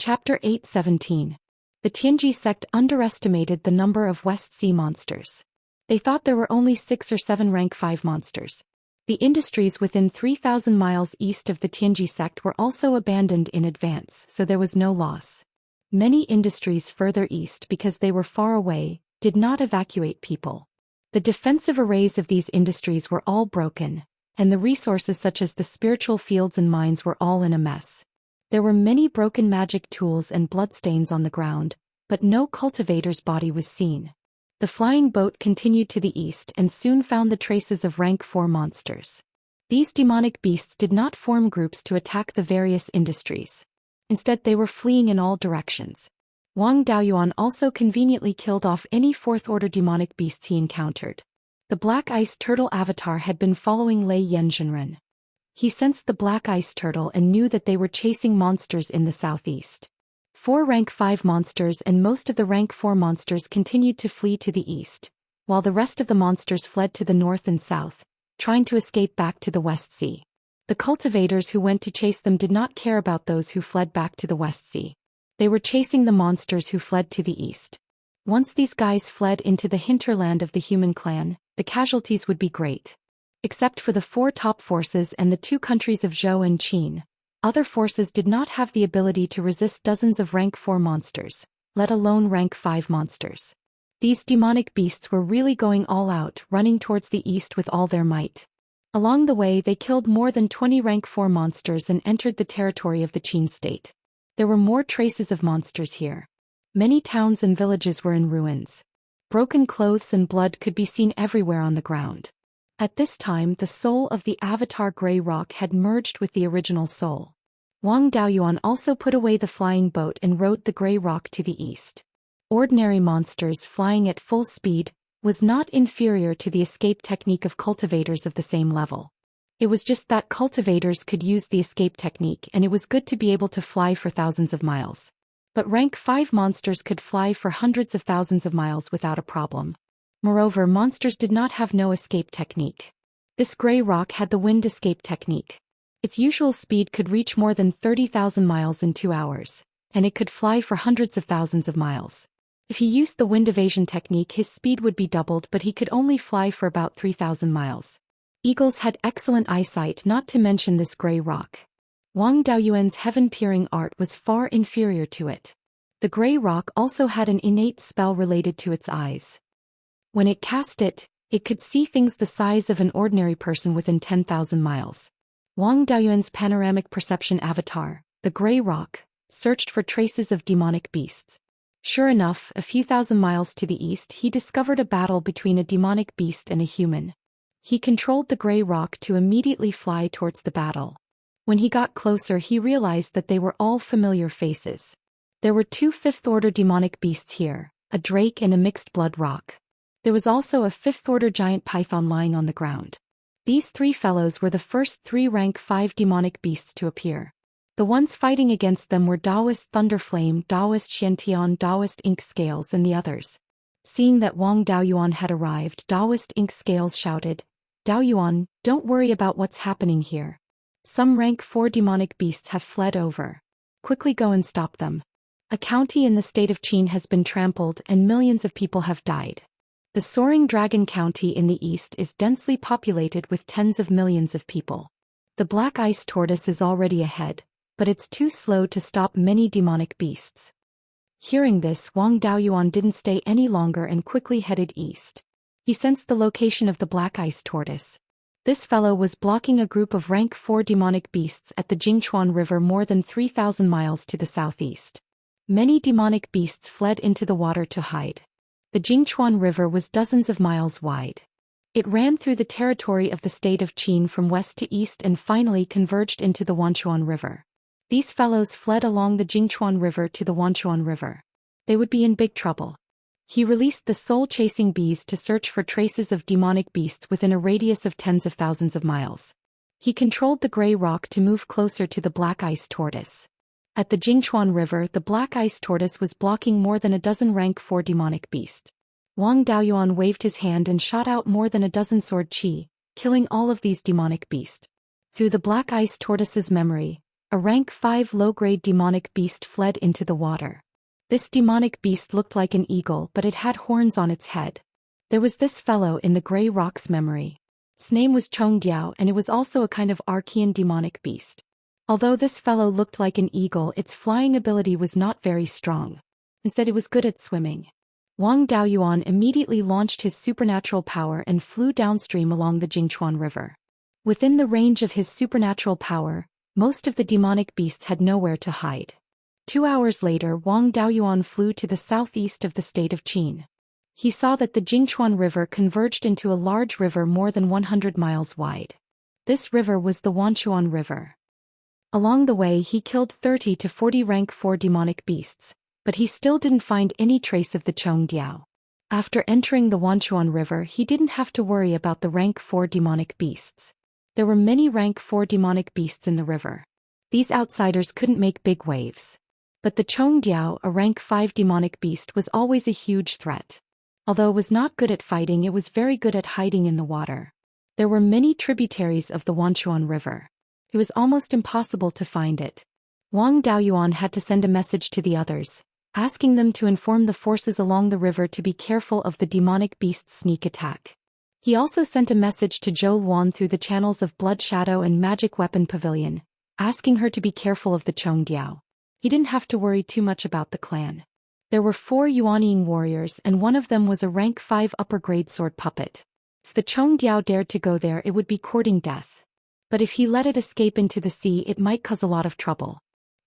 Chapter 8:17. The Tianji sect underestimated the number of West Sea monsters. They thought there were only 6 or 7 rank 5 monsters. The industries within 3,000 miles east of the Tianji sect were also abandoned in advance, so there was no loss. Many industries further east, because they were far away, did not evacuate people. The defensive arrays of these industries were all broken, and the resources such as the spiritual fields and mines were all in a mess. There were many broken magic tools and bloodstains on the ground, but no cultivator's body was seen. The flying boat continued to the east and soon found the traces of rank 4 monsters. These demonic beasts did not form groups to attack the various industries. Instead, they were fleeing in all directions. Wang Daoyuan also conveniently killed off any 4th-order demonic beasts he encountered. The Black Ice Turtle avatar had been following Lei Yanzhenren. He sensed the Black Ice Turtle and knew that they were chasing monsters in the southeast. 4 rank 5 monsters and most of the rank 4 monsters continued to flee to the east, while the rest of the monsters fled to the north and south, trying to escape back to the West Sea. The cultivators who went to chase them did not care about those who fled back to the West Sea. They were chasing the monsters who fled to the east. Once these guys fled into the hinterland of the human clan, the casualties would be great. Except for the 4 top forces and the 2 countries of Zhou and Qin, other forces did not have the ability to resist dozens of rank 4 monsters, let alone rank 5 monsters. These demonic beasts were really going all out, running towards the east with all their might. Along the way they killed more than 20 rank 4 monsters and entered the territory of the Qin state. There were more traces of monsters here. Many towns and villages were in ruins. Broken clothes and blood could be seen everywhere on the ground. At this time the soul of the avatar Grey Rock had merged with the original soul. Wang Daoyuan also put away the flying boat and rode the Grey Rock to the east. Ordinary monsters flying at full speed was not inferior to the escape technique of cultivators of the same level. It was just that cultivators could use the escape technique and it was good to be able to fly for thousands of miles. But rank 5 monsters could fly for hundreds of thousands of miles without a problem. Moreover, monsters did not have no escape technique. This Grey Rock had the wind escape technique. Its usual speed could reach more than 30,000 miles in 2 hours, and it could fly for hundreds of thousands of miles. If he used the wind evasion technique, his speed would be doubled, but he could only fly for about 3,000 miles. Eagles had excellent eyesight, not to mention this Grey Rock. Wang Daoyuan's heaven-peering art was far inferior to it. The Grey Rock also had an innate spell related to its eyes. When it cast it, it could see things the size of an ordinary person within 10,000 miles. Wang Daoyuan's panoramic perception avatar, the Grey Rock, searched for traces of demonic beasts. Sure enough, a few thousand miles to the east he discovered a battle between a demonic beast and a human. He controlled the Grey Rock to immediately fly towards the battle. When he got closer he realized that they were all familiar faces. There were 2 5th-order demonic beasts here, a drake and a mixed-blood rock. There was also a 5th-order giant python lying on the ground. These 3 fellows were the first 3 rank 5 demonic beasts to appear. The ones fighting against them were Taoist Thunderflame, Taoist Xiantian, Taoist Ink Scales and the others. Seeing that Wang Daoyuan had arrived, Taoist Ink Scales shouted, "Daoyuan, don't worry about what's happening here. Some rank 4 demonic beasts have fled over. Quickly go and stop them. A county in the state of Qin has been trampled and millions of people have died. The Soaring Dragon County in the east is densely populated with tens of millions of people. The Black Ice Tortoise is already ahead, but it's too slow to stop many demonic beasts." Hearing this, Wang Daoyuan didn't stay any longer and quickly headed east. He sensed the location of the Black Ice Tortoise. This fellow was blocking a group of rank 4 demonic beasts at the Jingchuan River more than 3,000 miles to the southeast. Many demonic beasts fled into the water to hide. The Jingchuan River was dozens of miles wide. It ran through the territory of the state of Qin from west to east and finally converged into the Wanchuan River. These fellows fled along the Jingchuan River to the Wanchuan River. They would be in big trouble. He released the soul-chasing bees to search for traces of demonic beasts within a radius of tens of thousands of miles. He controlled the Grey Rock to move closer to the Black Ice Tortoise. At the Jingchuan River, the Black Ice Tortoise was blocking more than a dozen rank 4 demonic beasts. Wang Daoyuan waved his hand and shot out more than a dozen sword qi, killing all of these demonic beasts. Through the Black Ice Tortoise's memory, a rank 5 low-grade demonic beast fled into the water. This demonic beast looked like an eagle, but it had horns on its head. There was this fellow in the Grey Rock's memory. His name was Chongdiao, and it was also a kind of Archean demonic beast. Although this fellow looked like an eagle, its flying ability was not very strong. Instead, it was good at swimming. Wang Daoyuan immediately launched his supernatural power and flew downstream along the Jingchuan River. Within the range of his supernatural power, most of the demonic beasts had nowhere to hide. 2 hours later, Wang Daoyuan flew to the southeast of the state of Qin. He saw that the Jingchuan River converged into a large river more than 100 miles wide. This river was the Wanchuan River. Along the way, he killed 30 to 40 rank 4 demonic beasts, but he still didn't find any trace of the Chongdiao. After entering the Wanchuan River, he didn't have to worry about the rank 4 demonic beasts. There were many rank 4 demonic beasts in the river. These outsiders couldn't make big waves. But the Chongdiao, a rank 5 demonic beast, was always a huge threat. Although it was not good at fighting, it was very good at hiding in the water. There were many tributaries of the Wanchuan River. It was almost impossible to find it. Wang Daoyuan had to send a message to the others, asking them to inform the forces along the river to be careful of the demonic beast's sneak attack. He also sent a message to Zhou Xian through the channels of Blood Shadow and Magic Weapon Pavilion, asking her to be careful of the Chongdiao. He didn't have to worry too much about the clan. There were 4 Yuanying warriors, and one of them was a rank 5 upper-grade sword puppet. If the Chongdiao dared to go there, it would be courting death. But if he let it escape into the sea, it might cause a lot of trouble.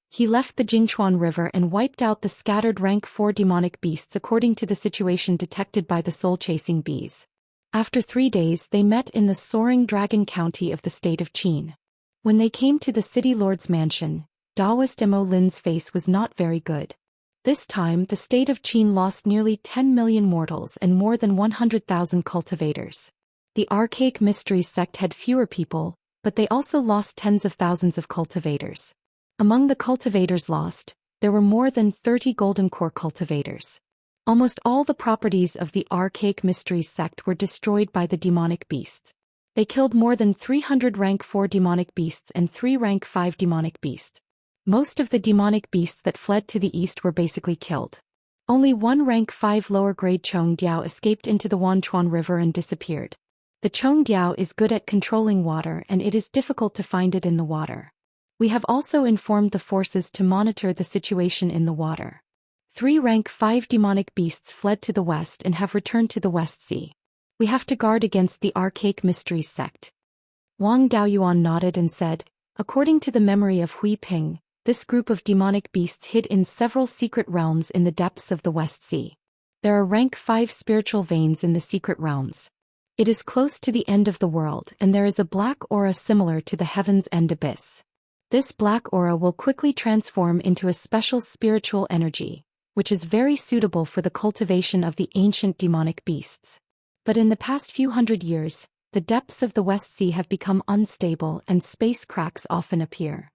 He left the Jingchuan River and wiped out the scattered rank 4 demonic beasts according to the situation detected by the soul-chasing bees. After 3 days, they met in the soaring dragon county of the state of Qin. When they came to the city lord's mansion, Daoist Mo Lin's face was not very good. This time, the state of Qin lost nearly 10 million mortals and more than 100,000 cultivators. The archaic mysteries sect had fewer people, but they also lost tens of thousands of cultivators. Among the cultivators lost, there were more than 30 golden core cultivators. Almost all the properties of the archaic mysteries sect were destroyed by the demonic beasts. They killed more than 300 rank 4 demonic beasts and 3 rank 5 demonic beasts. Most of the demonic beasts that fled to the east were basically killed. Only 1 rank 5 lower-grade Chongdiao escaped into the Wanchuan River and disappeared. The Chongdiao is good at controlling water, and it is difficult to find it in the water. We have also informed the forces to monitor the situation in the water. 3 rank 5 demonic beasts fled to the west and have returned to the West Sea. We have to guard against the archaic mysteries sect. Wang Daoyuan nodded and said, according to the memory of Hui Ping, this group of demonic beasts hid in several secret realms in the depths of the West Sea. There are rank 5 spiritual veins in the secret realms. It is close to the end of the world, and there is a black aura similar to the heaven's end abyss. This black aura will quickly transform into a special spiritual energy, which is very suitable for the cultivation of the ancient demonic beasts. But in the past few hundred years, the depths of the West Sea have become unstable and space cracks often appear.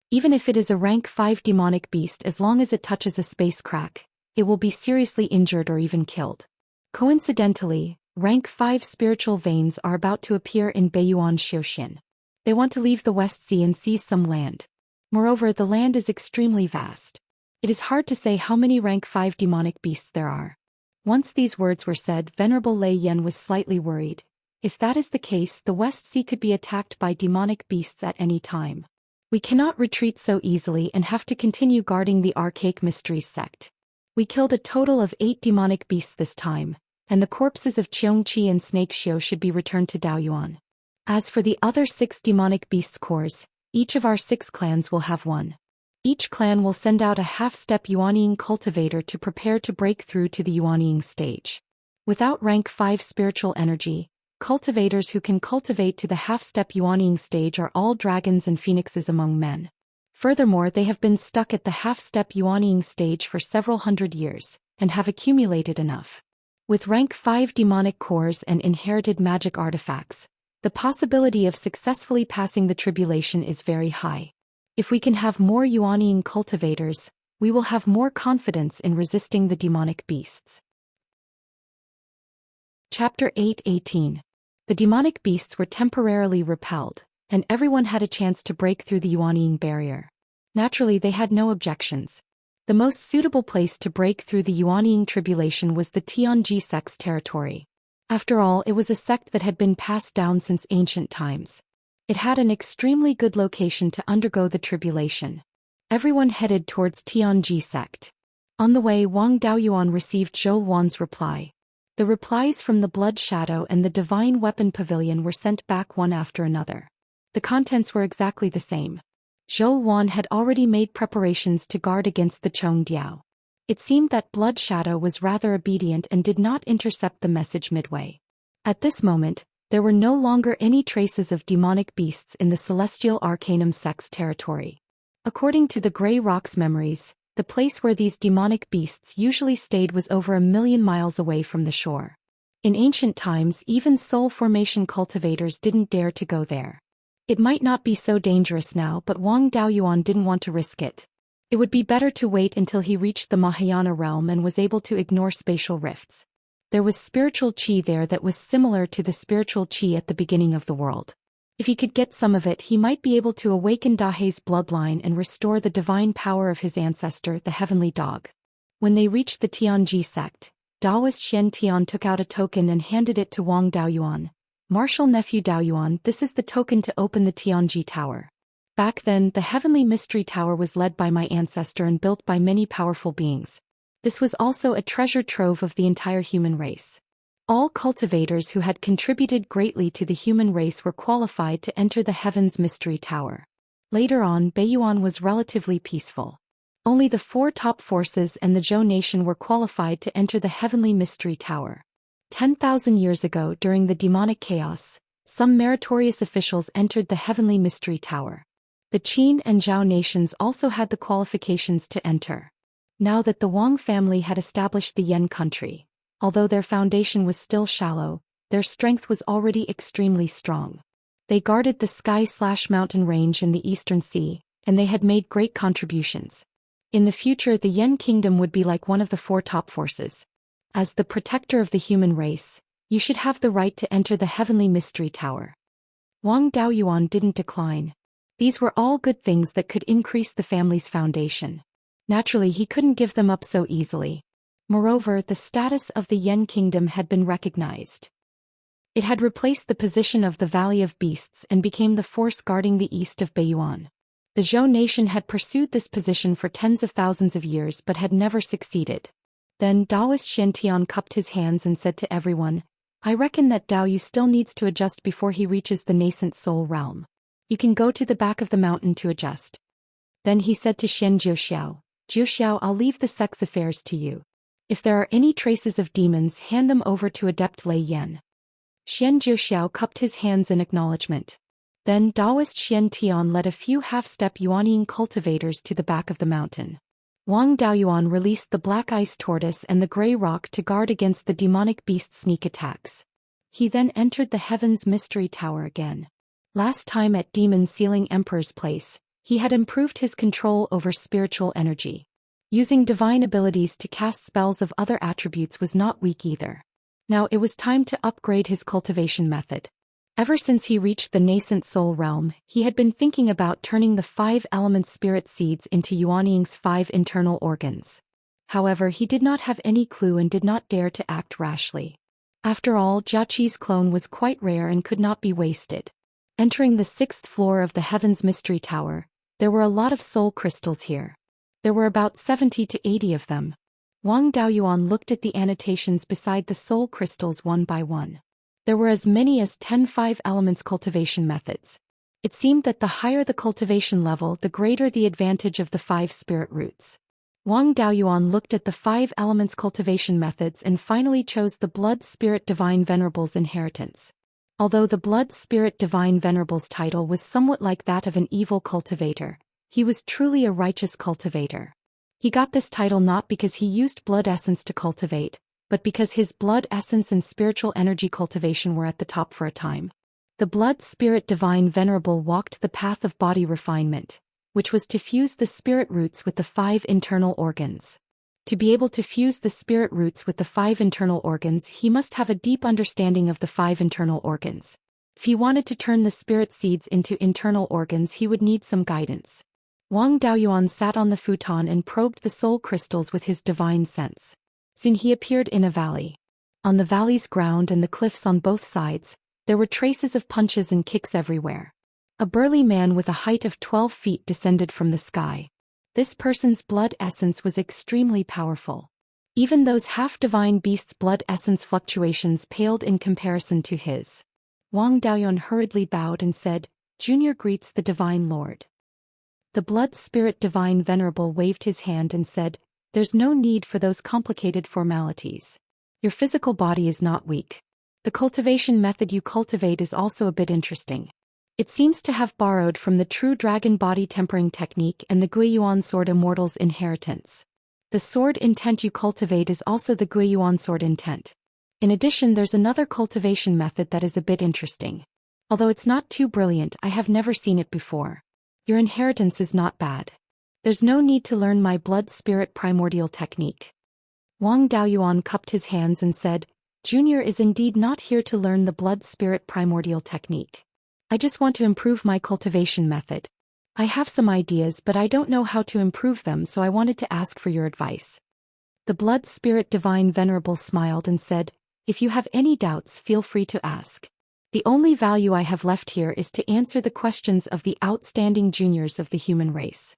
Even if it is a rank 5 demonic beast, as long as it touches a space crack, it will be seriously injured or even killed. Coincidentally, rank 5 spiritual veins are about to appear in Beiyuan Zhou Xian. They want to leave the West Sea and seize some land. Moreover, the land is extremely vast. It is hard to say how many rank 5 demonic beasts there are. Once these words were said, Venerable Lei Yen was slightly worried. If that is the case, the West Sea could be attacked by demonic beasts at any time. We cannot retreat so easily and have to continue guarding the archaic mysteries sect. We killed a total of 8 demonic beasts this time, and the corpses of Xianxia and Snake Xiu should be returned to Daoyuan. As for the other 6 demonic beasts cores, each of our 6 clans will have one. Each clan will send out a half-step Yuanying cultivator to prepare to break through to the Yuanying stage. Without rank 5 spiritual energy, cultivators who can cultivate to the half-step Yuanying stage are all dragons and phoenixes among men. Furthermore, they have been stuck at the half-step Yuanying stage for several hundred years, and have accumulated enough. With rank 5 demonic cores and inherited magic artifacts, the possibility of successfully passing the tribulation is very high. If we can have more Yuanying cultivators, we will have more confidence in resisting the demonic beasts. Chapter 8:18. The demonic beasts were temporarily repelled, and everyone had a chance to break through the Yuanying barrier. Naturally, they had no objections. The most suitable place to break through the Yuanying tribulation was the Tianji sect's territory. After all, it was a sect that had been passed down since ancient times. It had an extremely good location to undergo the tribulation. Everyone headed towards Tianji sect. On the way, Wang Daoyuan received Zhou Wan's reply. The replies from the Blood Shadow and the Divine Weapon Pavilion were sent back one after another. The contents were exactly the same. Zhou Wan had already made preparations to guard against the Chong Diao. It seemed that Blood Shadow was rather obedient and did not intercept the message midway. At this moment, there were no longer any traces of demonic beasts in the Celestial Arcanum sect's territory. According to the Grey Rock's memories, the place where these demonic beasts usually stayed was over 1,000,000 miles away from the shore. In ancient times, even soul formation cultivators didn't dare to go there. It might not be so dangerous now, but Wang Daoyuan didn't want to risk it. It would be better to wait until he reached the Mahayana realm and was able to ignore spatial rifts. There was spiritual qi there that was similar to the spiritual qi at the beginning of the world. If he could get some of it, he might be able to awaken Dahai's bloodline and restore the divine power of his ancestor, the heavenly dog. When they reached the Tianji sect, Daoist Xian Tian took out a token and handed it to Wang Daoyuan. Martial nephew Daoyuan, this is the token to open the Tianji Tower. Back then, the Heavenly Mystery Tower was led by my ancestor and built by many powerful beings. This was also a treasure trove of the entire human race. All cultivators who had contributed greatly to the human race were qualified to enter the Heaven's Mystery Tower. Later on, Beiyuan was relatively peaceful. Only the 4 top forces and the Zhou nation were qualified to enter the Heavenly Mystery Tower. 10,000 years ago, during the demonic chaos, some meritorious officials entered the Heavenly Mystery Tower. The Qin and Zhao nations also had the qualifications to enter. Now that the Wang family had established the Yan country, although their foundation was still shallow, their strength was already extremely strong. They guarded the sky/mountain range in the Eastern Sea, and they had made great contributions. In the future, the Yan kingdom would be like one of the 4 top forces. As the protector of the human race, you should have the right to enter the Heavenly Mystery Tower. Wang Daoyuan didn't decline. These were all good things that could increase the family's foundation. Naturally, he couldn't give them up so easily. Moreover, the status of the Yan kingdom had been recognized. It had replaced the position of the Valley of Beasts and became the force guarding the east of Beiyuan. The Zhou nation had pursued this position for tens of thousands of years but had never succeeded. Then Daoist Xiantian cupped his hands and said to everyone, I reckon that Daoyu still needs to adjust before he reaches the nascent soul realm. You can go to the back of the mountain to adjust. Then he said to Xian Jiuxiao, Jiuxiao, I'll leave the sex affairs to you. If there are any traces of demons, hand them over to Adept Lei Yan. Xian Jiuxiao cupped his hands in acknowledgement. Then Daoist Xian Tian led a few half-step Yuanying cultivators to the back of the mountain. Wang Daoyuan released the Black Ice Tortoise and the Grey Rock to guard against the demonic beast sneak attacks. He then entered the Heaven's Mystery Tower again. Last time at Demon Sealing Emperor's place, he had improved his control over spiritual energy. Using divine abilities to cast spells of other attributes was not weak either. Now it was time to upgrade his cultivation method. Ever since he reached the nascent soul realm, he had been thinking about turning the 5 element spirit seeds into Yuanying's 5 internal organs. However, he did not have any clue and did not dare to act rashly. After all, Jiaqi's clone was quite rare and could not be wasted. Entering the 6th floor of the Heaven's Mystery Tower, there were a lot of soul crystals here. There were about 70 to 80 of them. Wang Daoyuan looked at the annotations beside the soul crystals one by one. There were as many as 10 5 elements cultivation methods. It seemed that the higher the cultivation level, the greater the advantage of the 5 spirit roots. Wang Daoyuan looked at the 5 elements cultivation methods and finally chose the Blood Spirit Divine Venerable's inheritance. Although the Blood Spirit Divine Venerable's title was somewhat like that of an evil cultivator, he was truly a righteous cultivator. He got this title not because he used blood essence to cultivate, but because his blood essence and spiritual energy cultivation were at the top for a time. The Blood Spirit Divine Venerable walked the path of body refinement, which was to fuse the spirit roots with the 5 internal organs. To be able to fuse the spirit roots with the 5 internal organs, he must have a deep understanding of the 5 internal organs. If he wanted to turn the spirit seeds into internal organs, he would need some guidance. Wang Daoyuan sat on the futon and probed the soul crystals with his divine sense. Soon he appeared in a valley. On the valley's ground and the cliffs on both sides, there were traces of punches and kicks everywhere. A burly man with a height of 12 feet descended from the sky. This person's blood essence was extremely powerful. Even those half-divine beasts' blood essence fluctuations paled in comparison to his. Wang Daoyuan hurriedly bowed and said, "Junior greets the Divine Lord." The blood spirit Divine Venerable waved his hand and said, "There's no need for those complicated formalities. Your physical body is not weak. The cultivation method you cultivate is also a bit interesting. It seems to have borrowed from the true dragon body tempering technique and the Beiyuan sword Immortal's inheritance. The sword intent you cultivate is also the Beiyuan sword intent. In addition, there's another cultivation method that is a bit interesting. Although it's not too brilliant, I have never seen it before. Your inheritance is not bad. There's no need to learn my blood spirit primordial technique." Wang Daoyuan cupped his hands and said, "Junior is indeed not here to learn the blood spirit primordial technique. I just want to improve my cultivation method. I have some ideas, but I don't know how to improve them, so I wanted to ask for your advice." The blood spirit Divine Venerable smiled and said, "If you have any doubts, feel free to ask. The only value I have left here is to answer the questions of the outstanding juniors of the human race."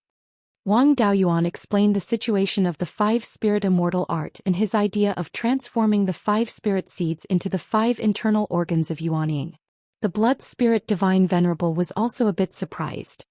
Wang Daoyuan explained the situation of the 5-spirit immortal art and his idea of transforming the 5 spirit seeds into the 5 internal organs of Yuanying. The blood spirit Divine Venerable was also a bit surprised.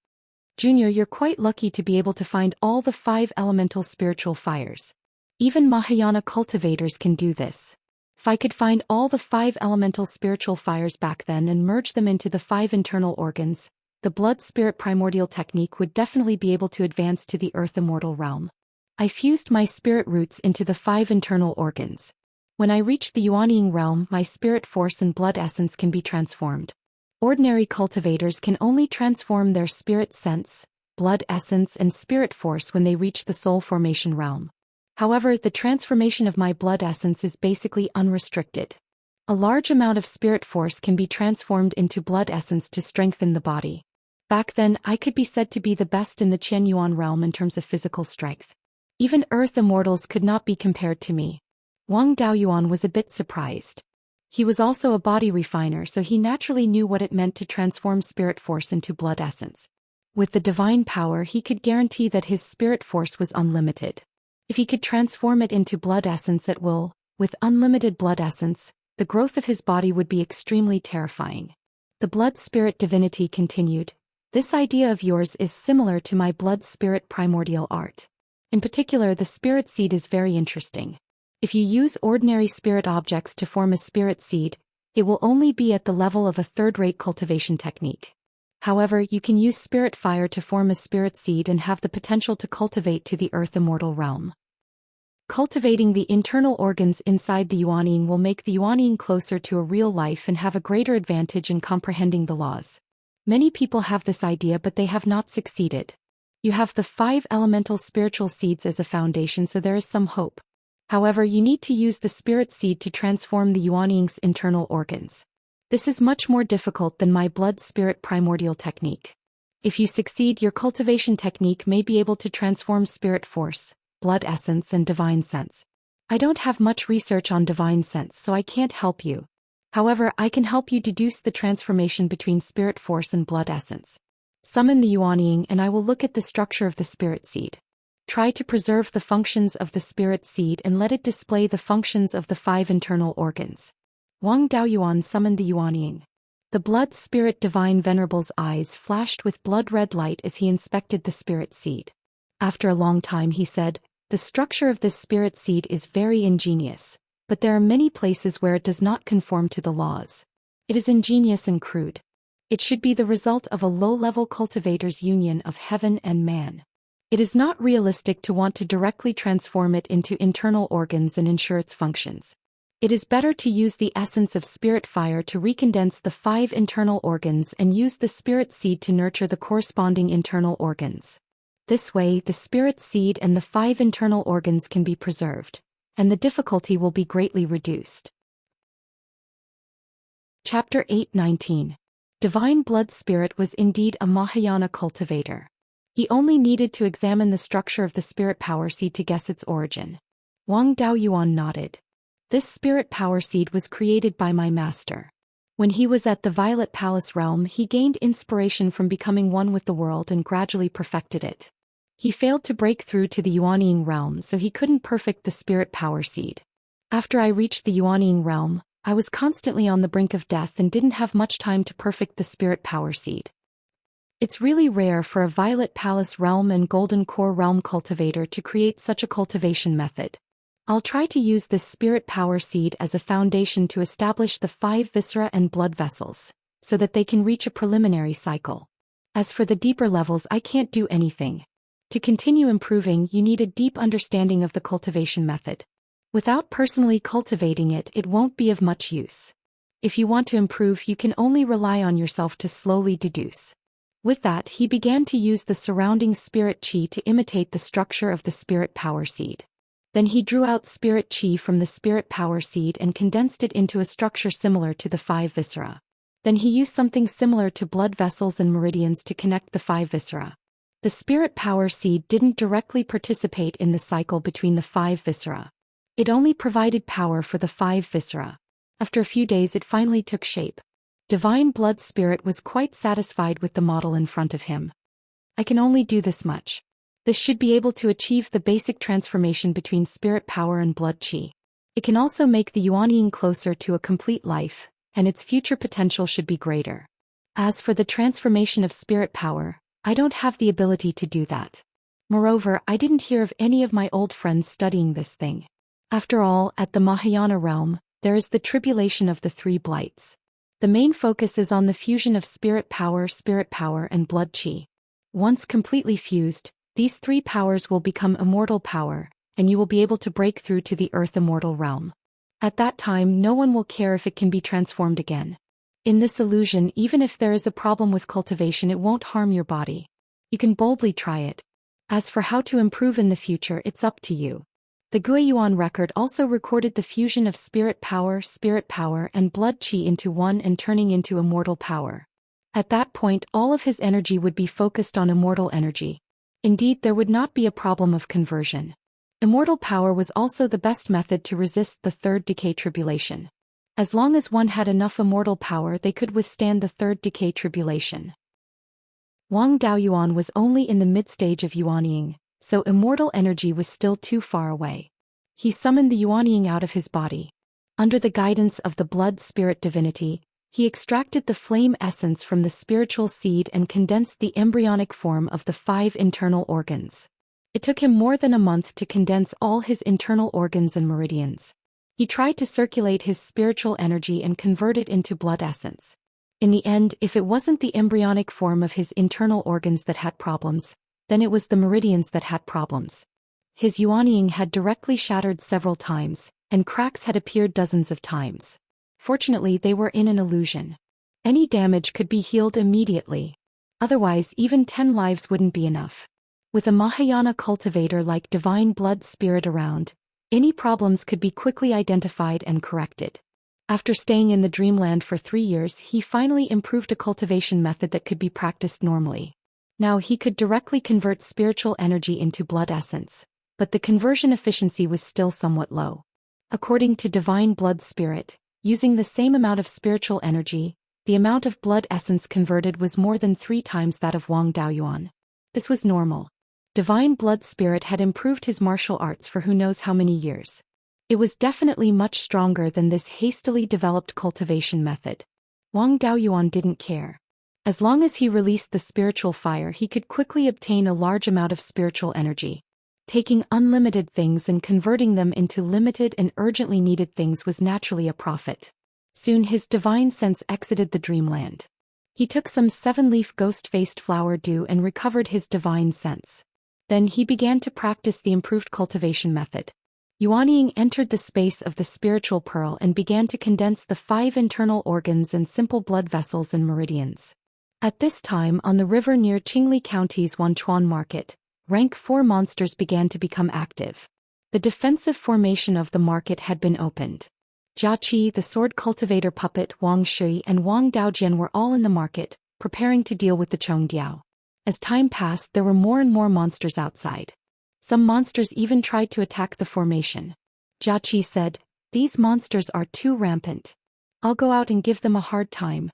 "Junior, you're quite lucky to be able to find all the 5 elemental spiritual fires. Even Mahayana cultivators can do this. If I could find all the 5 elemental spiritual fires back then and merge them into the 5 internal organs, the blood spirit primordial technique would definitely be able to advance to the earth immortal realm. I fused my spirit roots into the 5 internal organs. When I reach the Yuanying realm, my spirit force and blood essence can be transformed. Ordinary cultivators can only transform their spirit sense, blood essence and spirit force when they reach the soul formation realm. However, the transformation of my blood essence is basically unrestricted. A large amount of spirit force can be transformed into blood essence to strengthen the body. Back then, I could be said to be the best in the Qianyuan realm in terms of physical strength. Even earth immortals could not be compared to me." Wang Daoyuan was a bit surprised. He was also a body refiner, so he naturally knew what it meant to transform spirit force into blood essence. With the divine power, he could guarantee that his spirit force was unlimited. If he could transform it into blood essence at will, with unlimited blood essence, the growth of his body would be extremely terrifying. The blood spirit divinity continued, "This idea of yours is similar to my blood spirit primordial art. In particular, the spirit seed is very interesting. If you use ordinary spirit objects to form a spirit seed, it will only be at the level of a third-rate cultivation technique. However, you can use spirit fire to form a spirit seed and have the potential to cultivate to the earth immortal realm. Cultivating the internal organs inside the Yuanying will make the Yuanying closer to a real life and have a greater advantage in comprehending the laws. Many people have this idea, but they have not succeeded. You have the 5 elemental spiritual seeds as a foundation, so there is some hope. However, you need to use the spirit seed to transform the Yuanying's internal organs. This is much more difficult than my blood spirit primordial technique. If you succeed, your cultivation technique may be able to transform spirit force, blood essence and divine sense. I don't have much research on divine sense, so I can't help you. However, I can help you deduce the transformation between spirit force and blood essence. Summon the Yuanying and I will look at the structure of the spirit seed. Try to preserve the functions of the spirit seed and let it display the functions of the 5 internal organs." Wang Daoyuan summoned the Yuanying. The blood spirit Divine Venerable's eyes flashed with blood-red light as he inspected the spirit seed. After a long time he said, "The structure of this spirit seed is very ingenious, but there are many places where it does not conform to the laws. It is ingenious and crude. It should be the result of a low-level cultivator's union of heaven and man. It is not realistic to want to directly transform it into internal organs and ensure its functions. It is better to use the essence of spirit fire to recondense the 5 internal organs and use the spirit seed to nurture the corresponding internal organs. This way, the spirit seed and the 5 internal organs can be preserved, and the difficulty will be greatly reduced." Chapter 8:19. Divine Blood Spirit was indeed a Mahayana cultivator. He only needed to examine the structure of the spirit power seed to guess its origin. Wang Daoyuan nodded. This spirit power seed was created by my master. When he was at the Violet Palace realm, he gained inspiration from becoming one with the world and gradually perfected it. He failed to break through to the Yuanying realm, so he couldn't perfect the spirit power seed. After I reached the Yuanying realm, I was constantly on the brink of death and didn't have much time to perfect the spirit power seed. It's really rare for a Violet Palace realm and Golden Core realm cultivator to create such a cultivation method. I'll try to use this spirit power seed as a foundation to establish the 5 viscera and blood vessels, so that they can reach a preliminary cycle. As for the deeper levels, I can't do anything. To continue improving, you need a deep understanding of the cultivation method. Without personally cultivating it, it won't be of much use. If you want to improve, you can only rely on yourself to slowly deduce. With that, he began to use the surrounding spirit chi to imitate the structure of the spirit power seed. Then he drew out spirit chi from the spirit power seed and condensed it into a structure similar to the 5 viscera. Then he used something similar to blood vessels and meridians to connect the 5 viscera. The spirit power seed didn't directly participate in the cycle between the 5 viscera. It only provided power for the 5 viscera. After a few days, it finally took shape. Divine Blood Spirit was quite satisfied with the model in front of him. I can only do this much. This should be able to achieve the basic transformation between spirit power and blood chi. It can also make the Yuanying closer to a complete life, and its future potential should be greater. As for the transformation of spirit power, I don't have the ability to do that. Moreover, I didn't hear of any of my old friends studying this thing. After all, at the Mahayana realm, there is the tribulation of the 3 blights. The main focus is on the fusion of spirit power, and blood chi. Once completely fused, these 3 powers will become immortal power, and you will be able to break through to the earth immortal realm. At that time, no one will care if it can be transformed again. In this illusion, even if there is a problem with cultivation, it won't harm your body. You can boldly try it. As for how to improve in the future, it's up to you. The Guiyuan record also recorded the fusion of spirit power, and blood chi into one and turning into immortal power. At that point, all of his energy would be focused on immortal energy. Indeed, there would not be a problem of conversion. Immortal power was also the best method to resist the 3rd decay tribulation. As long as one had enough immortal power, they could withstand the 3rd decay tribulation. Wang Daoyuan was only in the mid-stage of Yuanying, so immortal energy was still too far away. He summoned the Yuanying out of his body. Under the guidance of the blood spirit divinity, he extracted the flame essence from the spiritual seed and condensed the embryonic form of the 5 internal organs. It took him more than a month to condense all his internal organs and meridians. He tried to circulate his spiritual energy and convert it into blood essence. In the end, if it wasn't the embryonic form of his internal organs that had problems, then it was the meridians that had problems. His Yuanying had directly shattered several times, and cracks had appeared dozens of times. Fortunately, they were in an illusion. Any damage could be healed immediately. Otherwise, even 10 lives wouldn't be enough. With a Mahayana cultivator like Divine Blood Spirit around, any problems could be quickly identified and corrected. After staying in the dreamland for 3 years, he finally improved a cultivation method that could be practiced normally. Now he could directly convert spiritual energy into blood essence, but the conversion efficiency was still somewhat low. According to Divine Blood Spirit, using the same amount of spiritual energy, the amount of blood essence converted was more than 3 times that of Wang Daoyuan. This was normal. Divine Blood Spirit had improved his martial arts for who knows how many years. It was definitely much stronger than this hastily developed cultivation method. Wang Daoyuan didn't care. As long as he released the spiritual fire, he could quickly obtain a large amount of spiritual energy. Taking unlimited things and converting them into limited and urgently needed things was naturally a profit. Soon his divine sense exited the dreamland. He took some 7-leaf ghost-faced flower dew and recovered his divine sense. Then he began to practice the improved cultivation method. Yuanying entered the space of the spiritual pearl and began to condense the 5 internal organs and simple blood vessels and meridians. At this time, on the river near Qingli County's Wanchuan Market, rank 4 monsters began to become active. The defensive formation of the market had been opened. Jia Qi, the sword cultivator puppet Wang Shui, and Wang Daojian were all in the market, preparing to deal with the Chongdiao. As time passed, there were more and more monsters outside. Some monsters even tried to attack the formation. Jia Qi said, "These monsters are too rampant. I'll go out and give them a hard time."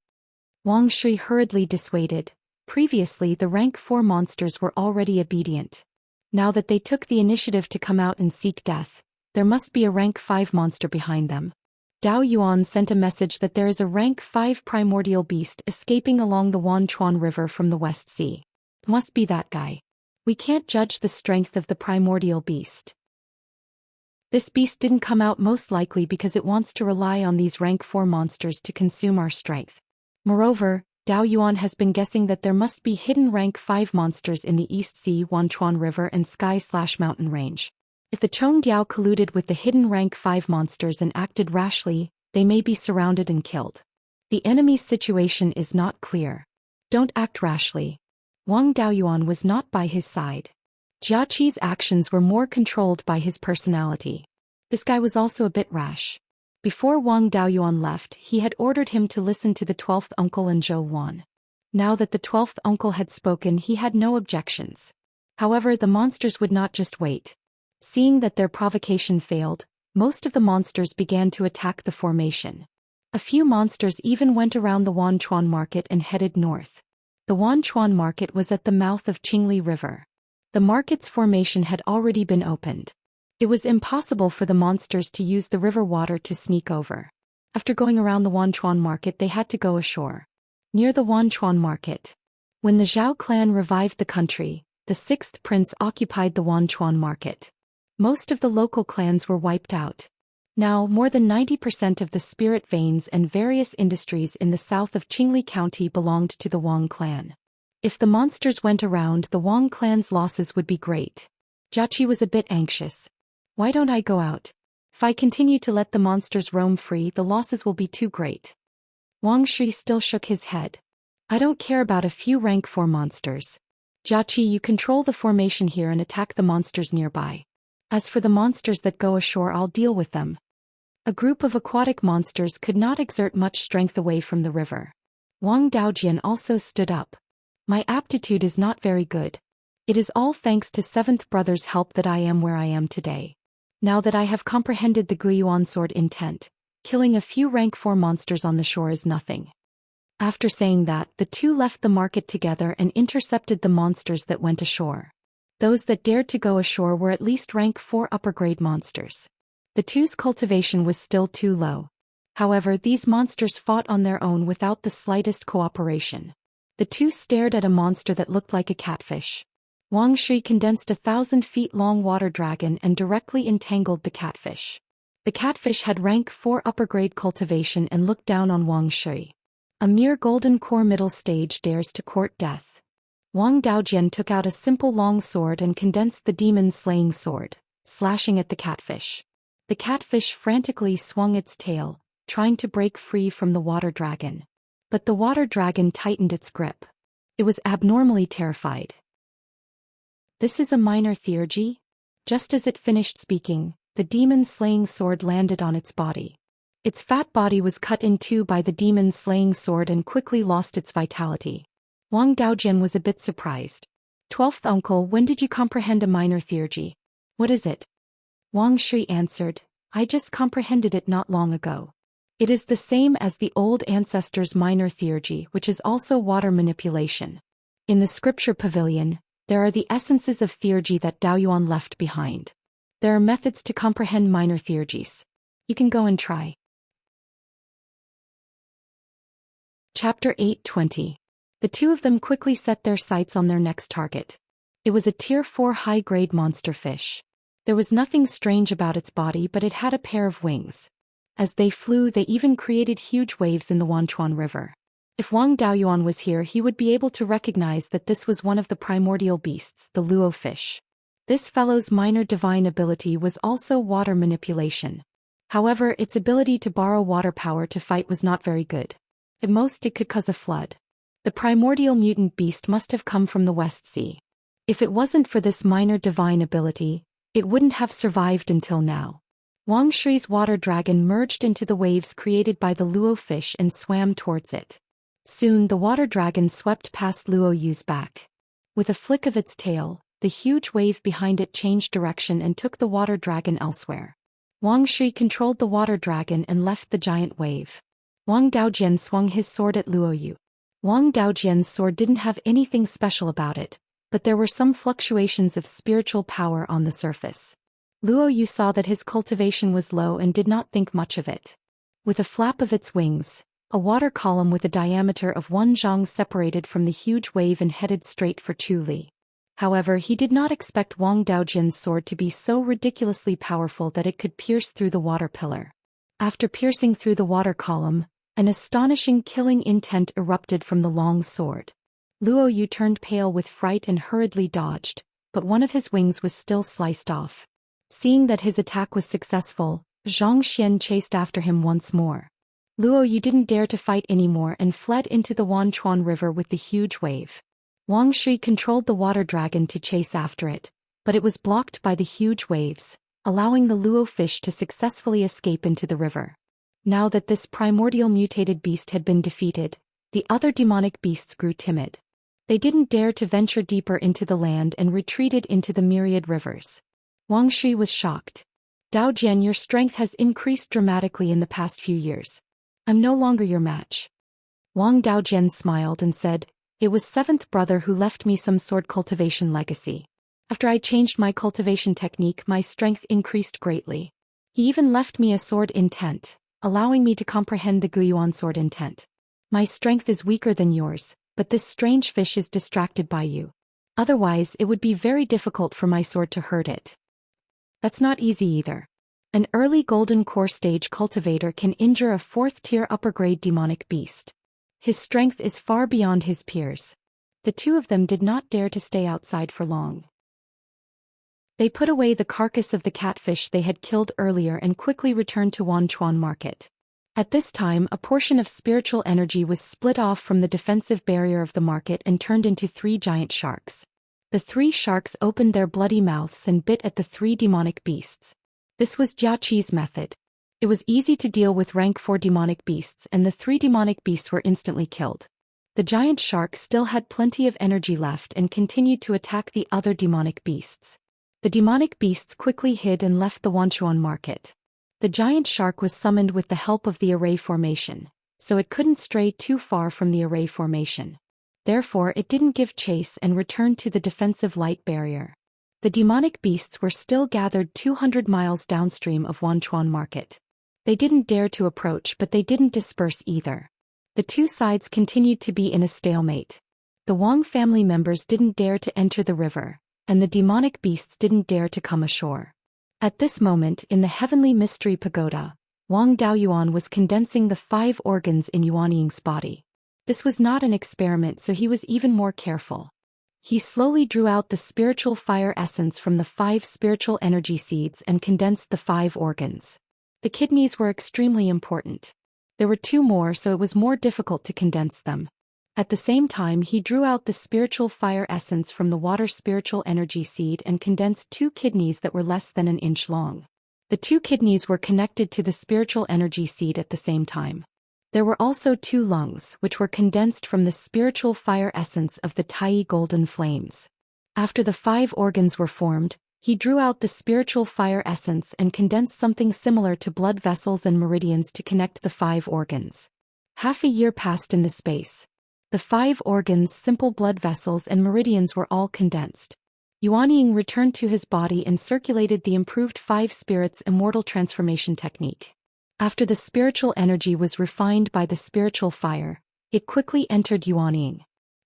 Wang Shui hurriedly dissuaded. Previously, the rank 4 monsters were already obedient. Now that they took the initiative to come out and seek death, there must be a rank 5 monster behind them. Dao Yuan sent a message that there is a rank 5 primordial beast escaping along the Wanchuan River from the West Sea. Must be that guy. We can't judge the strength of the primordial beast. This beast didn't come out most likely because it wants to rely on these rank 4 monsters to consume our strength. Moreover, Dao Yuan has been guessing that there must be hidden rank 5 monsters in the East Sea, Wanchuan River and Sky/Mountain Range. If the Chongdiao colluded with the hidden rank 5 monsters and acted rashly, they may be surrounded and killed. The enemy's situation is not clear. Don't act rashly. Wang Daoyuan was not by his side. Jia Qi's actions were more controlled by his personality. This guy was also a bit rash. Before Wang Daoyuan left, he had ordered him to listen to the 12th uncle and Zhou Wan. Now that the 12th uncle had spoken, he had no objections. However, the monsters would not just wait. Seeing that their provocation failed, most of the monsters began to attack the formation. A few monsters even went around the Wanchuan market and headed north. The Wanchuan market was at the mouth of Qingli River. The market's formation had already been opened. It was impossible for the monsters to use the river water to sneak over. After going around the Wanchuan market, they had to go ashore. Near the Wanchuan market. When the Zhao clan revived the country, the 6th prince occupied the Wanchuan market. Most of the local clans were wiped out. Now, more than 90% of the spirit veins and various industries in the south of Qingli County belonged to the Wang clan. If the monsters went around, the Wang clan's losses would be great. Jia Qi was a bit anxious. Why don't I go out? If I continue to let the monsters roam free, the losses will be too great. Wang Shui still shook his head. I don't care about a few rank 4 monsters. Jia Qi, you control the formation here and attack the monsters nearby. As for the monsters that go ashore, I'll deal with them. A group of aquatic monsters could not exert much strength away from the river. Wang Daojian also stood up. My aptitude is not very good. It is all thanks to 7th brother's help that I am where I am today. Now that I have comprehended the Beiyuan sword intent, killing a few rank 4 monsters on the shore is nothing. After saying that, the two left the market together and intercepted the monsters that went ashore. Those that dared to go ashore were at least rank 4 upper grade monsters. The two's cultivation was still too low. However, these monsters fought on their own without the slightest cooperation. The two stared at a monster that looked like a catfish. Wang Shui condensed 1,000 feet long water dragon and directly entangled the catfish. The catfish had rank 4 upper grade cultivation and looked down on Wang Shui. A mere golden core middle stage dares to court death. Wang Daojian took out a simple long sword and condensed the demon slaying sword, slashing at the catfish. The catfish frantically swung its tail, trying to break free from the water dragon. But the water dragon tightened its grip. It was abnormally terrified. This is a minor theurgy? Just as it finished speaking, the demon-slaying sword landed on its body. Its fat body was cut in two by the demon-slaying sword and quickly lost its vitality. Wang Daojian was a bit surprised. 12th uncle, when did you comprehend a minor theurgy? What is it? Wang Shui answered, I just comprehended it not long ago. It is the same as the old ancestors' minor theurgy, which is also water manipulation. In the scripture pavilion, there are the essences of theurgy that Daoyuan left behind. There are methods to comprehend minor theurgies. You can go and try. Chapter 8:20. The two of them quickly set their sights on their next target. It was a Tier 4 high-grade monster fish. There was nothing strange about its body, but it had a pair of wings. As they flew, they even created huge waves in the Wanchuan River. If Wang Daoyuan was here, he would be able to recognize that this was one of the primordial beasts, the luo fish. This fellow's minor divine ability was also water manipulation. However, its ability to borrow water power to fight was not very good. At most, it could cause a flood. The primordial mutant beast must have come from the West Sea. If it wasn't for this minor divine ability, it wouldn't have survived until now. Wang Shui's water dragon merged into the waves created by the Luo fish and swam towards it. Soon the water dragon swept past Luo Yu's back. With a flick of its tail, the huge wave behind it changed direction and took the water dragon elsewhere. Wang Shui controlled the water dragon and left the giant wave. Wang Daojian swung his sword at Luo Yu. Wang Daojian's sword didn't have anything special about it, but there were some fluctuations of spiritual power on the surface. Luo Yu saw that his cultivation was low and did not think much of it. With a flap of its wings, a water column with a diameter of 1 zhang separated from the huge wave and headed straight for Chu Li. However, he did not expect Wang Daojian's sword to be so ridiculously powerful that it could pierce through the water pillar. After piercing through the water column, an astonishing killing intent erupted from the long sword. Luo Yu turned pale with fright and hurriedly dodged, but one of his wings was still sliced off. Seeing that his attack was successful, Zhou Xian chased after him once more. Luo Yu didn't dare to fight anymore and fled into the Wanchuan River with the huge wave. Wang Shui controlled the water dragon to chase after it, but it was blocked by the huge waves, allowing the Luo fish to successfully escape into the river. Now that this primordial mutated beast had been defeated, the other demonic beasts grew timid. They didn't dare to venture deeper into the land and retreated into the myriad rivers. Wang Shui was shocked. Daojian, your strength has increased dramatically in the past few years. I'm no longer your match. Wang Daojian smiled and said, it was seventh brother who left me some sword cultivation legacy. After I changed my cultivation technique, my strength increased greatly. He even left me a sword intent, allowing me to comprehend the Beiyuan sword intent. My strength is weaker than yours, but this strange fish is distracted by you. Otherwise, it would be very difficult for my sword to hurt it. That's not easy either. An early golden core stage cultivator can injure a 4th-tier upper-grade demonic beast. His strength is far beyond his peers. The two of them did not dare to stay outside for long. They put away the carcass of the catfish they had killed earlier and quickly returned to Wanchuan Market. At this time, a portion of spiritual energy was split off from the defensive barrier of the market and turned into 3 giant sharks. The 3 sharks opened their bloody mouths and bit at the 3 demonic beasts. This was Jiaqi's method. It was easy to deal with rank 4 demonic beasts, and the 3 demonic beasts were instantly killed. The giant shark still had plenty of energy left and continued to attack the other demonic beasts. The demonic beasts quickly hid and left the Wanchuan Market. The giant shark was summoned with the help of the array formation, so it couldn't stray too far from the array formation. Therefore, it didn't give chase and returned to the defensive light barrier. The demonic beasts were still gathered 200 miles downstream of Wanchuan Market. They didn't dare to approach, but they didn't disperse either. The two sides continued to be in a stalemate. The Wang family members didn't dare to enter the river, and the demonic beasts didn't dare to come ashore. At this moment, in the Heavenly Mystery Pagoda, Wang Daoyuan was condensing the 5 organs in Yuanying's body. This was not an experiment, so he was even more careful. He slowly drew out the spiritual fire essence from the 5 spiritual energy seeds and condensed the 5 organs. The kidneys were extremely important. There were 2 more, so it was more difficult to condense them. At the same time, he drew out the spiritual fire essence from the water spiritual energy seed and condensed 2 kidneys that were less than an inch long. The 2 kidneys were connected to the spiritual energy seed at the same time. There were also 2 lungs, which were condensed from the spiritual fire essence of the Tai golden flames. After the 5 organs were formed, he drew out the spiritual fire essence and condensed something similar to blood vessels and meridians to connect the 5 organs. Half a year passed in this space. The 5 organs, simple blood vessels and meridians were all condensed. Yuanying returned to his body and circulated the improved 5 spirits immortal transformation technique. After the spiritual energy was refined by the spiritual fire, it quickly entered Yuanying.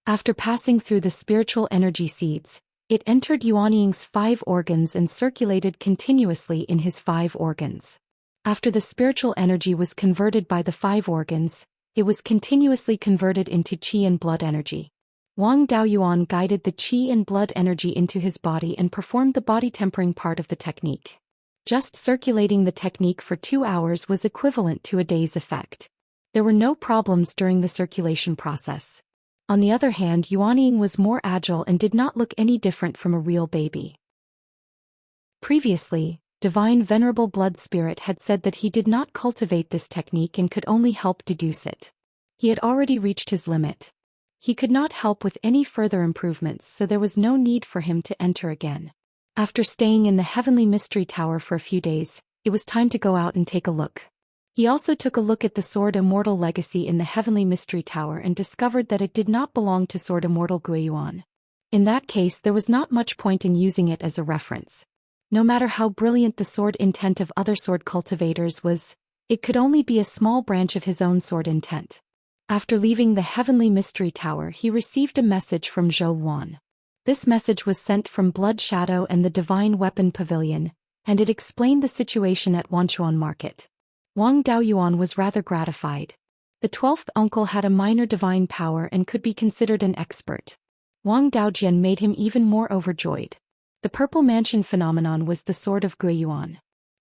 After passing through the spiritual energy seeds, it entered Yuanying's 5 organs and circulated continuously in his 5 organs. After the spiritual energy was converted by the 5 organs, it was continuously converted into qi and blood energy. Wang Daoyuan guided the qi and blood energy into his body and performed the body tempering part of the technique. Just circulating the technique for 2 hours was equivalent to a day's effect. There were no problems during the circulation process. On the other hand, Yuanying was more agile and did not look any different from a real baby. Previously, divine venerable blood spirit had said that he did not cultivate this technique and could only help deduce it. He had already reached his limit. He could not help with any further improvements, so there was no need for him to enter again. After staying in the Heavenly Mystery Tower for a few days, it was time to go out and take a look. He also took a look at the Sword Immortal legacy in the Heavenly Mystery Tower and discovered that it did not belong to Sword Immortal Beiyuan. In that case, there was not much point in using it as a reference. No matter how brilliant the sword intent of other sword cultivators was, it could only be a small branch of his own sword intent. After leaving the Heavenly Mystery Tower, he received a message from Zhou Xian. This message was sent from Blood Shadow and the Divine Weapon Pavilion, and it explained the situation at Wanchuan Market. Wang Daoyuan was rather gratified. The 12th uncle had a minor divine power and could be considered an expert. Wang Daojian made him even more overjoyed. The Purple Mansion phenomenon was the Sword of Beiyuan.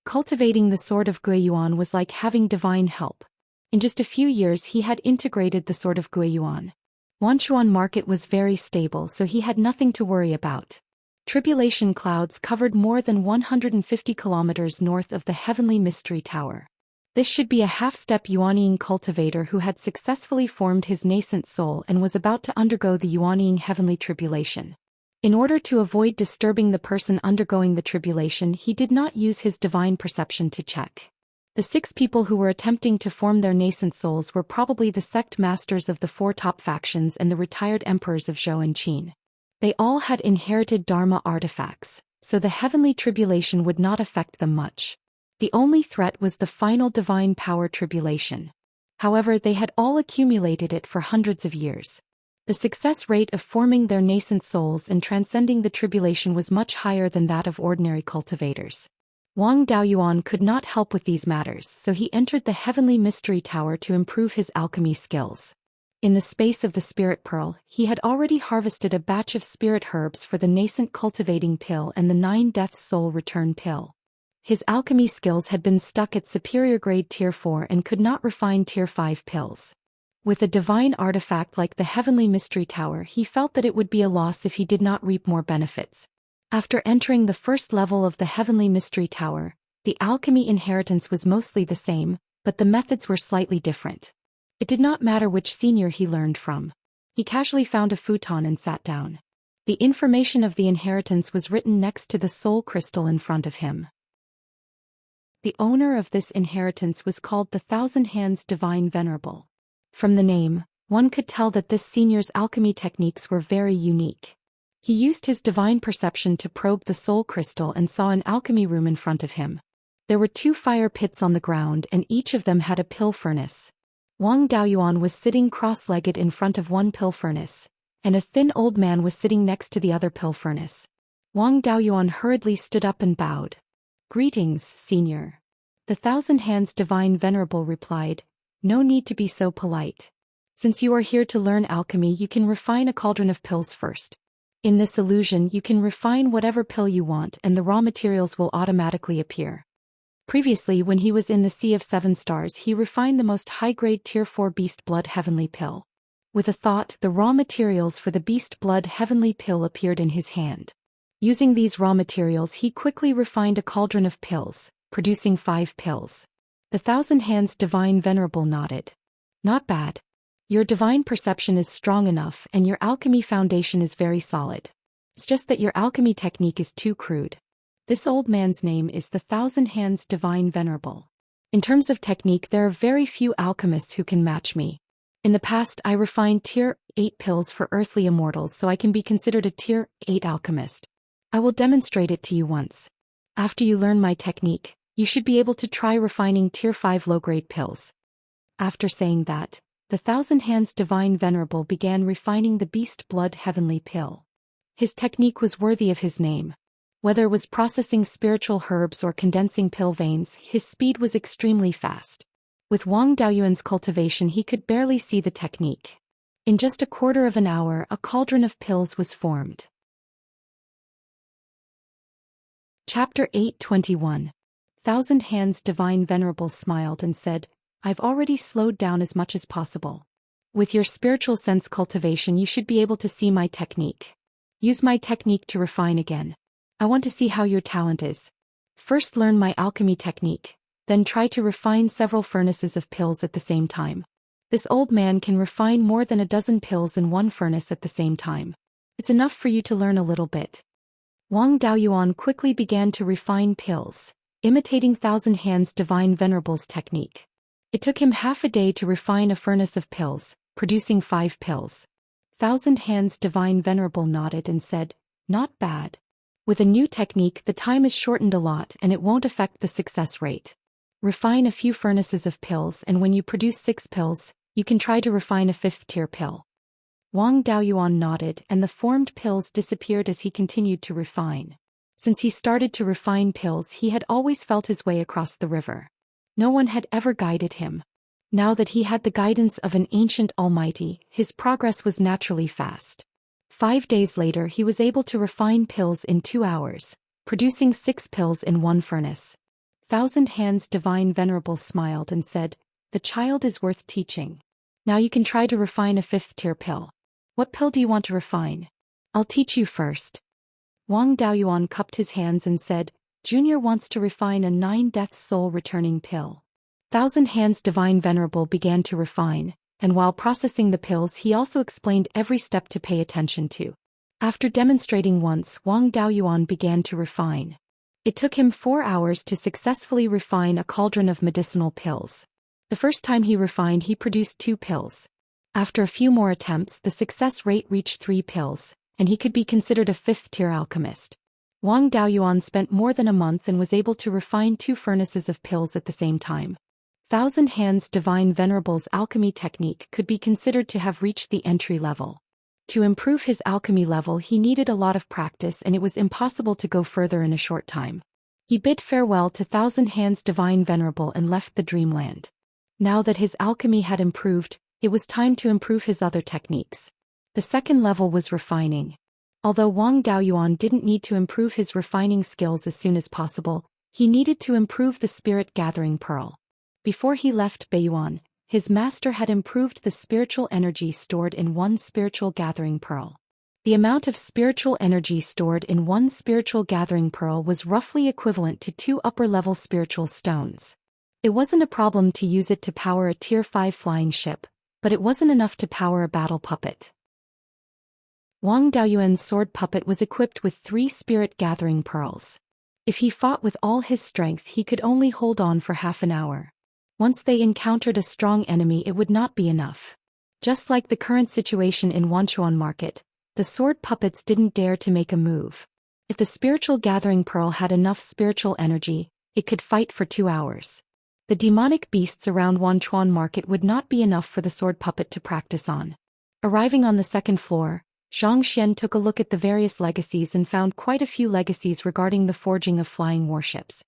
Cultivating the Sword of Beiyuan was like having divine help. In just a few years he had integrated the Sword of Beiyuan. Wanchuan Market was very stable, so he had nothing to worry about. Tribulation clouds covered more than 150 kilometers north of the Heavenly Mystery Tower. This should be a half-step Yuanying cultivator who had successfully formed his nascent soul and was about to undergo the Yuanying heavenly tribulation. In order to avoid disturbing the person undergoing the tribulation, he did not use his divine perception to check. The 6 people who were attempting to form their nascent souls were probably the sect masters of the 4 top factions and the retired emperors of Zhou and Qin. They all had inherited Dharma artifacts, so the heavenly tribulation would not affect them much. The only threat was the final divine power tribulation. However, they had all accumulated it for hundreds of years. The success rate of forming their nascent souls and transcending the tribulation was much higher than that of ordinary cultivators. Wang Daoyuan could not help with these matters, so he entered the Heavenly Mystery Tower to improve his alchemy skills. In the space of the Spirit Pearl, he had already harvested a batch of spirit herbs for the nascent cultivating pill and the 9 Death's Soul Return pill. His alchemy skills had been stuck at superior grade tier 4 and could not refine tier 5 pills. With a divine artifact like the Heavenly Mystery Tower, he felt that it would be a loss if he did not reap more benefits. After entering the first level of the Heavenly Mystery Tower, the alchemy inheritance was mostly the same, but the methods were slightly different. It did not matter which senior he learned from. He casually found a futon and sat down. The information of the inheritance was written next to the soul crystal in front of him. The owner of this inheritance was called the Thousand Hands Divine Venerable. From the name, one could tell that this senior's alchemy techniques were very unique. He used his divine perception to probe the soul crystal and saw an alchemy room in front of him. There were 2 fire pits on the ground and each of them had a pill furnace. Wang Daoyuan was sitting cross-legged in front of one pill furnace, and a thin old man was sitting next to the other pill furnace. Wang Daoyuan hurriedly stood up and bowed. "Greetings, senior." The Thousand Hands Divine Venerable replied, "No need to be so polite. Since you are here to learn alchemy, you can refine a cauldron of pills first. In this illusion, you can refine whatever pill you want and the raw materials will automatically appear." Previously, when he was in the Sea of 7 Stars, he refined the most high-grade Tier 4 Beast Blood Heavenly Pill. With a thought, the raw materials for the Beast Blood Heavenly Pill appeared in his hand. Using these raw materials, he quickly refined a cauldron of pills, producing 5 pills. The Thousand Hands Divine Venerable nodded. "Not bad. Your divine perception is strong enough and your alchemy foundation is very solid. It's just that your alchemy technique is too crude." This old man's name is the Thousand Hands Divine Venerable. "In terms of technique, there are very few alchemists who can match me. In the past, I refined Tier 8 pills for earthly immortals, so I can be considered a Tier 8 alchemist. I will demonstrate it to you once. After you learn my technique, you should be able to try refining Tier 5 low-grade pills." After saying that, the Thousand Hands Divine Venerable began refining the Beast Blood Heavenly Pill. His technique was worthy of his name. Whether it was processing spiritual herbs or condensing pill veins, his speed was extremely fast. With Wang Daoyuan's cultivation, he could barely see the technique. In just a quarter of an hour, a cauldron of pills was formed. Chapter 821. Thousand Hands Divine Venerable smiled and said, "I've already slowed down as much as possible. With your spiritual sense cultivation, you should be able to see my technique. Use my technique to refine again. I want to see how your talent is." First learn my alchemy technique, then try to refine several furnaces of pills at the same time. This old man can refine more than a dozen pills in one furnace at the same time. It's enough for you to learn a little bit. Wang Daoyuan quickly began to refine pills, imitating Thousand Hands Divine Venerable's technique. It took him half a day to refine a furnace of pills, producing 5 pills. Thousand Hands Divine Venerable nodded and said, "Not bad. With a new technique, the time is shortened a lot and it won't affect the success rate. Refine a few furnaces of pills, and when you produce 6 pills, you can try to refine a 5th-tier pill." Wang Daoyuan nodded, and the formed pills disappeared as he continued to refine. Since he started to refine pills, he had always felt his way across the river. No one had ever guided him. Now that he had the guidance of an ancient almighty, his progress was naturally fast. 5 days later, he was able to refine pills in 2 hours, producing 6 pills in one furnace. Thousand Hands Divine Venerable smiled and said, "The child is worth teaching. Now you can try to refine a 5th-tier pill. What pill do you want to refine? I'll teach you first." Wang Daoyuan cupped his hands and said, "Junior wants to refine a 9 Death's Soul returning pill." Thousand Hands Divine Venerable began to refine, and while processing the pills he also explained every step to pay attention to. After demonstrating once, Wang Daoyuan began to refine. It took him 4 hours to successfully refine a cauldron of medicinal pills. The first time he refined, he produced 2 pills. After a few more attempts, the success rate reached 3 pills, and he could be considered a 5th-tier alchemist. Wang Daoyuan spent more than a month and was able to refine 2 furnaces of pills at the same time. Thousand Hands Divine Venerable's alchemy technique could be considered to have reached the entry level. To improve his alchemy level, he needed a lot of practice, and it was impossible to go further in a short time. He bid farewell to Thousand Hands Divine Venerable and left the dreamland. Now that his alchemy had improved, it was time to improve his other techniques. The second level was refining. Although Wang Daoyuan didn't need to improve his refining skills as soon as possible, he needed to improve the spirit gathering pearl. Before he left Beiyuan, his master had improved the spiritual energy stored in one spiritual gathering pearl. The amount of spiritual energy stored in one spiritual gathering pearl was roughly equivalent to 2 upper-level spiritual stones. It wasn't a problem to use it to power a Tier 5 flying ship, but it wasn't enough to power a battle puppet. Wang Daoyuan's sword puppet was equipped with 3 spirit gathering pearls. If he fought with all his strength, he could only hold on for half an hour. Once they encountered a strong enemy, it would not be enough. Just like the current situation in Wanchuan Market, the sword puppets didn't dare to make a move. If the spiritual gathering pearl had enough spiritual energy, it could fight for 2 hours. The demonic beasts around Wanchuan Market would not be enough for the sword puppet to practice on. Arriving on the 2nd floor, Zhou Xian took a look at the various legacies and found quite a few legacies regarding the forging of flying warships.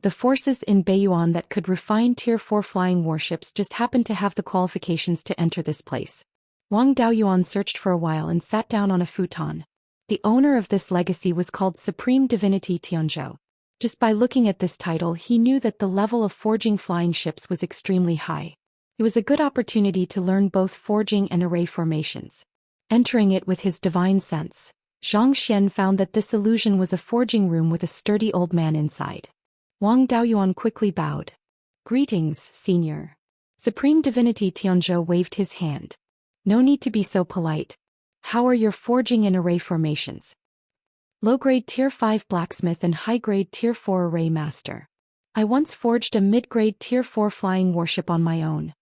The forces in Beiyuan that could refine Tier 4 flying warships just happened to have the qualifications to enter this place. Wang Daoyuan searched for a while and sat down on a futon. The owner of this legacy was called Supreme Divinity Tianzhou. Just by looking at this title, he knew that the level of forging flying ships was extremely high. It was a good opportunity to learn both forging and array formations. Entering it with his divine sense, Zhou Xian found that this illusion was a forging room with a sturdy old man inside. Wang Daoyuan quickly bowed. "Greetings, senior." Supreme Divinity Tianzhou waved his hand. "No need to be so polite. How are your forging and array formations?" "Low-grade Tier 5 blacksmith and high-grade Tier 4 array master. I once forged a mid-grade Tier 4 flying warship on my own."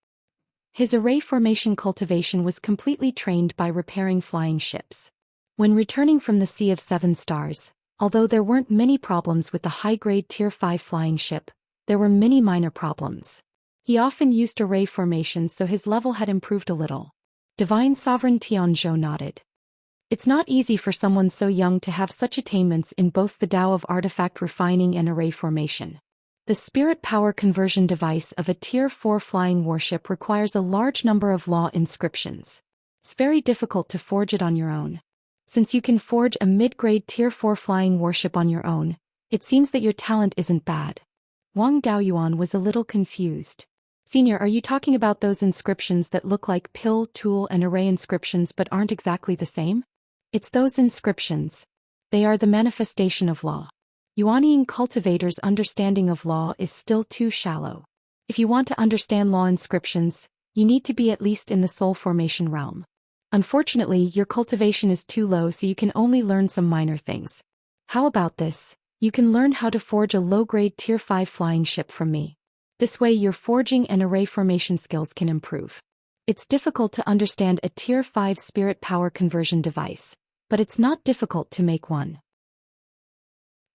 His array formation cultivation was completely trained by repairing flying ships. When returning from the Sea of 7 Stars, although there weren't many problems with the high-grade Tier 5 flying ship, there were many minor problems. He often used array formations, so his level had improved a little. Divine Sovereign Tianzhou nodded. It's not easy for someone so young to have such attainments in both the Tao of artifact refining and array formation. The spirit power conversion device of a Tier 4 flying warship requires a large number of law inscriptions. It's very difficult to forge it on your own. Since you can forge a mid-grade Tier 4 flying warship on your own, it seems that your talent isn't bad. Wang Daoyuan was a little confused. "Senior, are you talking about those inscriptions that look like pill, tool and array inscriptions but aren't exactly the same?" "It's those inscriptions. They are the manifestation of law. Yuanying cultivator's understanding of law is still too shallow. If you want to understand law inscriptions, you need to be at least in the soul formation realm. Unfortunately, your cultivation is too low, so you can only learn some minor things. How about this? You can learn how to forge a low-grade Tier 5 flying ship from me. This way your forging and array formation skills can improve. It's difficult to understand a Tier 5 spirit power conversion device, but it's not difficult to make one.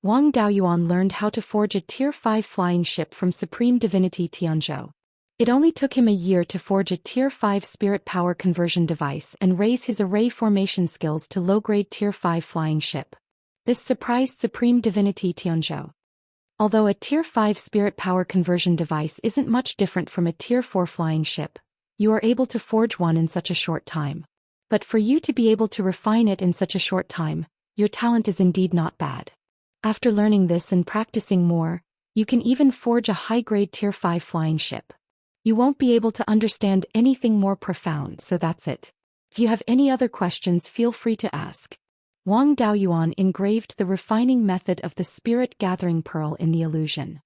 Wang Daoyuan learned how to forge a Tier 5 flying ship from Supreme Divinity Tianzhou. It only took him a year to forge a Tier 5 spirit power conversion device and raise his array formation skills to low-grade Tier 5 flying ship. This surprised Supreme Divinity Tianzhou. Although a Tier 5 spirit power conversion device isn't much different from a Tier 4 flying ship, you are able to forge one in such a short time. But for you to be able to refine it in such a short time, your talent is indeed not bad. After learning this and practicing more, you can even forge a high-grade Tier 5 flying ship. You won't be able to understand anything more profound, so that's it. If you have any other questions, feel free to ask. Wang Daoyuan engraved the refining method of the spirit gathering pearl in the illusion.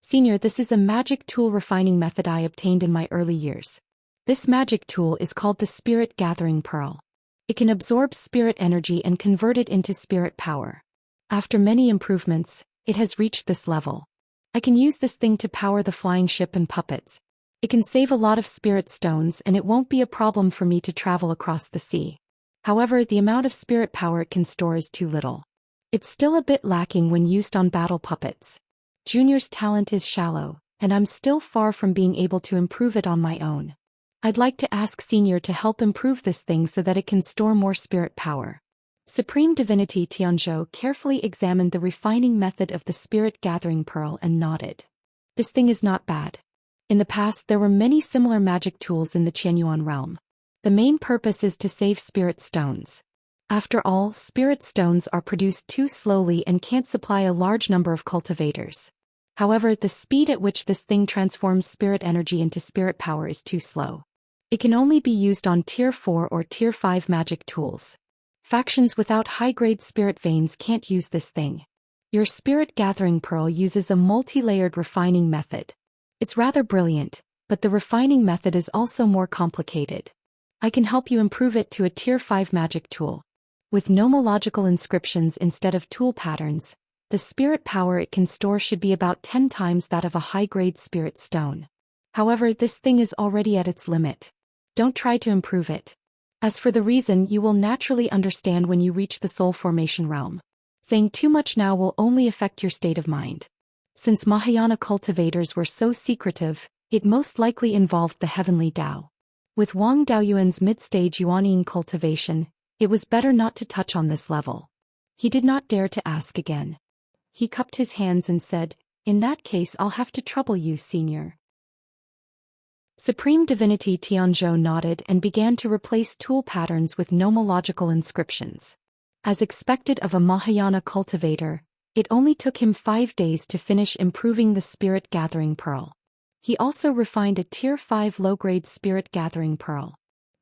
Senior, this is a magic tool refining method I obtained in my early years. This magic tool is called the spirit gathering pearl. It can absorb spirit energy and convert it into spirit power. After many improvements, it has reached this level. I can use this thing to power the flying ship and puppets. It can save a lot of spirit stones, and it won't be a problem for me to travel across the sea. However, the amount of spirit power it can store is too little. It's still a bit lacking when used on battle puppets. Junior's talent is shallow, and I'm still far from being able to improve it on my own. I'd like to ask Senior to help improve this thing so that it can store more spirit power. Supreme Divinity Tianzhou carefully examined the refining method of the spirit gathering pearl and nodded. This thing is not bad. In the past, there were many similar magic tools in the Qianyuan realm. The main purpose is to save spirit stones. After all, spirit stones are produced too slowly and can't supply a large number of cultivators. However, the speed at which this thing transforms spirit energy into spirit power is too slow. It can only be used on Tier 4 or Tier 5 magic tools. Factions without high-grade spirit veins can't use this thing. Your spirit gathering pearl uses a multi-layered refining method. It's rather brilliant, but the refining method is also more complicated. I can help you improve it to a Tier 5 magic tool. With nomological inscriptions instead of tool patterns, the spirit power it can store should be about 10 times that of a high-grade spirit stone. However, this thing is already at its limit. Don't try to improve it. As for the reason, you will naturally understand when you reach the soul formation realm. Saying too much now will only affect your state of mind. Since Mahayana cultivators were so secretive, it most likely involved the heavenly Tao. With Wang Daoyuan's mid-stage Yuanying cultivation, it was better not to touch on this level. He did not dare to ask again. He cupped his hands and said, "In that case, I'll have to trouble you, Senior." Supreme Divinity Tianzhou nodded and began to replace tool patterns with nomological inscriptions. As expected of a Mahayana cultivator, it only took him 5 days to finish improving the spirit gathering pearl. He also refined a Tier 5 low-grade spirit gathering pearl.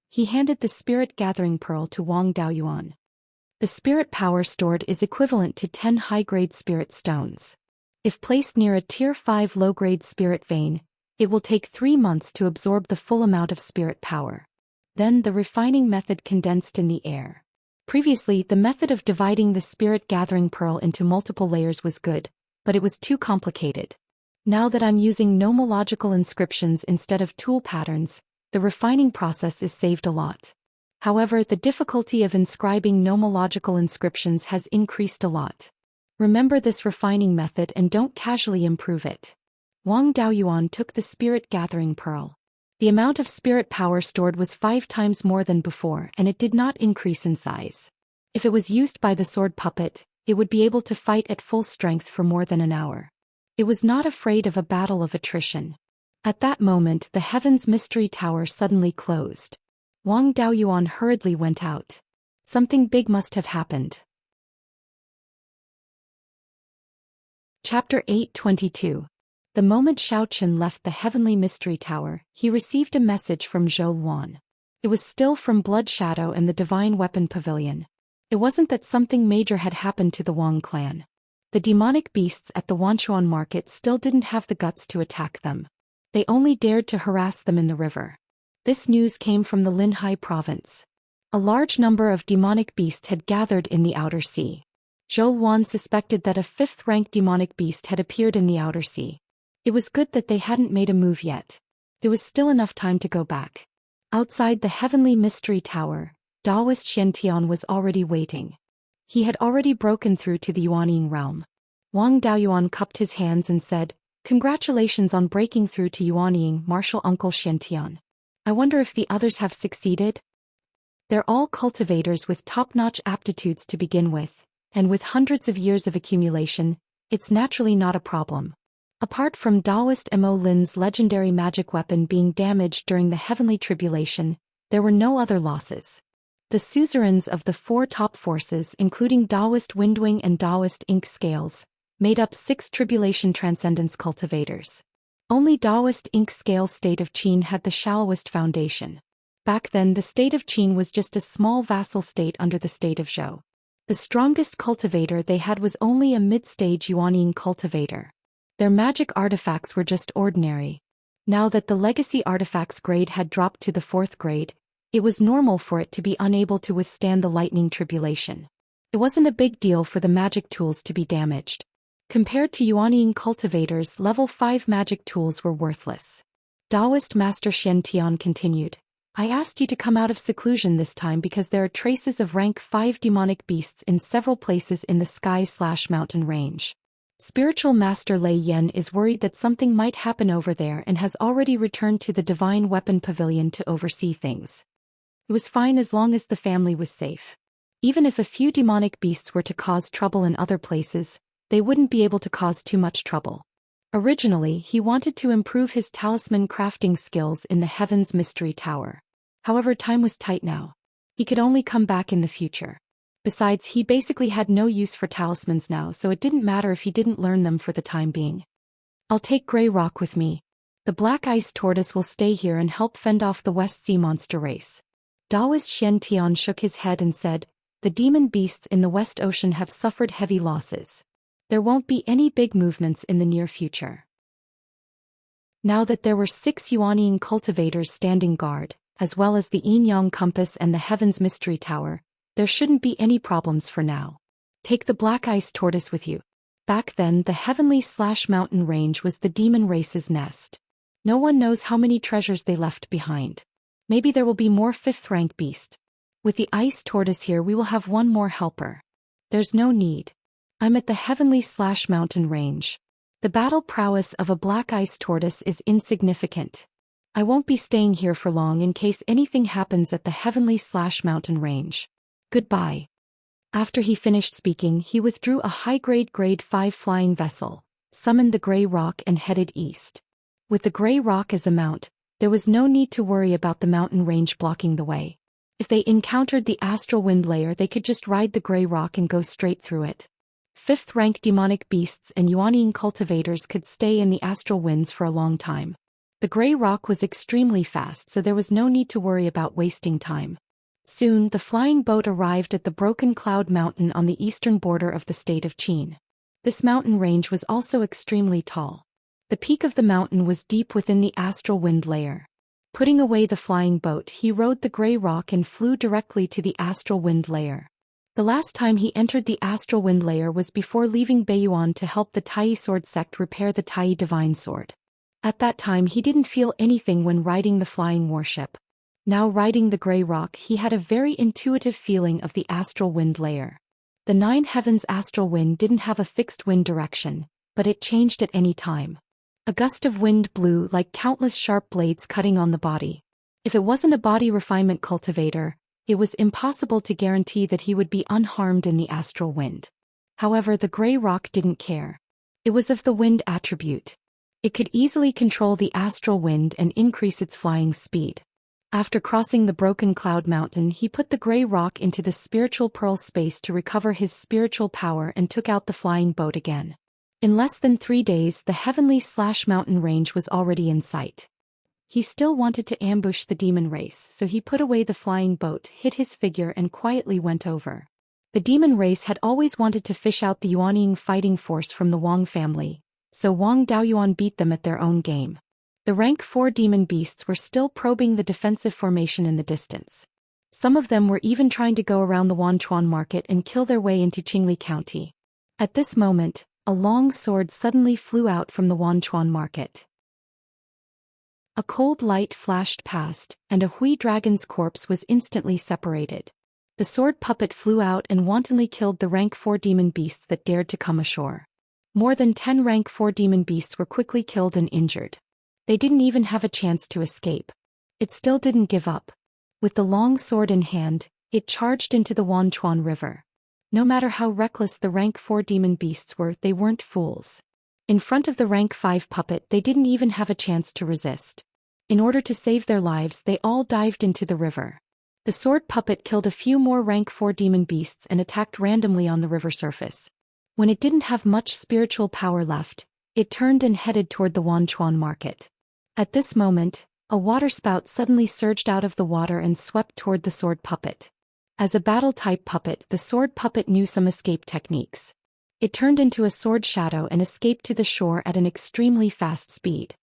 He handed the spirit gathering pearl to Wang Daoyuan. The spirit power stored is equivalent to 10 high-grade spirit stones. If placed near a Tier 5 low-grade spirit vein, it will take 3 months to absorb the full amount of spirit power. Then the refining method condensed in the air. Previously, the method of dividing the spirit gathering pearl into multiple layers was good, but it was too complicated. Now that I'm using nomological inscriptions instead of tool patterns, the refining process is saved a lot. However, the difficulty of inscribing nomological inscriptions has increased a lot. Remember this refining method and don't casually improve it. Wang Daoyuan took the spirit gathering pearl. The amount of spirit power stored was 5 times more than before, and it did not increase in size. If it was used by the sword puppet, it would be able to fight at full strength for more than an hour. It was not afraid of a battle of attrition. At that moment, the Heaven's Mystery Tower suddenly closed. Wang Daoyuan hurriedly went out. Something big must have happened. Chapter 8:22. The moment Xiaoqian left the Heavenly Mystery Tower, he received a message from Zhou Xian. It was still from Blood Shadow and the Divine Weapon Pavilion. It wasn't that something major had happened to the Wang clan. The demonic beasts at the Wanchuan market still didn't have the guts to attack them. They only dared to harass them in the river. This news came from the Linhai province. A large number of demonic beasts had gathered in the outer sea. Zhou Xian suspected that a fifth-rank demonic beast had appeared in the outer sea. It was good that they hadn't made a move yet. There was still enough time to go back. Outside the heavenly mystery tower, Taoist Xiantian was already waiting. He had already broken through to the Yuanying realm. Wang Daoyuan cupped his hands and said, "Congratulations on breaking through to Yuanying, Martial Uncle Xiantian. I wonder if the others have succeeded?" They're all cultivators with top-notch aptitudes to begin with, and with hundreds of years of accumulation, it's naturally not a problem. Apart from Taoist Mo Lin's legendary magic weapon being damaged during the heavenly tribulation, there were no other losses. The suzerains of the four top forces, including Taoist Windwing and Taoist Ink Scales, made up 6 tribulation transcendence cultivators. Only Taoist Ink Scale state of Qin had the shallowest foundation. Back then the state of Qin was just a small vassal state under the state of Zhou. The strongest cultivator they had was only a mid-stage Yuanying cultivator. Their magic artifacts were just ordinary. Now that the legacy artifacts grade had dropped to the 4th grade, it was normal for it to be unable to withstand the lightning tribulation. It wasn't a big deal for the magic tools to be damaged. Compared to Yuanying cultivators, level 5 magic tools were worthless. Taoist Master Xiantian continued, "I asked you to come out of seclusion this time because there are traces of rank 5 demonic beasts in several places in the sky/mountain range. Spiritual Master Lei Yen is worried that something might happen over there and has already returned to the Divine Weapon Pavilion to oversee things. It was fine as long as the family was safe. Even if a few demonic beasts were to cause trouble in other places, they wouldn't be able to cause too much trouble." Originally, he wanted to improve his talisman crafting skills in the Heaven's Mystery Tower. However, time was tight now. He could only come back in the future. Besides, he basically had no use for talismans now, so it didn't matter if he didn't learn them for the time being. "I'll take Grey Rock with me. The Black Ice Tortoise will stay here and help fend off the West Sea monster race." Taoist Xiantian shook his head and said, "The demon beasts in the West Ocean have suffered heavy losses. There won't be any big movements in the near future." Now that there were 6 Yuanying cultivators standing guard, as well as the Yin-Yang Compass and the Heaven's Mystery Tower, there shouldn't be any problems for now. Take the Black Ice Tortoise with you. Back then, the heavenly/mountain range was the demon race's nest. No one knows how many treasures they left behind. Maybe there will be more 5th-rank beasts. With the Ice Tortoise here, we will have one more helper. There's no need. I'm at the heavenly/mountain range. The battle prowess of a Black Ice Tortoise is insignificant. I won't be staying here for long in case anything happens at the heavenly/mountain range. Goodbye." After he finished speaking, he withdrew a high-grade grade 5 flying vessel, summoned the Grey Rock and headed east. With the Grey Rock as a mount, there was no need to worry about the mountain range blocking the way. If they encountered the astral wind layer, they could just ride the Grey Rock and go straight through it. 5th-rank demonic beasts and Yuanying cultivators could stay in the astral winds for a long time. The Grey Rock was extremely fast, so there was no need to worry about wasting time. Soon, the flying boat arrived at the Broken Cloud Mountain on the eastern border of the state of Qin. This mountain range was also extremely tall. The peak of the mountain was deep within the astral wind layer. Putting away the flying boat, he rode the Grey Rock and flew directly to the astral wind layer. The last time he entered the astral wind layer was before leaving Beiyuan to help the Tai Sword sect repair the Tai Divine Sword. At that time he didn't feel anything when riding the flying warship. Now riding the Grey Rock, he had a very intuitive feeling of the astral wind layer. The 9 heavens astral wind didn't have a fixed wind direction, but it changed at any time. A gust of wind blew like countless sharp blades cutting on the body. If it wasn't a body refinement cultivator, it was impossible to guarantee that he would be unharmed in the astral wind. However, the Grey Rock didn't care. It was of the wind attribute. It could easily control the astral wind and increase its flying speed. After crossing the Broken Cloud Mountain, he put the Grey Rock into the spiritual pearl space to recover his spiritual power and took out the flying boat again. In less than 3 days, the heavenly/mountain range was already in sight. He still wanted to ambush the demon race, so he put away the flying boat, hid his figure and quietly went over. The demon race had always wanted to fish out the Yuanying fighting force from the Wang family, so Wang Daoyuan beat them at their own game. The rank 4 demon beasts were still probing the defensive formation in the distance. Some of them were even trying to go around the Wanchuan market and kill their way into Qingli County. At this moment, a long sword suddenly flew out from the Wanchuan market. A cold light flashed past, and a Hui dragon's corpse was instantly separated. The sword puppet flew out and wantonly killed the rank 4 demon beasts that dared to come ashore. More than 10 rank 4 demon beasts were quickly killed and injured. They didn't even have a chance to escape. It still didn't give up. With the long sword in hand, it charged into the Wanchuan River. No matter how reckless the rank 4 demon beasts were, they weren't fools. In front of the rank 5 puppet, they didn't even have a chance to resist. In order to save their lives, they all dived into the river. The sword puppet killed a few more rank 4 demon beasts and attacked randomly on the river surface. When it didn't have much spiritual power left, it turned and headed toward the Wanchuan market. At this moment, a waterspout suddenly surged out of the water and swept toward the sword puppet. As a battle-type puppet, the sword puppet knew some escape techniques. It turned into a sword shadow and escaped to the shore at an extremely fast speed.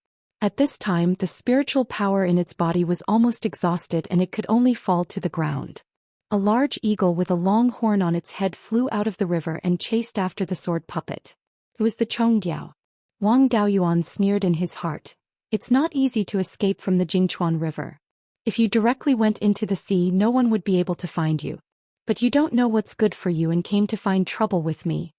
At this time, the spiritual power in its body was almost exhausted and it could only fall to the ground. A large eagle with a long horn on its head flew out of the river and chased after the sword puppet. It was the Chongdiao. Wang Daoyuan sneered in his heart. It's not easy to escape from the Jingchuan River. If you directly went into the sea, no one would be able to find you. But you don't know what's good for you and came to find trouble with me.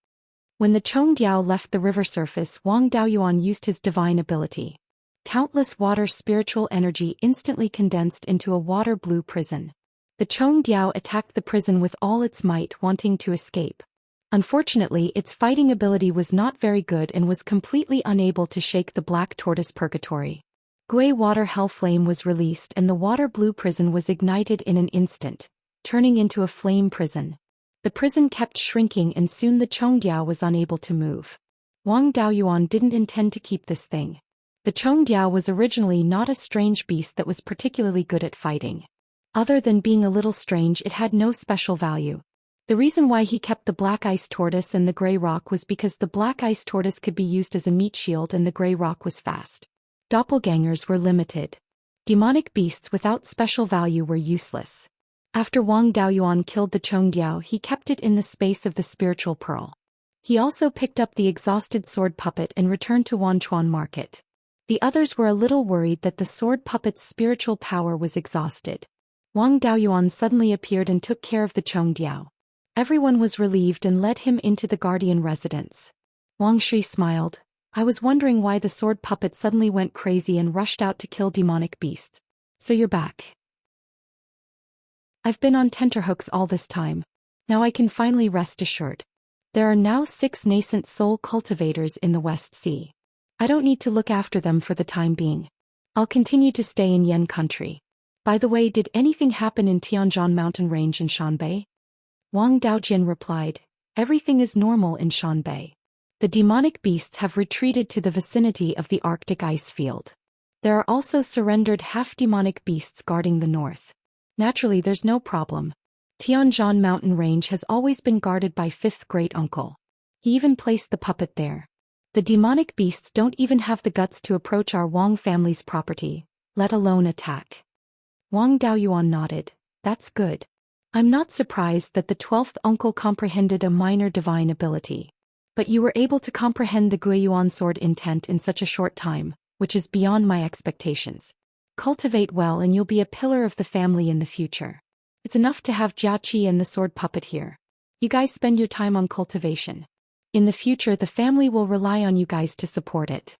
When the Chongdiao left the river surface, Wang Daoyuan used his divine ability. Countless water spiritual energy instantly condensed into a water blue prison. The Chongdiao attacked the prison with all its might, wanting to escape. Unfortunately, its fighting ability was not very good and was completely unable to shake the black tortoise purgatory. Gui water hell flame was released and the water blue prison was ignited in an instant, turning into a flame prison. The prison kept shrinking and soon the Chongdiao was unable to move. Wang Daoyuan didn't intend to keep this thing. The Chongdiao was originally not a strange beast that was particularly good at fighting. Other than being a little strange, it had no special value. The reason why he kept the black ice tortoise and the gray rock was because the black ice tortoise could be used as a meat shield and the gray rock was fast. Doppelgangers were limited. Demonic beasts without special value were useless. After Wang Daoyuan killed the Chongdiao, he kept it in the space of the spiritual pearl. He also picked up the exhausted sword puppet and returned to Wanchuan market. The others were a little worried that the sword puppet's spiritual power was exhausted. Wang Daoyuan suddenly appeared and took care of the Chongdiao. Everyone was relieved and led him into the guardian residence. Wang Shi smiled. I was wondering why the sword puppet suddenly went crazy and rushed out to kill demonic beasts. So you're back. I've been on tenterhooks all this time. Now I can finally rest assured. There are now 6 nascent soul cultivators in the West Sea. I don't need to look after them for the time being. I'll continue to stay in Yan country. By the way, did anything happen in Tianzhan mountain range in Shanbei? Wang Daojin replied, everything is normal in Shanbei. The demonic beasts have retreated to the vicinity of the Arctic ice field. There are also surrendered half-demonic beasts guarding the north. Naturally, there's no problem. Tianzhan mountain range has always been guarded by 5th great uncle. He even placed the puppet there. The demonic beasts don't even have the guts to approach our Wang family's property, let alone attack. Wang Daoyuan nodded. That's good. I'm not surprised that the 12th uncle comprehended a minor divine ability. But you were able to comprehend the Guiyuan sword intent in such a short time, which is beyond my expectations. Cultivate well and you'll be a pillar of the family in the future. It's enough to have Jiaqi and the sword puppet here. You guys spend your time on cultivation. In the future, the family will rely on you guys to support it.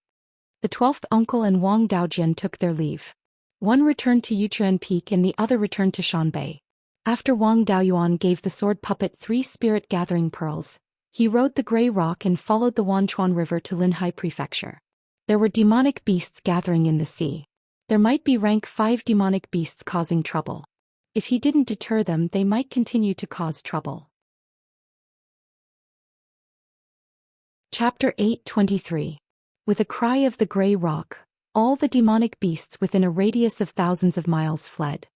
The 12th uncle and Wang Daojin took their leave. One returned to Yuchuan Peak and the other returned to Shanbei. After Wang Daoyuan gave the sword puppet 3 spirit gathering pearls, he rode the gray rock and followed the Wanchuan River to Linhai Prefecture. There were demonic beasts gathering in the sea. There might be rank 5 demonic beasts causing trouble. If he didn't deter them, they might continue to cause trouble. Chapter 8:23. With a cry of the gray rock, all the demonic beasts within a radius of thousands of miles fled.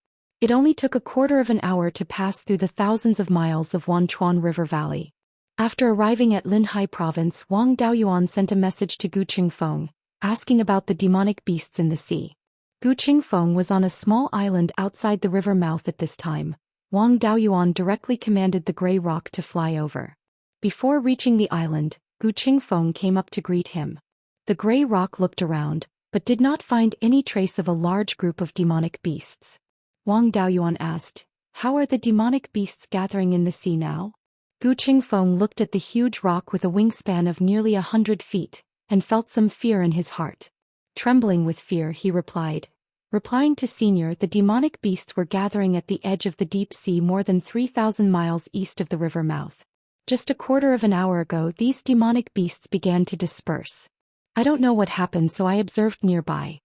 It only took a quarter of an hour to pass through the thousands of miles of Wanchuan River Valley. After arriving at Linhai Province, Wang Daoyuan sent a message to Gu Qingfeng, asking about the demonic beasts in the sea. Gu Qingfeng was on a small island outside the river mouth at this time. Wang Daoyuan directly commanded the gray rock to fly over. Before reaching the island, Gu Qingfeng came up to greet him. The gray rock looked around, but did not find any trace of a large group of demonic beasts. Wang Daoyuan asked, "How are the demonic beasts gathering in the sea now?" Gu Qingfeng looked at the huge rock with a wingspan of nearly 100 feet, and felt some fear in his heart. Trembling with fear, he replied. Replying to Senior, the demonic beasts were gathering at the edge of the deep sea more than 3,000 miles east of the river mouth. Just a quarter of an hour ago, these demonic beasts began to disperse. I don't know what happened, so I observed nearby.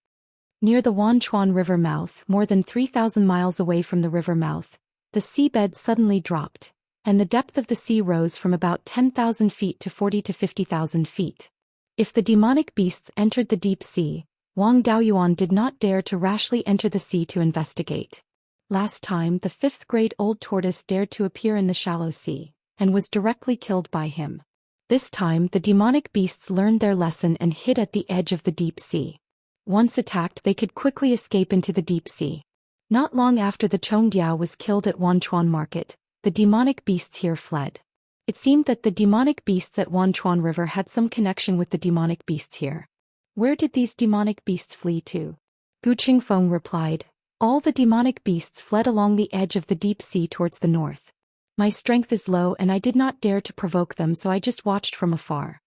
Near the Wanchuan River mouth, more than 3,000 miles away from the river mouth, the seabed suddenly dropped, and the depth of the sea rose from about 10,000 feet to 40 to 50,000 feet. If the demonic beasts entered the deep sea, Wang Daoyuan did not dare to rashly enter the sea to investigate. Last time, the 5th-grade old tortoise dared to appear in the shallow sea, and was directly killed by him. This time, the demonic beasts learned their lesson and hid at the edge of the deep sea. Once attacked, they could quickly escape into the deep sea. Not long after the Chongdiao was killed at Wanchuan Market, the demonic beasts here fled. It seemed that the demonic beasts at Wanchuan River had some connection with the demonic beasts here. Where did these demonic beasts flee to? Gu Qingfeng replied, all the demonic beasts fled along the edge of the deep sea towards the north. My strength is low and I did not dare to provoke them, so I just watched from afar.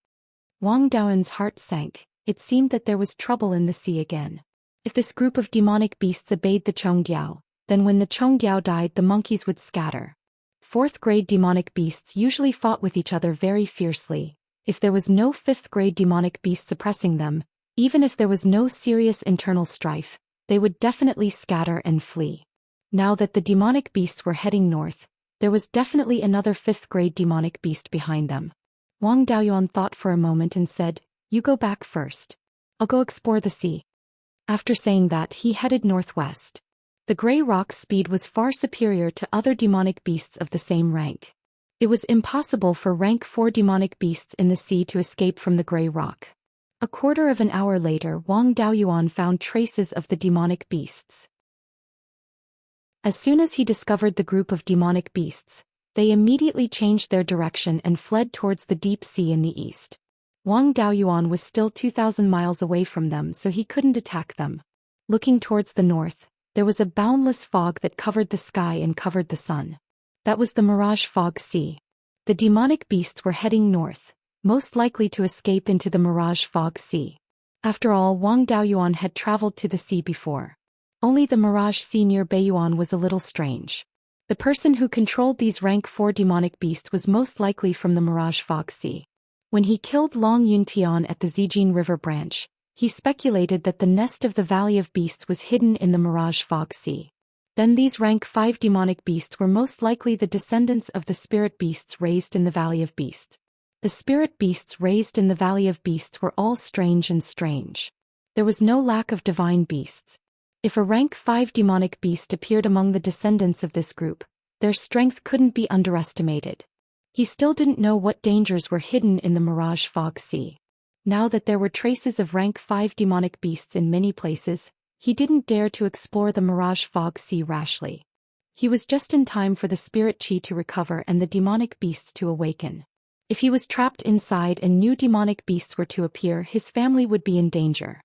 Wang Daoyuan's heart sank. It seemed that there was trouble in the sea again. If this group of demonic beasts obeyed the Chongdiao, then when the Chongdiao died, the monkeys would scatter. 4th-grade demonic beasts usually fought with each other very fiercely. If there was no 5th-grade demonic beast suppressing them, even if there was no serious internal strife, they would definitely scatter and flee. Now that the demonic beasts were heading north, there was definitely another 5th-grade demonic beast behind them. Wang Daoyuan thought for a moment and said, "You go back first. I'll go explore the sea." After saying that, he headed northwest. The gray rock's speed was far superior to other demonic beasts of the same rank. It was impossible for rank 4 demonic beasts in the sea to escape from the gray rock. A quarter of an hour later, Wang Daoyuan found traces of the demonic beasts. As soon as he discovered the group of demonic beasts, they immediately changed their direction and fled towards the deep sea in the east. Wang Daoyuan was still 2,000 miles away from them, so he couldn't attack them. Looking towards the north, there was a boundless fog that covered the sky and covered the sun. That was the Mirage Fog Sea. The demonic beasts were heading north, most likely to escape into the Mirage Fog Sea. After all, Wang Daoyuan had traveled to the sea before. Only the Mirage Sea near Beiyuan was a little strange. The person who controlled these rank 4 demonic beasts was most likely from the Mirage Fog Sea. When he killed Long Yuntian at the Zijin River branch, he speculated that the nest of the Valley of Beasts was hidden in the Mirage Fog Sea. Then these rank 5 demonic beasts were most likely the descendants of the spirit beasts raised in the Valley of Beasts. The spirit beasts raised in the Valley of Beasts were all strange and strange. There was no lack of divine beasts. If a rank 5 demonic beast appeared among the descendants of this group, their strength couldn't be underestimated. He still didn't know what dangers were hidden in the Mirage Fog Sea. Now that there were traces of rank 5 demonic beasts in many places, he didn't dare to explore the Mirage Fog Sea rashly. He was just in time for the spirit chi to recover and the demonic beasts to awaken. If he was trapped inside and new demonic beasts were to appear, his family would be in danger.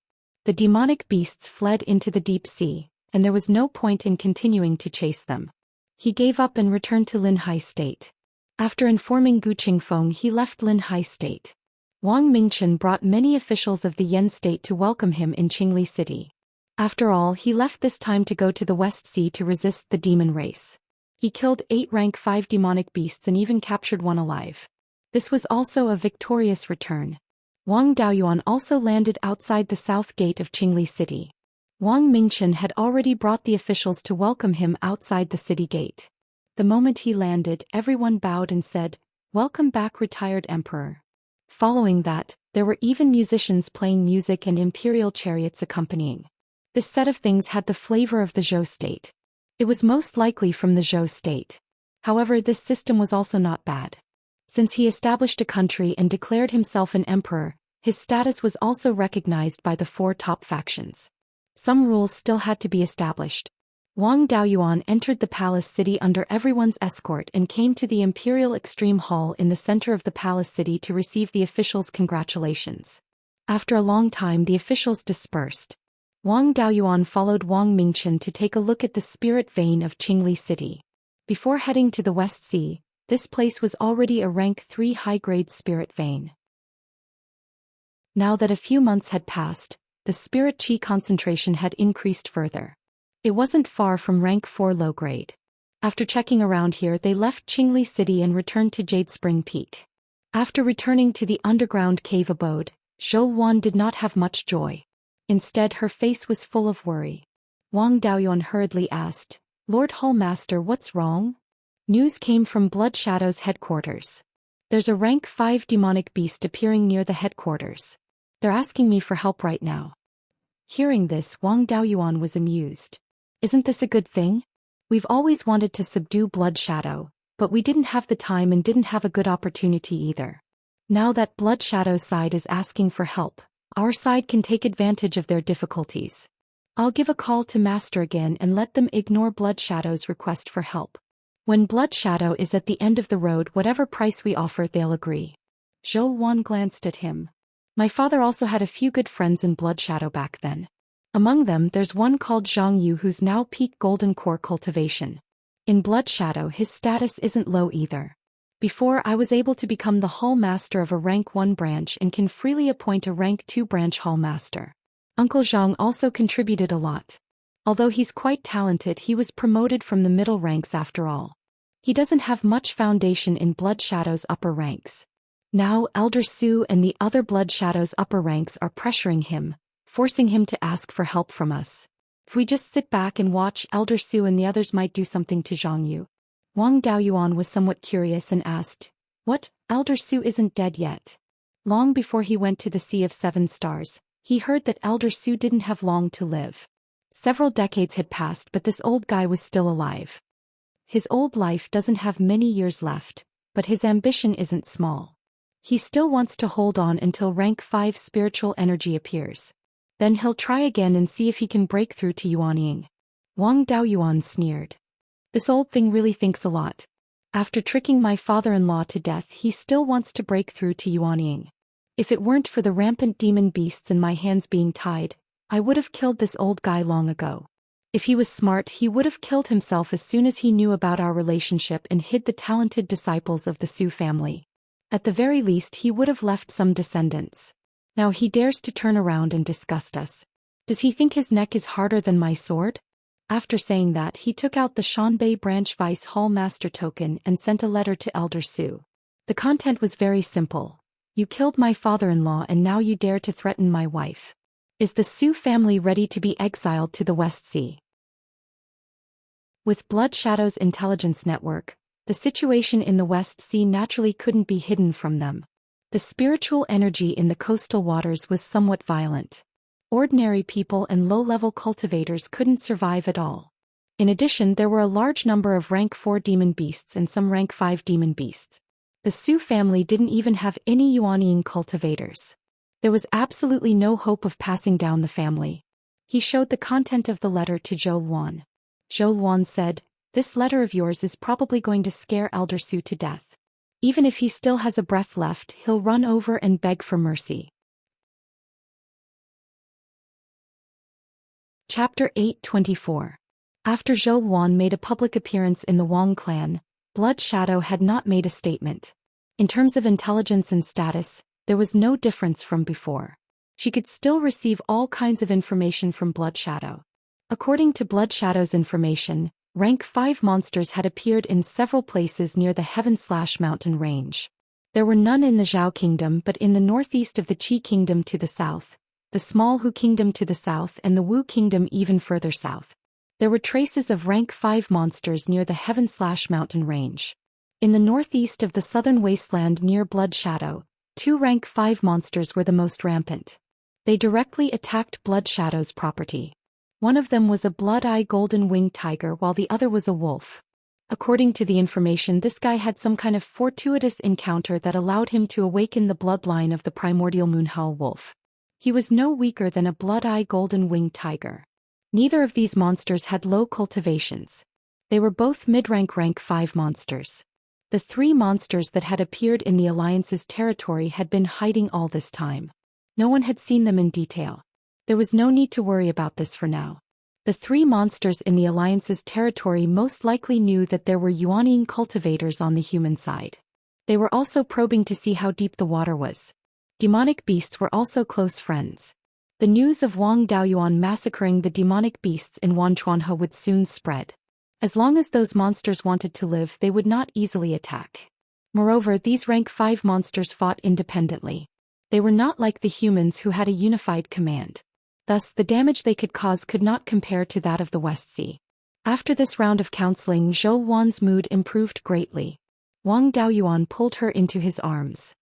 The demonic beasts fled into the deep sea, and there was no point in continuing to chase them. He gave up and returned to Linhai State. After informing Gu Qingfeng, he left Linhai State. Wang Mingchen brought many officials of the Yan State to welcome him in Qingli City. After all, he left this time to go to the West Sea to resist the demon race. He killed 8 rank 5 demonic beasts and even captured one alive. This was also a victorious return. Wang Daoyuan also landed outside the south gate of Qingli City. Wang Mingchen had already brought the officials to welcome him outside the city gate. The moment he landed, everyone bowed and said, "Welcome back, retired emperor." Following that, there were even musicians playing music and imperial chariots accompanying. This set of things had the flavor of the Zhou state. It was most likely from the Zhou state. However, this system was also not bad. Since he established a country and declared himself an emperor, his status was also recognized by the 4 top factions. Some rules still had to be established. Wang Daoyuan entered the palace city under everyone's escort and came to the Imperial Extreme Hall in the center of the palace city to receive the officials' congratulations. After a long time, the officials dispersed. Wang Daoyuan followed Wang Mingchen to take a look at the spirit vein of Qingli City. Before heading to the West Sea, this place was already a rank 3 high-grade spirit vein. Now that a few months had passed, the spirit qi concentration had increased further. It wasn't far from rank 4 low-grade. After checking around here, they left Qingli City and returned to Jade Spring Peak. After returning to the underground cave abode, Zhou Wan did not have much joy. Instead, her face was full of worry. Wang Daoyuan hurriedly asked, "Lord Hallmaster, what's wrong?" News came from Blood Shadow's headquarters. There's a rank 5 demonic beast appearing near the headquarters. They're asking me for help right now. Hearing this, Wang Daoyuan was amused. Isn't this a good thing? We've always wanted to subdue Blood Shadow, but we didn't have the time and didn't have a good opportunity either. Now that Blood Shadow's side is asking for help, our side can take advantage of their difficulties. I'll give a call to Master again and let them ignore Blood Shadow's request for help. When Blood Shadow is at the end of the road, whatever price we offer, they'll agree. Zhou Wan glanced at him. My father also had a few good friends in Blood Shadow back then. Among them, there's one called Zhang Yu who's now peak Golden Core Cultivation. In Blood Shadow, his status isn't low either. Before, I was able to become the Hall Master of a rank 1 branch and can freely appoint a rank 2 branch Hall Master. Uncle Zhang also contributed a lot. Although he's quite talented, he was promoted from the middle ranks after all. He doesn't have much foundation in Blood Shadow's upper ranks. Now, Elder Su and the other Blood Shadow's upper ranks are pressuring him, forcing him to ask for help from us. If we just sit back and watch, Elder Su and the others might do something to Zhang Yu. Wang Daoyuan was somewhat curious and asked, "What? Elder Su isn't dead yet?" Long before he went to the Sea of 7 Stars, he heard that Elder Su didn't have long to live. Several decades had passed, but this old guy was still alive. His old life doesn't have many years left, but his ambition isn't small. He still wants to hold on until rank 5 spiritual energy appears. Then he'll try again and see if he can break through to Yuanying. Wang Daoyuan sneered. This old thing really thinks a lot. After tricking my father-in-law to death, he still wants to break through to Yuanying. If it weren't for the rampant demon beasts and my hands being tied, I would have killed this old guy long ago. If he was smart, he would have killed himself as soon as he knew about our relationship and hid the talented disciples of the Su family. At the very least, he would have left some descendants. Now he dares to turn around and disgust us. Does he think his neck is harder than my sword? After saying that, he took out the Shanbei Branch Vice Hall Master token and sent a letter to Elder Su. The content was very simple. You killed my father-in-law and now you dare to threaten my wife. Is the Su family ready to be exiled to the West Sea? With Blood Shadow's intelligence network, the situation in the West Sea naturally couldn't be hidden from them. The spiritual energy in the coastal waters was somewhat violent. Ordinary people and low-level cultivators couldn't survive at all. In addition, there were a large number of rank 4 demon beasts and some rank 5 demon beasts. The Su family didn't even have any Yuanying cultivators. There was absolutely no hope of passing down the family. He showed the content of the letter to Zhou Wan. Zhou Wan said, "This letter of yours is probably going to scare Elder Su to death. Even if he still has a breath left, he'll run over and beg for mercy." Chapter 824. After Zhou Wan made a public appearance in the Wang clan, Blood Shadow had not made a statement. In terms of intelligence and status, there was no difference from before. She could still receive all kinds of information from Blood Shadow. According to Blood Shadow's information, rank 5 monsters had appeared in several places near the Heaven/Mountain range. There were none in the Zhao Kingdom but in the northeast of the Qi Kingdom to the south, the Small Hu Kingdom to the south and the Wu Kingdom even further south. There were traces of rank 5 monsters near the Heaven/Mountain range. In the northeast of the southern wasteland near Blood Shadow, 2 rank 5 monsters were the most rampant. They directly attacked Blood Shadow's property. One of them was a blood-eye golden-winged tiger while the other was a wolf. According to the information, this guy had some kind of fortuitous encounter that allowed him to awaken the bloodline of the primordial moonhowl wolf. He was no weaker than a blood-eye golden-winged tiger. Neither of these monsters had low cultivations. They were both mid-rank rank 5 monsters. The 3 monsters that had appeared in the Alliance's territory had been hiding all this time. No one had seen them in detail. There was no need to worry about this for now. The 3 monsters in the Alliance's territory most likely knew that there were Yuanian cultivators on the human side. They were also probing to see how deep the water was. Demonic beasts were also close friends. The news of Wang Daoyuan massacring the demonic beasts in Wanchuanhe would soon spread. As long as those monsters wanted to live, they would not easily attack. Moreover, these rank 5 monsters fought independently. They were not like the humans who had a unified command. Thus, the damage they could cause could not compare to that of the West Sea. After this round of counseling, Zhou Wan's mood improved greatly. Wang Daoyuan pulled her into his arms.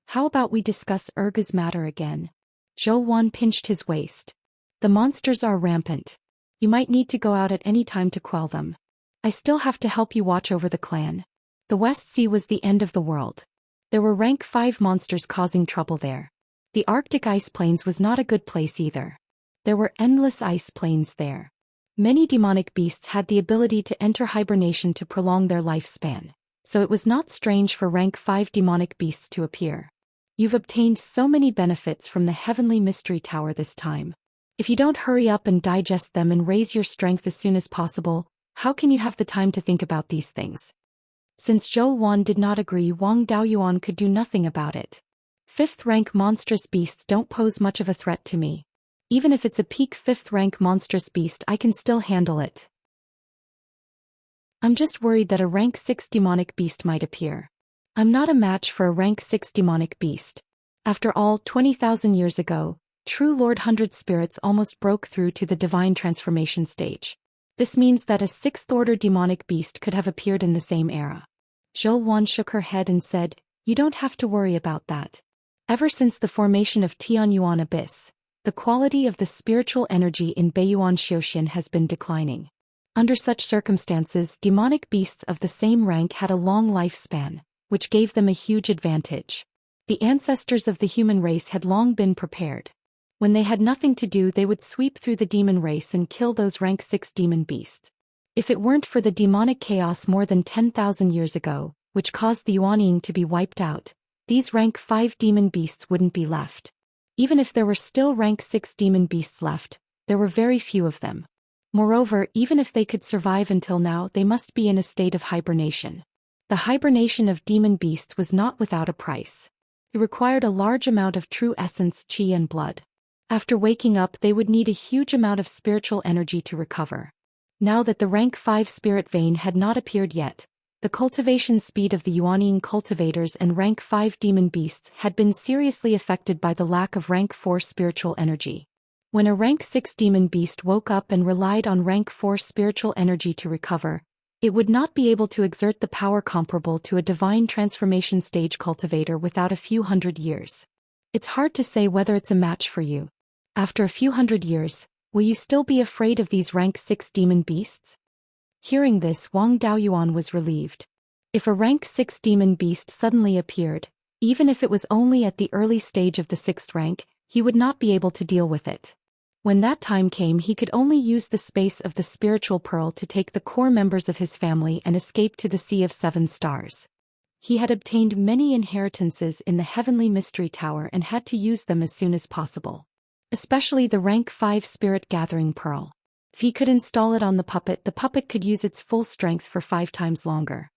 "How about we discuss Urga's matter again?" Zhou Wan pinched his waist. "The monsters are rampant. You might need to go out at any time to quell them. I still have to help you watch over the clan." The West Sea was the end of the world. There were rank 5 monsters causing trouble there. The Arctic ice plains was not a good place either. There were endless ice plains there. Many demonic beasts had the ability to enter hibernation to prolong their lifespan, so it was not strange for rank 5 demonic beasts to appear. "You've obtained so many benefits from the Heavenly Mystery Tower this time. If you don't hurry up and digest them and raise your strength as soon as possible, how can you have the time to think about these things?" Since Zhou Wan did not agree, Wang Daoyuan could do nothing about it. 5th rank monstrous beasts don't pose much of a threat to me. Even if it's a peak 5th rank monstrous beast, I can still handle it. I'm just worried that a rank 6 demonic beast might appear. I'm not a match for a rank 6 demonic beast. After all, 20,000 years ago, true Lord 100 spirits almost broke through to the divine transformation stage. This means that a 6th order demonic beast could have appeared in the same era. Zhou Wan shook her head and said, "You don't have to worry about that. Ever since the formation of Tianyuan Abyss, the quality of the spiritual energy in Beiyuan Zhou Xian has been declining. Under such circumstances, demonic beasts of the same rank had a long lifespan, which gave them a huge advantage. The ancestors of the human race had long been prepared. When they had nothing to do, they would sweep through the demon race and kill those rank 6 demon beasts. If it weren't for the demonic chaos more than 10,000 years ago, which caused the Yuaniing to be wiped out, these rank 5 demon beasts wouldn't be left. Even if there were still rank 6 demon beasts left, there were very few of them. Moreover, even if they could survive until now, they must be in a state of hibernation. The hibernation of demon beasts was not without a price. It required a large amount of true essence, qi and blood. After waking up, they would need a huge amount of spiritual energy to recover. Now that the rank 5 spirit vein had not appeared yet, the cultivation speed of the Yuanian cultivators and rank 5 demon beasts had been seriously affected by the lack of rank 4 spiritual energy. When a rank 6 demon beast woke up and relied on rank 4 spiritual energy to recover, it would not be able to exert the power comparable to a divine transformation stage cultivator without a few hundred years. It's hard to say whether it's a match for you. After a few hundred years, will you still be afraid of these rank 6 demon beasts? Hearing this, Wang Daoyuan was relieved. If a rank 6 demon beast suddenly appeared, even if it was only at the early stage of the 6th rank, he would not be able to deal with it. When that time came, he could only use the space of the spiritual pearl to take the core members of his family and escape to the Sea of 7 Stars. He had obtained many inheritances in the Heavenly Mystery Tower and had to use them as soon as possible. Especially the rank 5 Spirit Gathering Pearl. If he could install it on the puppet could use its full strength for 5 times longer.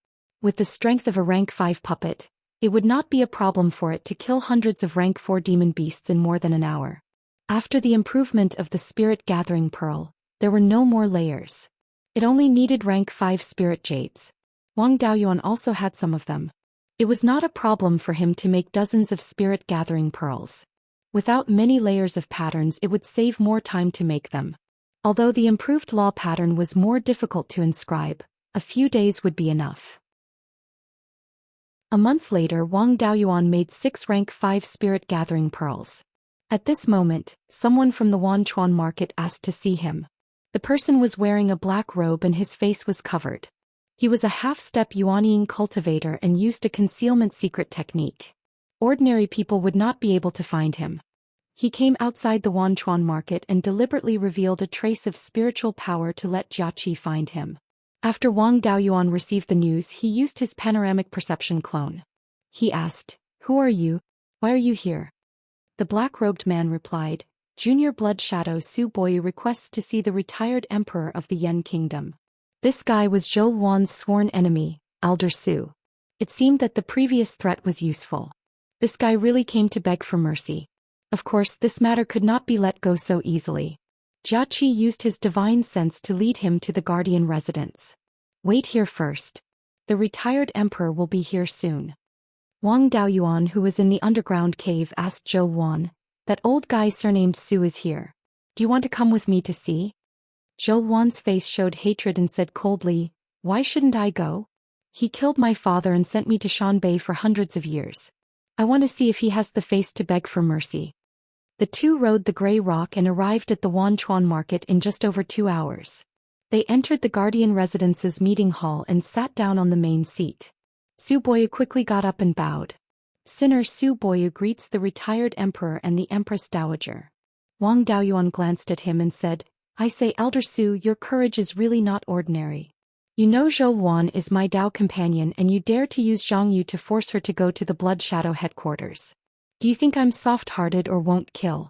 With the strength of a rank 5 puppet, it would not be a problem for it to kill hundreds of rank 4 demon beasts in more than an hour. After the improvement of the Spirit Gathering Pearl, there were no more layers. It only needed rank 5 Spirit Jades. Wang Daoyuan also had some of them. It was not a problem for him to make dozens of Spirit Gathering Pearls. Without many layers of patterns, it would save more time to make them. Although the improved law pattern was more difficult to inscribe, a few days would be enough. A month later, Wang Daoyuan made 6 rank 5 Spirit Gathering Pearls. At this moment, someone from the Wanchuan market asked to see him. The person was wearing a black robe and his face was covered. He was a half-step Yuanying cultivator and used a concealment secret technique. Ordinary people would not be able to find him. He came outside the Wanchuan market and deliberately revealed a trace of spiritual power to let Jiaqi find him. After Wang Daoyuan received the news, he used his panoramic perception clone. He asked, "Who are you? Why are you here?" The black-robed man replied, "Junior Blood Shadow Su Boyu requests to see the retired emperor of the Yan Kingdom." This guy was Zhou Wan's sworn enemy, Elder Su. It seemed that the previous threat was useful. This guy really came to beg for mercy. Of course, this matter could not be let go so easily. Jiaqi used his divine sense to lead him to the guardian residence. "Wait here first. The retired emperor will be here soon." Wang Daoyuan, who was in the underground cave, asked Zhou Wan, "That old guy surnamed Su is here. Do you want to come with me to see?" Zhou Wan's face showed hatred and said coldly, "Why shouldn't I go? He killed my father and sent me to Shanbei for hundreds of years. I want to see if he has the face to beg for mercy." The two rode the gray rock and arrived at the Wanchuan market in just over 2 hours. They entered the guardian residence's meeting hall and sat down on the main seat. Su Boyu quickly got up and bowed. "Sinner Su Boyu greets the retired emperor and the empress dowager." Wang Daoyuan glanced at him and said, "I say, Elder Su, your courage is really not ordinary. You know Zhou Wan is my Dao companion and you dare to use Zhang Yu to force her to go to the Blood Shadow headquarters. Do you think I'm soft-hearted or won't kill?"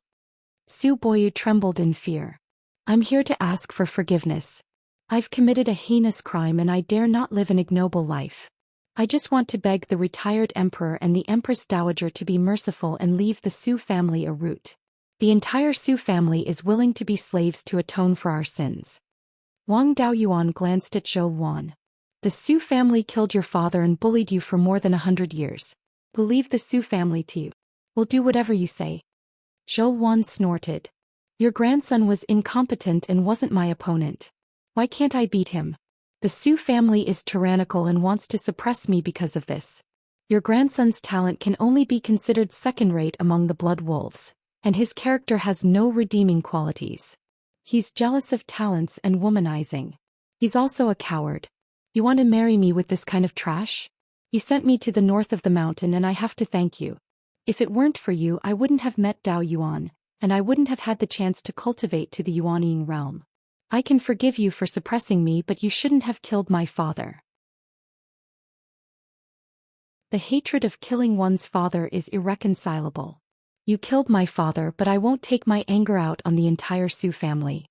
Su Boyu trembled in fear. "I'm here to ask for forgiveness. I've committed a heinous crime and I dare not live an ignoble life. I just want to beg the retired emperor and the empress dowager to be merciful and leave the Su family a root. The entire Su family is willing to be slaves to atone for our sins." Wang Daoyuan glanced at Zhou Wan. "The Su family killed your father and bullied you for more than 100 years. We'll leave the Su family to you. We'll do whatever you say." Zhou Wan snorted. "Your grandson was incompetent and wasn't my opponent. Why can't I beat him? The Su family is tyrannical and wants to suppress me because of this. Your grandson's talent can only be considered second-rate among the blood wolves, and his character has no redeeming qualities. He's jealous of talents and womanizing. He's also a coward. You want to marry me with this kind of trash? You sent me to the north of the mountain and I have to thank you. If it weren't for you, I wouldn't have met Dao Yuan, and I wouldn't have had the chance to cultivate to the Yuanying realm. I can forgive you for suppressing me, but you shouldn't have killed my father." The hatred of killing one's father is irreconcilable. You killed my father, but I won't take my anger out on the entire Su family.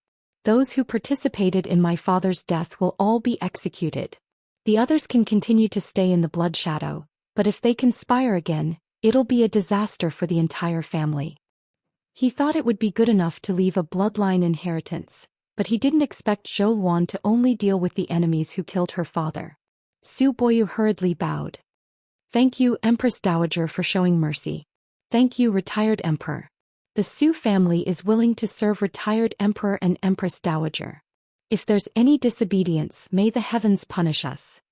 Those who participated in my father's death will all be executed. The others can continue to stay in the Blood Shadow, but if they conspire again, it'll be a disaster for the entire family. He thought it would be good enough to leave a bloodline inheritance, but he didn't expect Zhou Wan to only deal with the enemies who killed her father. Su Boyu hurriedly bowed. "Thank you, Empress Dowager, for showing mercy. Thank you, retired emperor. The Su family is willing to serve retired emperor and empress dowager. If there's any disobedience, may the heavens punish us."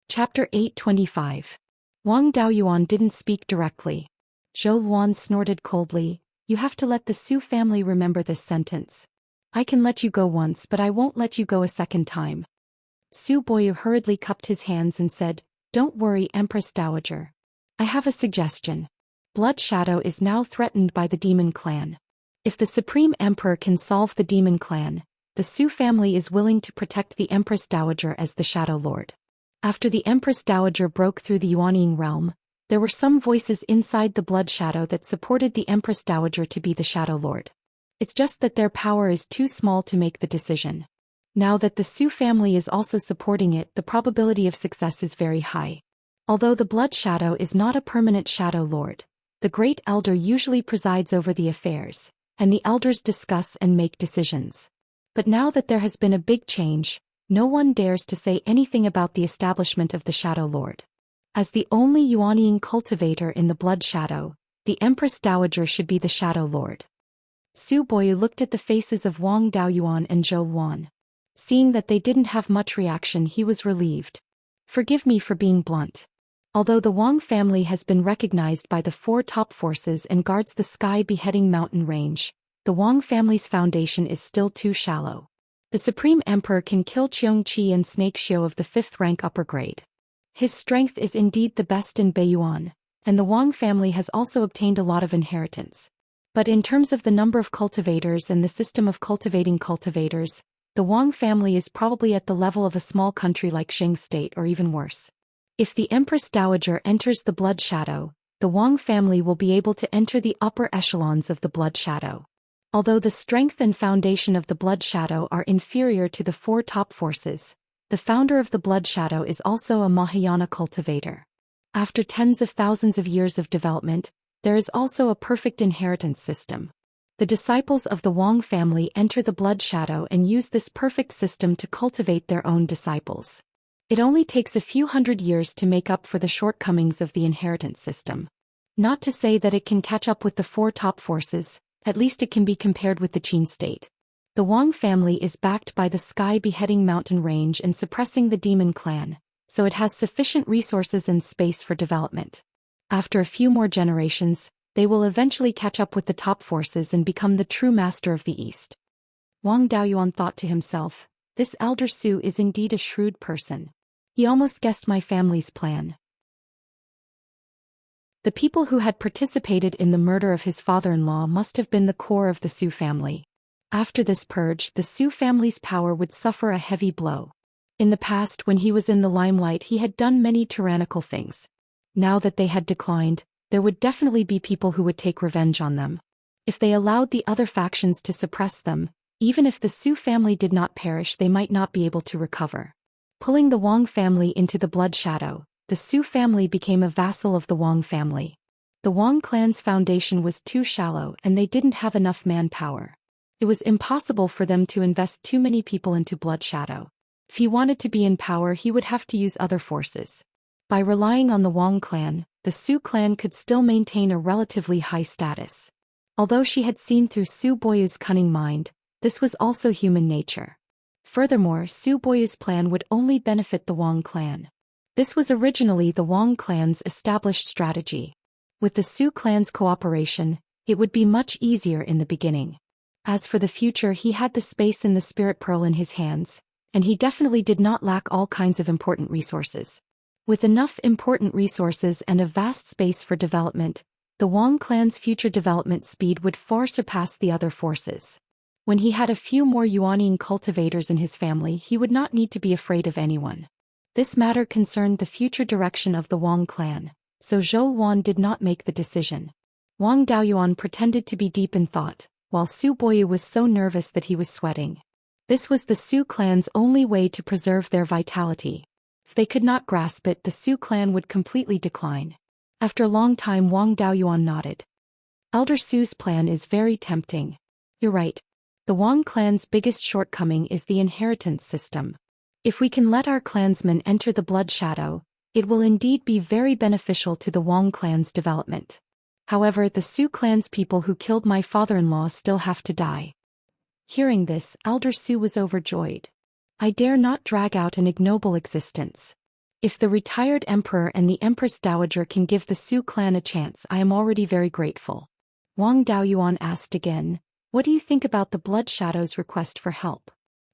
Chapter 825. Wang Daoyuan didn't speak directly. Zhou Wan snorted coldly, "You have to let the Su family remember this sentence. I can let you go once, but I won't let you go a second time." Su Boyu hurriedly cupped his hands and said, "Don't worry, Empress Dowager. I have a suggestion. Blood Shadow is now threatened by the Demon Clan. If the Supreme Emperor can solve the Demon Clan, the Su family is willing to protect the Empress Dowager as the Shadow Lord." After the Empress Dowager broke through the Yuanying realm, there were some voices inside the Blood Shadow that supported the Empress Dowager to be the Shadow Lord. It's just that their power is too small to make the decision. Now that the Su family is also supporting it, the probability of success is very high. Although the Blood Shadow is not a permanent Shadow Lord, the Great Elder usually presides over the affairs, and the Elders discuss and make decisions. But now that there has been a big change, no one dares to say anything about the establishment of the Shadow Lord. As the only Yuanying cultivator in the Blood Shadow, the Empress Dowager should be the Shadow Lord. Su Boyu looked at the faces of Wang Daoyuan and Zhou Wan. Seeing that they didn't have much reaction, he was relieved. "Forgive me for being blunt. Although the Wang family has been recognized by the four top forces and guards the sky-beheading mountain range, the Wang family's foundation is still too shallow. The Supreme Emperor can kill Xianxia and Snake Xiu of the 5th rank upper grade. His strength is indeed the best in Beiyuan, and the Wang family has also obtained a lot of inheritance. But in terms of the number of cultivators and the system of cultivating cultivators, the Wang family is probably at the level of a small country like Qing state or even worse. If the Empress Dowager enters the Blood Shadow, the Wang family will be able to enter the upper echelons of the Blood Shadow. Although the strength and foundation of the Blood Shadow are inferior to the four top forces, the founder of the Blood Shadow is also a Mahayana cultivator. After tens of thousands of years of development, there is also a perfect inheritance system. The disciples of the Wang family enter the Blood Shadow and use this perfect system to cultivate their own disciples. It only takes a few hundred years to make up for the shortcomings of the inheritance system. Not to say that it can catch up with the four top forces, at least it can be compared with the Qin state. The Wang family is backed by the sky-beheading mountain range and suppressing the demon clan, so it has sufficient resources and space for development. After a few more generations, they will eventually catch up with the top forces and become the true master of the East. Wang Daoyuan thought to himself, this elder Su is indeed a shrewd person. He almost guessed my family's plan. The people who had participated in the murder of his father-in-law must have been the core of the Su family. After this purge, the Su family's power would suffer a heavy blow. In the past, when he was in the limelight, he had done many tyrannical things. Now that they had declined, there would definitely be people who would take revenge on them. If they allowed the other factions to suppress them, even if the Su family did not perish, they might not be able to recover. Pulling the Wang family into the Blood Shadow, the Su family became a vassal of the Wang family. The Wang clan's foundation was too shallow and they didn't have enough manpower. It was impossible for them to invest too many people into Blood Shadow. If he wanted to be in power, he would have to use other forces. By relying on the Wang clan, the Su clan could still maintain a relatively high status. Although she had seen through Su Boyu's cunning mind, this was also human nature. Furthermore, Su Boyu's plan would only benefit the Wang clan. This was originally the Wang clan's established strategy. With the Su clan's cooperation, it would be much easier in the beginning. As for the future, he had the space in the Spirit Pearl in his hands, and he definitely did not lack all kinds of important resources. With enough important resources and a vast space for development, the Wang clan's future development speed would far surpass the other forces. When he had a few more Yuanian cultivators in his family, he would not need to be afraid of anyone. This matter concerned the future direction of the Wang clan, so Zhou Wan did not make the decision. Wang Daoyuan pretended to be deep in thought, while Su Boyu was so nervous that he was sweating. This was the Su clan's only way to preserve their vitality. If they could not grasp it, the Su clan would completely decline. After a long time, Wang Daoyuan nodded. Elder Su's plan is very tempting. You're right. The Wang clan's biggest shortcoming is the inheritance system. If we can let our clansmen enter the Blood Shadow, it will indeed be very beneficial to the Wang clan's development. However, the Su clan's people who killed my father-in-law still have to die. Hearing this, Elder Su was overjoyed. I dare not drag out an ignoble existence. If the retired emperor and the Empress Dowager can give the Su clan a chance, I am already very grateful. Wang Daoyuan asked again, what do you think about the Blood Shadow's request for help?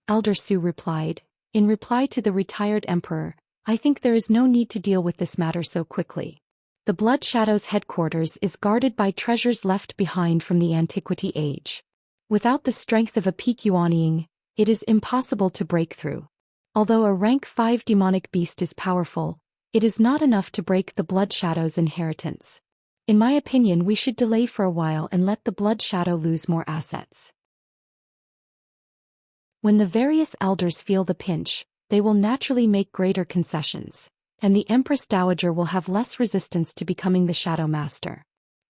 Elder Su replied, in reply to the retired emperor, I think there is no need to deal with this matter so quickly. The Blood Shadow's headquarters is guarded by treasures left behind from the Antiquity Age. Without the strength of a peak Yuanying, it is impossible to break through. Although a rank 5 demonic beast is powerful, it is not enough to break the Blood Shadow's inheritance. In my opinion, we should delay for a while and let the Blood Shadow lose more assets. When the various elders feel the pinch, they will naturally make greater concessions, and the Empress Dowager will have less resistance to becoming the Shadow Master.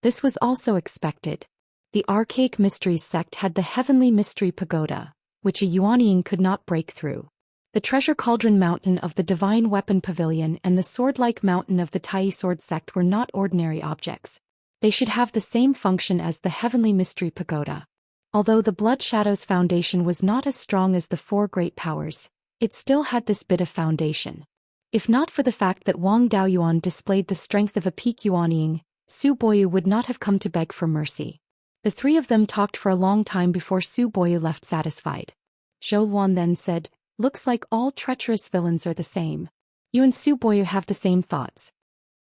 This was also expected. The Archaic Mysteries sect had the Heavenly Mystery Pagoda, which a Yuanying could not break through. The Treasure Cauldron Mountain of the Divine Weapon Pavilion and the Sword-like Mountain of the Tai Sword sect were not ordinary objects. They should have the same function as the Heavenly Mystery Pagoda. Although the Blood Shadow's foundation was not as strong as the four great powers, it still had this bit of foundation. If not for the fact that Wang Daoyuan displayed the strength of a peak Yuanying, Su Boyu would not have come to beg for mercy. The three of them talked for a long time before Su Boyu left satisfied. Zhou Xian then said, "Looks like all treacherous villains are the same. You and Su Boyu have the same thoughts."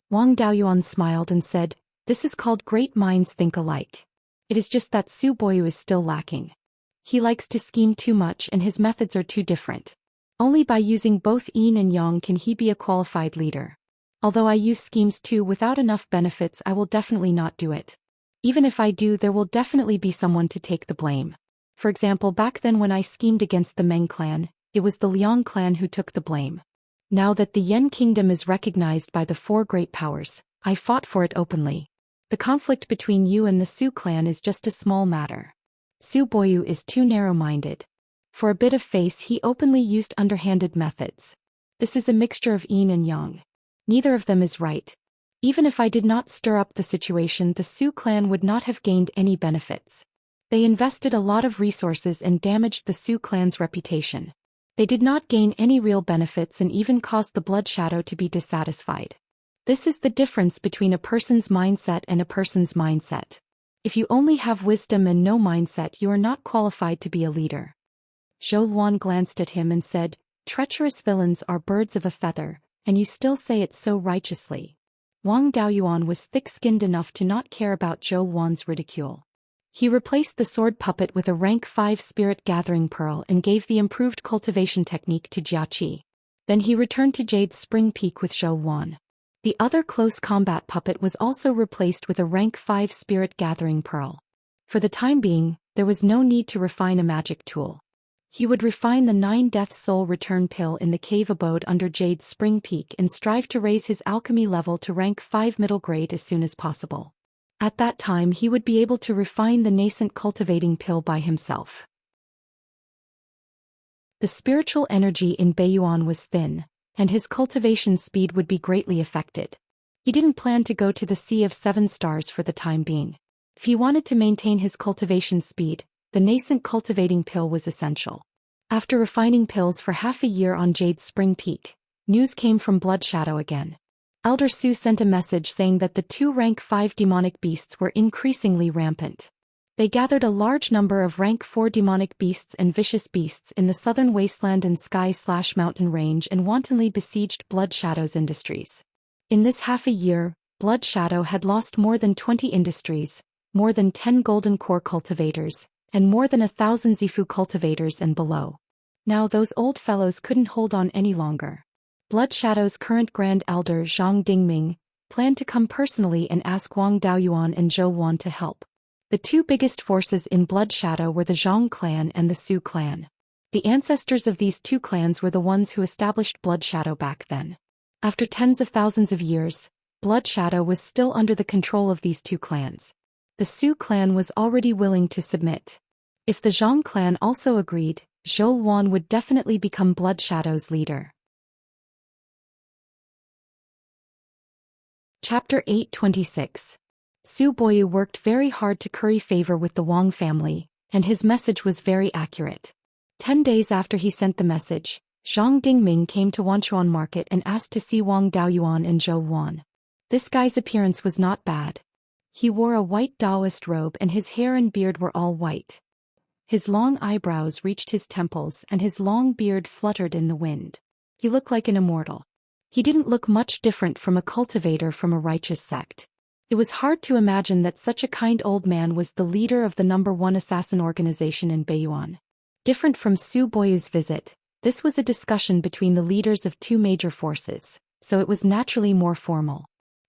Wang Daoyuan smiled and said, "This is called great minds think alike. It is just that Su Boyu is still lacking. He likes to scheme too much and his methods are too different. Only by using both yin and yang can he be a qualified leader. Although I use schemes too without enough benefits, I will definitely not do it. Even if I do, there will definitely be someone to take the blame. For example, back then when I schemed against the Meng clan, it was the Liang clan who took the blame. Now that the Yan kingdom is recognized by the four great powers, I fought for it openly. The conflict between you and the Su clan is just a small matter. Su Boyu is too narrow-minded. For a bit of face, he openly used underhanded methods. This is a mixture of yin and yang. Neither of them is right. Even if I did not stir up the situation, the Su clan would not have gained any benefits. They invested a lot of resources and damaged the Su clan's reputation. They did not gain any real benefits and even caused the Blood Shadow to be dissatisfied. This is the difference between a person's mindset and a person's mindset. If you only have wisdom and no mindset, you are not qualified to be a leader. Zhou Xian glanced at him and said, "Treacherous villains are birds of a feather, and you still say it so righteously." Wang Daoyuan was thick-skinned enough to not care about Zhou Xian's ridicule. He replaced the sword puppet with a rank 5 spirit gathering pearl and gave the improved cultivation technique to Jiaqi. Then he returned to Jade's Spring Peak with Zhou Xian. The other close combat puppet was also replaced with a rank 5 spirit gathering pearl. For the time being, there was no need to refine a magic tool. He would refine the 9 Death Soul Return Pill in the cave abode under Jade's Spring Peak and strive to raise his alchemy level to rank 5 middle grade as soon as possible. At that time he would be able to refine the nascent cultivating pill by himself. The spiritual energy in Beiyuan was thin, and his cultivation speed would be greatly affected. He didn't plan to go to the Sea of 7 Stars for the time being. If he wanted to maintain his cultivation speed, the nascent cultivating pill was essential. After refining pills for half a year on Jade's Spring Peak, news came from Blood Shadow again. Elder Su sent a message saying that the 2 rank 5 demonic beasts were increasingly rampant. They gathered a large number of rank 4 demonic beasts and vicious beasts in the southern wasteland and sky/mountain range and wantonly besieged Blood Shadow's industries. In this half a year, Blood Shadow had lost more than 20 industries, more than 10 golden core cultivators, and more than 1,000 Zifu cultivators and below. Now those old fellows couldn't hold on any longer. Blood Shadow's current Grand Elder Zhang Dingming planned to come personally and ask Wang Daoyuan and Zhou Xian to help. The 2 biggest forces in Blood Shadow were the Zhang clan and the Su clan. The ancestors of these 2 clans were the ones who established Blood Shadow back then. After tens of thousands of years, Blood Shadow was still under the control of these 2 clans. The Su clan was already willing to submit. If the Zhang clan also agreed, Zhou Xian would definitely become Blood Shadow's leader. Chapter 826. Su Boyu worked very hard to curry favor with the Wang family, and his message was very accurate. 10 days after he sent the message, Zhang Dingming came to Wanchuan Market and asked to see Wang Daoyuan and Zhou Xian. This guy's appearance was not bad. He wore a white Taoist robe and his hair and beard were all white. His long eyebrows reached his temples and his long beard fluttered in the wind. He looked like an immortal. He didn't look much different from a cultivator from a righteous sect. It was hard to imagine that such a kind old man was the leader of the #1 assassin organization in Beiyuan. Different from Su Boyu's visit, this was a discussion between the leaders of 2 major forces, so it was naturally more formal.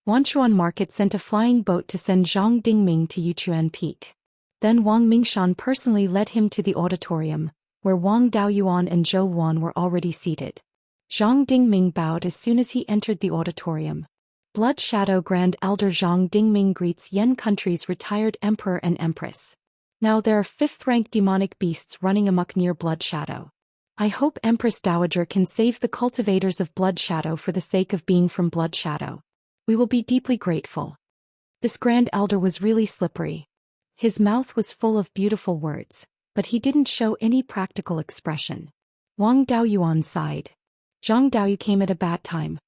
Wanchuan Market sent a flying boat to send Zhang Dingming to Yuchuan Peak. Then Wang Mingshan personally led him to the auditorium, where Wang Daoyuan and Zhou Xian were already seated. Zhang Dingming bowed as soon as he entered the auditorium. Blood Shadow Grand Elder Zhang Dingming greets Yan country's retired Emperor and Empress. Now there are 5th-rank demonic beasts running amok near Blood Shadow. I hope Empress Dowager can save the cultivators of Blood Shadow for the sake of being from Blood Shadow. We will be deeply grateful. This Grand Elder was really slippery. His mouth was full of beautiful words, but he didn't show any practical expression. Wang Daoyuan sighed. Zhang Daoyu came at a bad time.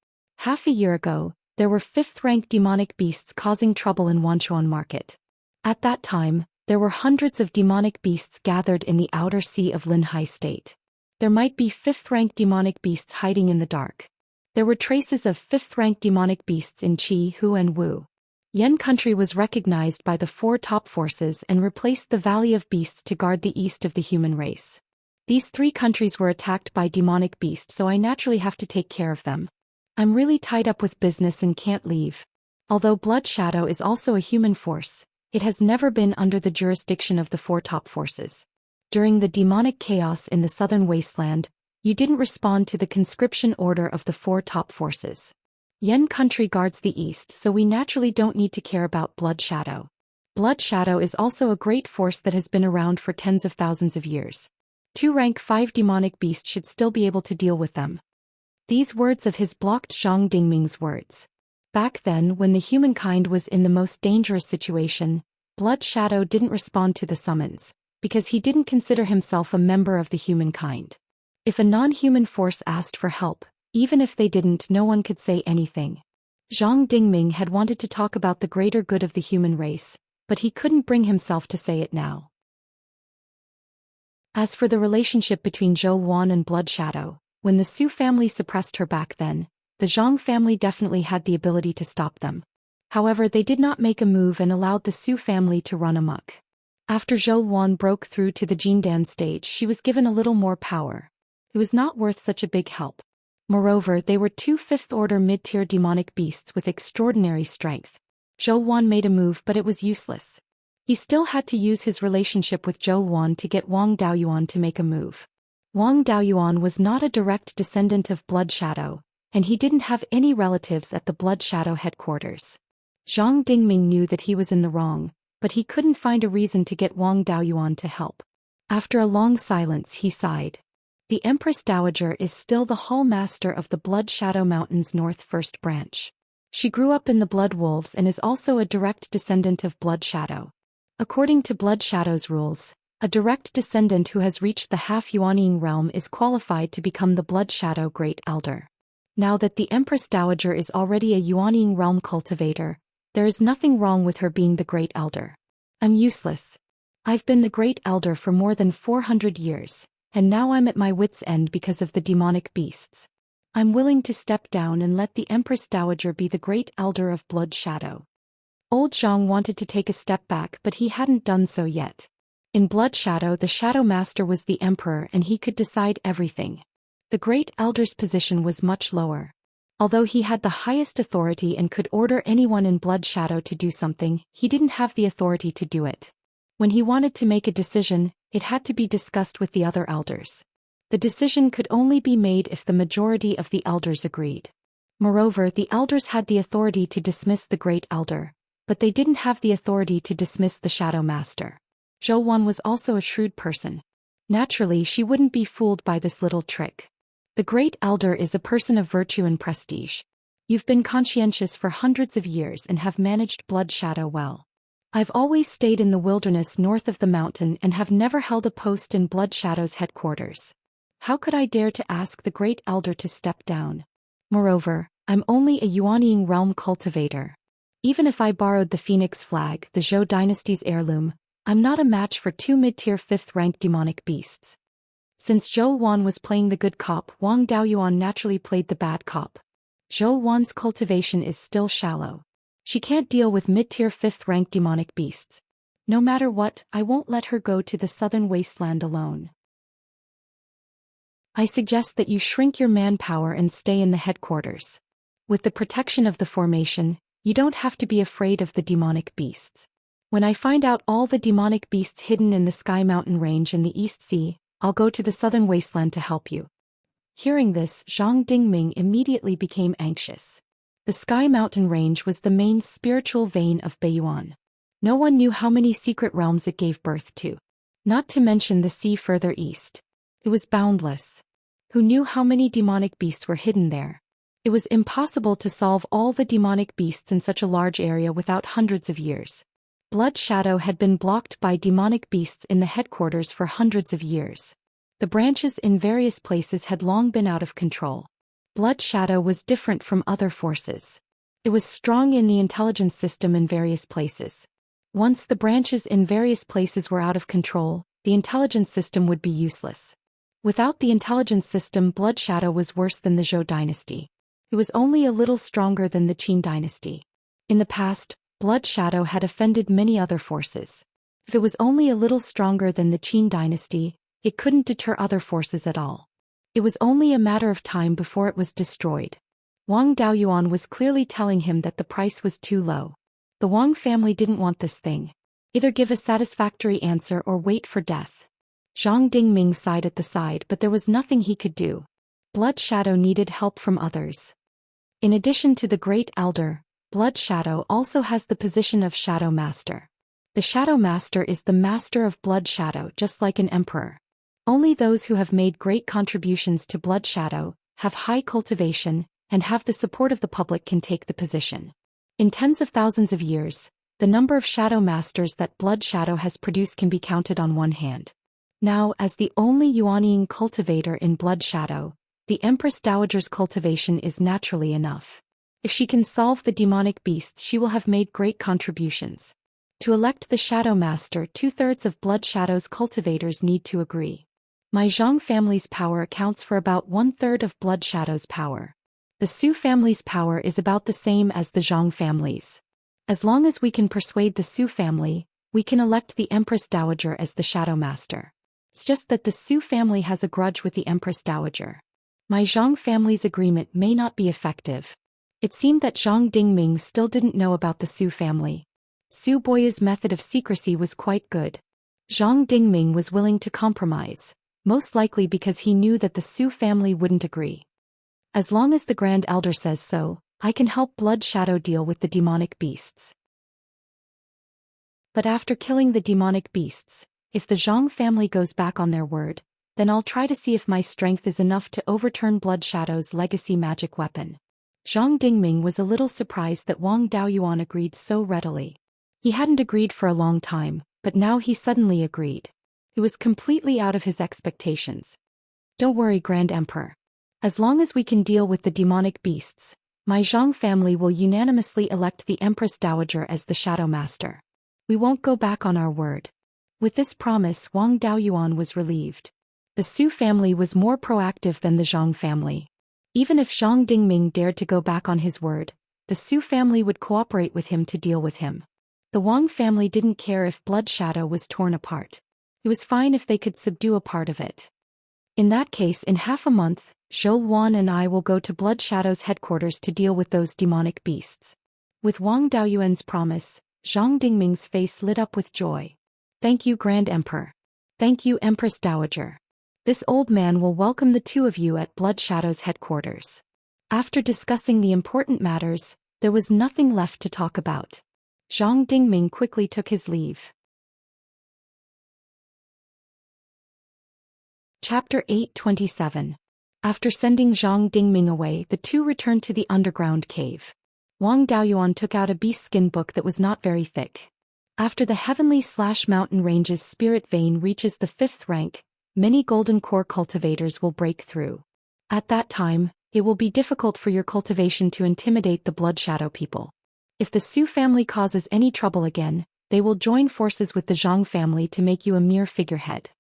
Half a year ago, there were 5th-rank demonic beasts causing trouble in Wanchuan market. At that time, there were hundreds of demonic beasts gathered in the outer sea of Linhai state. There might be 5th-rank demonic beasts hiding in the dark. There were traces of 5th-rank demonic beasts in Qi, Hu and Wu. Yan country was recognized by the 4 top forces and replaced the Valley of Beasts to guard the east of the human race. These 3 countries were attacked by demonic beasts, so I naturally have to take care of them. I'm really tied up with business and can't leave. Although Blood Shadow is also a human force, it has never been under the jurisdiction of the 4 top forces. During the demonic chaos in the southern wasteland, you didn't respond to the conscription order of the 4 top forces. Yan country guards the east, so we naturally don't need to care about Blood Shadow. Blood Shadow is also a great force that has been around for tens of thousands of years. 2 rank 5 demonic beasts should still be able to deal with them. These words of his blocked Zhang Dingming's words. Back then, when the humankind was in the most dangerous situation, Blood Shadow didn't respond to the summons, because he didn't consider himself a member of the humankind. If a non-human force asked for help, even if they didn't, no one could say anything. Zhang Dingming had wanted to talk about the greater good of the human race, but he couldn't bring himself to say it now. As for the relationship between Zhou Wan and Blood Shadow, when the Su family suppressed her back then, the Zhang family definitely had the ability to stop them. However, they did not make a move and allowed the Su family to run amok. After Zhou Wan broke through to the Jindan stage, she was given a little more power. It was not worth such a big help. Moreover, they were 2 5th-order mid-tier demonic beasts with extraordinary strength. Zhou Wan made a move, but it was useless. He still had to use his relationship with Zhou Wan to get Wang Daoyuan to make a move. Wang Daoyuan was not a direct descendant of Blood Shadow, and he didn't have any relatives at the Blood Shadow headquarters. Zhang Dingming knew that he was in the wrong, but he couldn't find a reason to get Wang Daoyuan to help. After a long silence, he sighed. The Empress Dowager is still the Hall Master of the Blood Shadow Mountain's North First Branch. She grew up in the Blood Wolves and is also a direct descendant of Blood Shadow. According to Blood Shadow's rules, a direct descendant who has reached the half-Yuanying realm is qualified to become the Blood Shadow Great Elder. Now that the Empress Dowager is already a Yuanying realm cultivator, there is nothing wrong with her being the Great Elder. I'm useless. I've been the Great Elder for more than 400 years, and now I'm at my wits' end because of the demonic beasts. I'm willing to step down and let the Empress Dowager be the Great Elder of Blood Shadow. Old Zhang wanted to take a step back, but he hadn't done so yet. In Blood Shadow, the Shadow Master was the Emperor and he could decide everything. The Great Elder's position was much lower. Although he had the highest authority and could order anyone in Blood Shadow to do something, he didn't have the authority to do it. When he wanted to make a decision, it had to be discussed with the other elders. The decision could only be made if the majority of the elders agreed. Moreover, the elders had the authority to dismiss the Great Elder, but they didn't have the authority to dismiss the Shadow Master. Zhou Wan was also a shrewd person. Naturally, she wouldn't be fooled by this little trick. The Great Elder is a person of virtue and prestige. You've been conscientious for hundreds of years and have managed Blood Shadow well. I've always stayed in the wilderness north of the mountain and have never held a post in Blood Shadow's headquarters. How could I dare to ask the Great Elder to step down? Moreover, I'm only a Yuanying realm cultivator. Even if I borrowed the Phoenix flag, the Zhou dynasty's heirloom, I'm not a match for 2 mid-tier 5th-rank demonic beasts. Since Zhou Wan was playing the good cop, Wang Daoyuan naturally played the bad cop. Zhou Wan's cultivation is still shallow. She can't deal with mid-tier 5th-rank demonic beasts. No matter what, I won't let her go to the southern wasteland alone. I suggest that you shrink your manpower and stay in the headquarters. With the protection of the formation, you don't have to be afraid of the demonic beasts. When I find out all the demonic beasts hidden in the Sky Mountain Range and the East Sea, I'll go to the southern wasteland to help you. Hearing this, Zhang Dingming immediately became anxious. The Sky Mountain Range was the main spiritual vein of Beiyuan. No one knew how many secret realms it gave birth to. Not to mention the sea further east. It was boundless. Who knew how many demonic beasts were hidden there? It was impossible to solve all the demonic beasts in such a large area without hundreds of years. Blood Shadow had been blocked by demonic beasts in the headquarters for hundreds of years. The branches in various places had long been out of control. Blood Shadow was different from other forces. It was strong in the intelligence system in various places. Once the branches in various places were out of control, the intelligence system would be useless. Without the intelligence system, Blood Shadow was worse than the Zhou dynasty. It was only a little stronger than the Qin dynasty. In the past, Blood Shadow had offended many other forces. If it was only a little stronger than the Qin dynasty, it couldn't deter other forces at all. It was only a matter of time before it was destroyed. Wang Daoyuan was clearly telling him that the price was too low. The Wang family didn't want this thing. Either give a satisfactory answer or wait for death. Zhang Dingming sighed at the side, but there was nothing he could do. Blood Shadow needed help from others. In addition to the Great Elder, Blood Shadow also has the position of Shadow Master. The Shadow Master is the master of Blood Shadow, just like an emperor. Only those who have made great contributions to Blood Shadow, have high cultivation, and have the support of the public can take the position. In tens of thousands of years, the number of Shadow Masters that Blood Shadow has produced can be counted on one hand. Now, as the only Yuanying cultivator in Blood Shadow, the Empress Dowager's cultivation is naturally enough. If she can solve the demonic beasts, she will have made great contributions. To elect the Shadow Master, 2/3 of Blood Shadow's cultivators need to agree. My Zhang family's power accounts for about 1/3 of Blood Shadow's power. The Su family's power is about the same as the Zhang family's. As long as we can persuade the Su family, we can elect the Empress Dowager as the Shadow Master. It's just that the Su family has a grudge with the Empress Dowager. My Zhang family's agreement may not be effective. It seemed that Zhang Dingming still didn't know about the Su family. Su Boya's method of secrecy was quite good. Zhang Dingming was willing to compromise, most likely because he knew that the Su family wouldn't agree. As long as the Grand Elder says so, I can help Blood Shadow deal with the demonic beasts. But after killing the demonic beasts, if the Zhang family goes back on their word, then I'll try to see if my strength is enough to overturn Blood Shadow's legacy magic weapon. Zhang Dingming was a little surprised that Wang Daoyuan agreed so readily. He hadn't agreed for a long time, but now he suddenly agreed. It was completely out of his expectations. Don't worry, Grand Emperor. As long as we can deal with the demonic beasts, my Zhang family will unanimously elect the Empress Dowager as the Shadow Master. We won't go back on our word. With this promise, Wang Daoyuan was relieved. The Su family was more proactive than the Zhang family. Even if Zhang Dingming dared to go back on his word, the Su family would cooperate with him to deal with him. The Wang family didn't care if Blood Shadow was torn apart. It was fine if they could subdue a part of it. In that case, in half a month, Zhou Wan and I will go to Blood Shadow's headquarters to deal with those demonic beasts. With Wang Daoyuan's promise, Zhang Dingming's face lit up with joy. Thank you, Grand Emperor. Thank you, Empress Dowager. This old man will welcome the two of you at Blood Shadow's headquarters. After discussing the important matters, there was nothing left to talk about. Zhang Dingming quickly took his leave. Chapter 827. After sending Zhang Dingming away, the two returned to the underground cave. Wang Daoyuan took out a beastskin book that was not very thick. After the Heavenly/Mountain Range's spirit vein reaches the 5th rank, many golden core cultivators will break through. At that time, it will be difficult for your cultivation to intimidate the Blood Shadow people. If the Su family causes any trouble again, they will join forces with the Zhang family to make you a mere figurehead.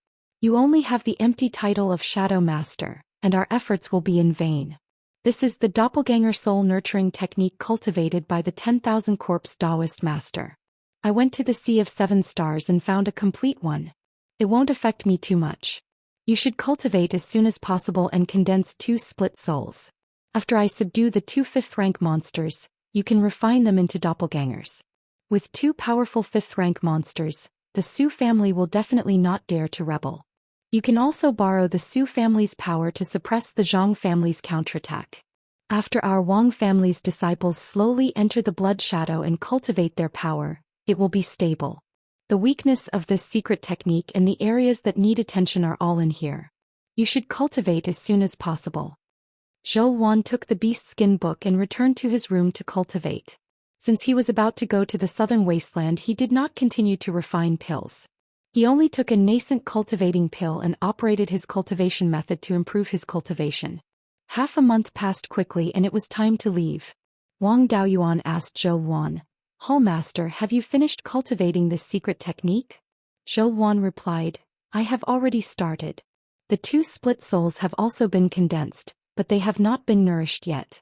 You only have the empty title of Shadow Master, and our efforts will be in vain. This is the doppelganger soul nurturing technique cultivated by the 10,000 Corpse Taoist master. I went to the Sea of 7 Stars and found a complete one. It won't affect me too much. You should cultivate as soon as possible and condense 2 split souls. After I subdue the 2 5th rank monsters, you can refine them into doppelgangers. With 2 powerful 5th rank monsters, the Su family will definitely not dare to rebel. You can also borrow the Su family's power to suppress the Zhang family's counterattack. After our Wang family's disciples slowly enter the Blood Shadow and cultivate their power, it will be stable. The weakness of this secret technique and the areas that need attention are all in here. You should cultivate as soon as possible. Zhou Wan took the beast skin book and returned to his room to cultivate. Since he was about to go to the southern wasteland, he did not continue to refine pills. He only took a nascent cultivating pill and operated his cultivation method to improve his cultivation. Half a month passed quickly and it was time to leave. Wang Daoyuan asked Zhou Wan, "Hallmaster, have you finished cultivating this secret technique?" Zhou Wan replied, "I have already started. The two split souls have also been condensed, but they have not been nourished yet."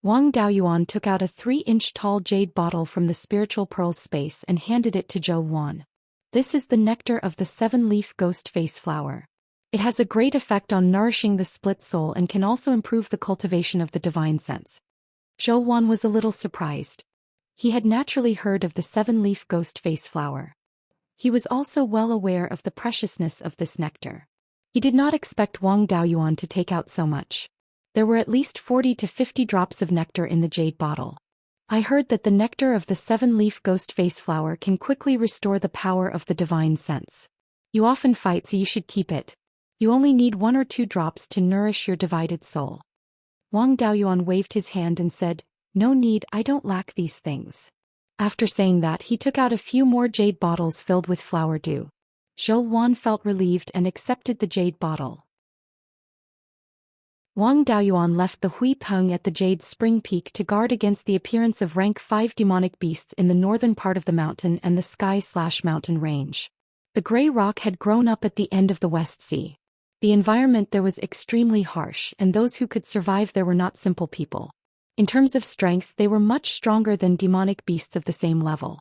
Wang Daoyuan took out a 3-inch tall jade bottle from the spiritual pearls space and handed it to Zhou Wan. "This is the nectar of the 7-leaf ghost face flower. It has a great effect on nourishing the split soul and can also improve the cultivation of the divine sense." Zhou Wan was a little surprised. He had naturally heard of the 7-leaf ghost face flower. He was also well aware of the preciousness of this nectar. He did not expect Wang Daoyuan to take out so much. There were at least 40 to 50 drops of nectar in the jade bottle. "I heard that the nectar of the 7-leaf ghost face flower can quickly restore the power of the divine sense. You often fight, so you should keep it. You only need 1 or 2 drops to nourish your divided soul." Wang Daoyuan waved his hand and said, "No need, I don't lack these things." After saying that, he took out a few more jade bottles filled with flower dew. Zhou Wan felt relieved and accepted the jade bottle. Wang Daoyuan left the Hui Peng at the Jade Spring Peak to guard against the appearance of rank 5 demonic beasts in the northern part of the mountain and the sky/mountain range. The gray rock had grown up at the end of the West Sea. The environment there was extremely harsh, and those who could survive there were not simple people. In terms of strength, they were much stronger than demonic beasts of the same level.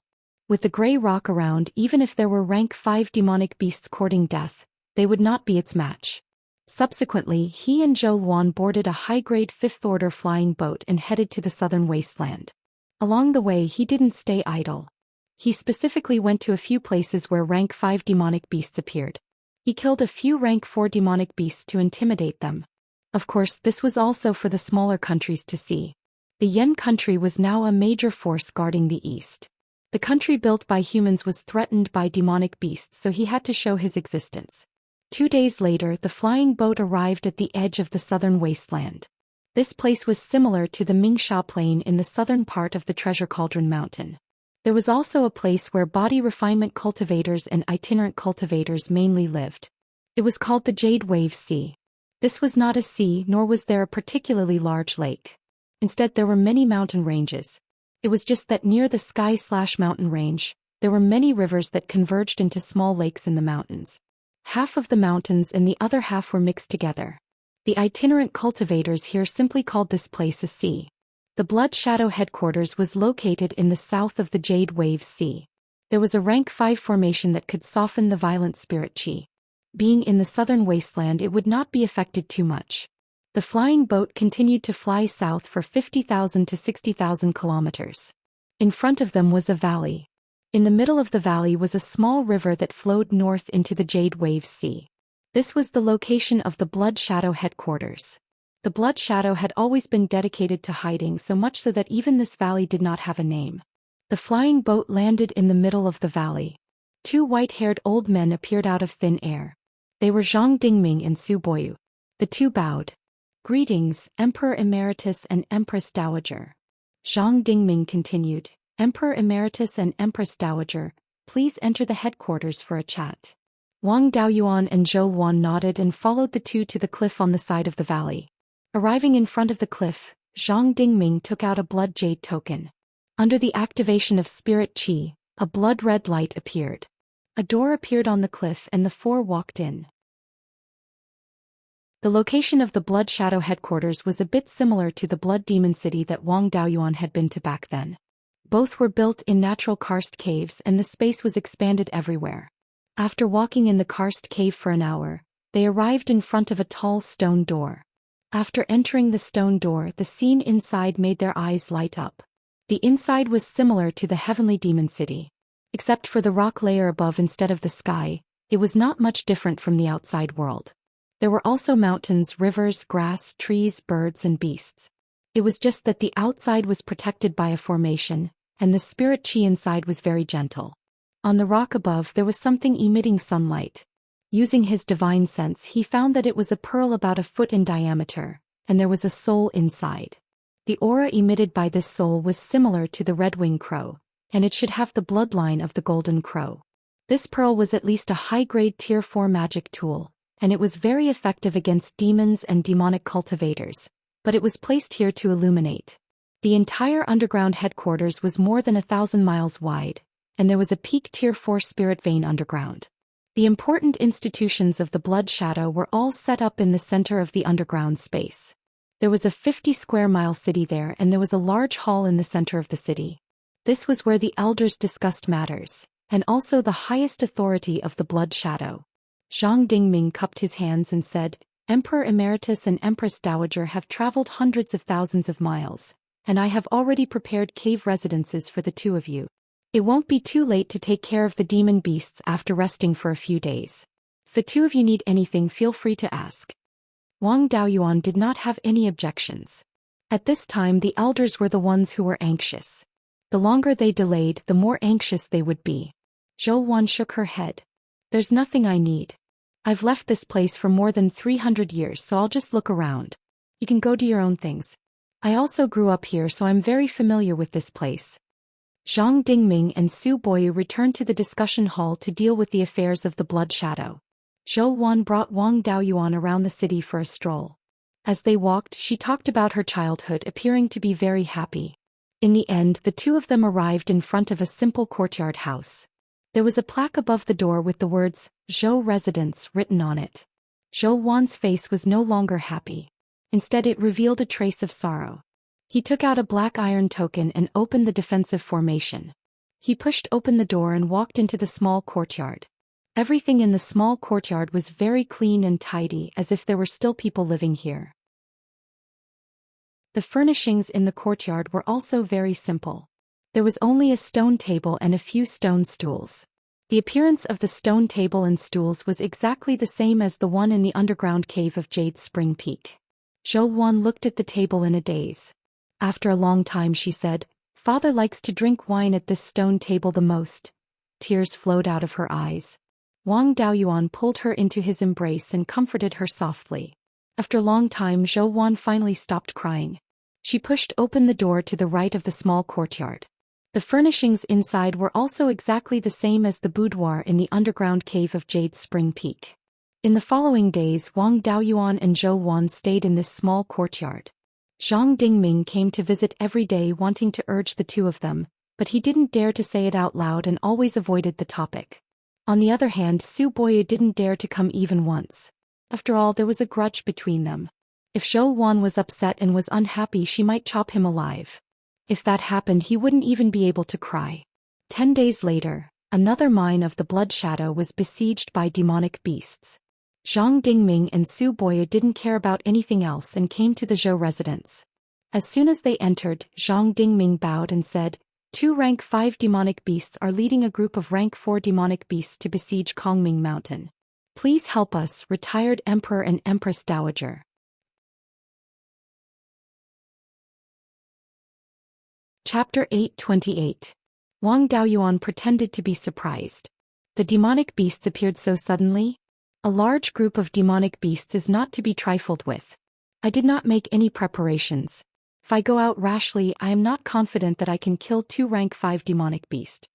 With the gray rock around, even if there were rank 5 demonic beasts courting death, they would not be its match. Subsequently, he and Zhou Wan boarded a high-grade 5th-order flying boat and headed to the southern wasteland. Along the way, he didn't stay idle. He specifically went to a few places where rank 5 demonic beasts appeared. He killed a few rank 4 demonic beasts to intimidate them. Of course, this was also for the smaller countries to see. The Yen country was now a major force guarding the east. The country built by humans was threatened by demonic beasts, so he had to show his existence. 2 days later, the flying boat arrived at the edge of the southern wasteland. This place was similar to the Mingsha Plain in the southern part of the Treasure Cauldron Mountain. There was also a place where body refinement cultivators and itinerant cultivators mainly lived. It was called the Jade Wave Sea. This was not a sea, nor was there a particularly large lake. Instead, there were many mountain ranges. It was just that near the sky/mountain range, there were many rivers that converged into small lakes in the mountains. Half of the mountains and the other half were mixed together. The itinerant cultivators here simply called this place a sea. The Blood Shadow headquarters was located in the south of the Jade Wave Sea. There was a rank 5 formation that could soften the violent spirit chi. Being in the southern wasteland, it would not be affected too much. The flying boat continued to fly south for 50,000 to 60,000 kilometers. In front of them was a valley. In the middle of the valley was a small river that flowed north into the Jade Wave Sea. This was the location of the Blood Shadow headquarters. The Blood Shadow had always been dedicated to hiding, so much so that even this valley did not have a name. The flying boat landed in the middle of the valley. 2 white-haired old men appeared out of thin air. They were Zhang Dingming and Su Boyu. The two bowed. "Greetings, Emperor Emeritus and Empress Dowager." Zhang Dingming continued, "Emperor Emeritus and Empress Dowager, please enter the headquarters for a chat." Wang Daoyuan and Zhou Wan nodded and followed the two to the cliff on the side of the valley. Arriving in front of the cliff, Zhang Dingming took out a blood jade token. Under the activation of spirit chi, a blood-red light appeared. A door appeared on the cliff and the 4 walked in. The location of the Blood Shadow headquarters was a bit similar to the Blood Demon City that Wang Daoyuan had been to back then. Both were built in natural karst caves and the space was expanded everywhere. After walking in the karst cave for an hour, they arrived in front of a tall stone door. After entering the stone door, the scene inside made their eyes light up. The inside was similar to the Heavenly Demon City. Except for the rock layer above instead of the sky, it was not much different from the outside world. There were also mountains, rivers, grass, trees, birds, and beasts. It was just that the outside was protected by a formation, and the spirit chi inside was very gentle. On the rock above there was something emitting sunlight. Using his divine sense, he found that it was a pearl about 1 foot in diameter, and there was a soul inside. The aura emitted by this soul was similar to the red-winged crow, and it should have the bloodline of the golden crow. This pearl was at least a high-grade tier 4 magic tool, and it was very effective against demons and demonic cultivators, but it was placed here to illuminate. The entire underground headquarters was more than 1,000 miles wide, and there was a peak Tier 4 spirit vein underground. The important institutions of the Blood Shadow were all set up in the center of the underground space. There was a 50-square-mile city there, and there was a large hall in the center of the city. This was where the elders discussed matters, and also the highest authority of the Blood Shadow. Zhang Dingming cupped his hands and said, "Emperor Emeritus and Empress Dowager have traveled hundreds of thousands of miles, and I have already prepared cave residences for the two of you. It won't be too late to take care of the demon beasts after resting for a few days. If the two of you need anything, feel free to ask." Wang Daoyuan did not have any objections. At this time the elders were the ones who were anxious. The longer they delayed, the more anxious they would be. Zhou Wan shook her head. "There's nothing I need. I've left this place for more than 300 years, so I'll just look around. You can go do your own things. I also grew up here, so I'm very familiar with this place." Zhang Dingming and Su Boyu returned to the discussion hall to deal with the affairs of the Blood Shadow. Zhou Wan brought Wang Daoyuan around the city for a stroll. As they walked, she talked about her childhood, appearing to be very happy. In the end, the two of them arrived in front of a simple courtyard house. There was a plaque above the door with the words, "Zhou Residence," written on it. Zhou Wan's face was no longer happy. Instead, it revealed a trace of sorrow. He took out a black iron token and opened the defensive formation. He pushed open the door and walked into the small courtyard. Everything in the small courtyard was very clean and tidy, as if there were still people living here. The furnishings in the courtyard were also very simple. There was only a stone table and a few stone stools. The appearance of the stone table and stools was exactly the same as the one in the underground cave of Jade Spring Peak. Zhou Wan looked at the table in a daze. After a long time she said, "Father likes to drink wine at this stone table the most." Tears flowed out of her eyes. Wang Daoyuan pulled her into his embrace and comforted her softly. After a long time Zhou Wan finally stopped crying. She pushed open the door to the right of the small courtyard. The furnishings inside were also exactly the same as the boudoir in the underground cave of Jade Spring Peak. In the following days, Wang Daoyuan and Zhou Wan stayed in this small courtyard. Zhang Dingming came to visit every day, wanting to urge the two of them, but he didn't dare to say it out loud and always avoided the topic. On the other hand, Su Boyu didn't dare to come even once. After all, there was a grudge between them. If Zhou Wan was upset and was unhappy, she might chop him alive. If that happened, he wouldn't even be able to cry. 10 days later, another mine of the Blood Shadow was besieged by demonic beasts. Zhang Dingming and Su Boyu didn't care about anything else and came to the Zhou residence. As soon as they entered, Zhang Dingming bowed and said, "Two rank 5 demonic beasts are leading a group of rank 4 demonic beasts to besiege Kongming Mountain. Please help us, retired Emperor and Empress Dowager." Chapter 828. Wang Daoyuan pretended to be surprised. The demonic beasts appeared so suddenly? A large group of demonic beasts is not to be trifled with. I did not make any preparations. If I go out rashly, I am not confident that I can kill 2 rank 5 demonic beasts.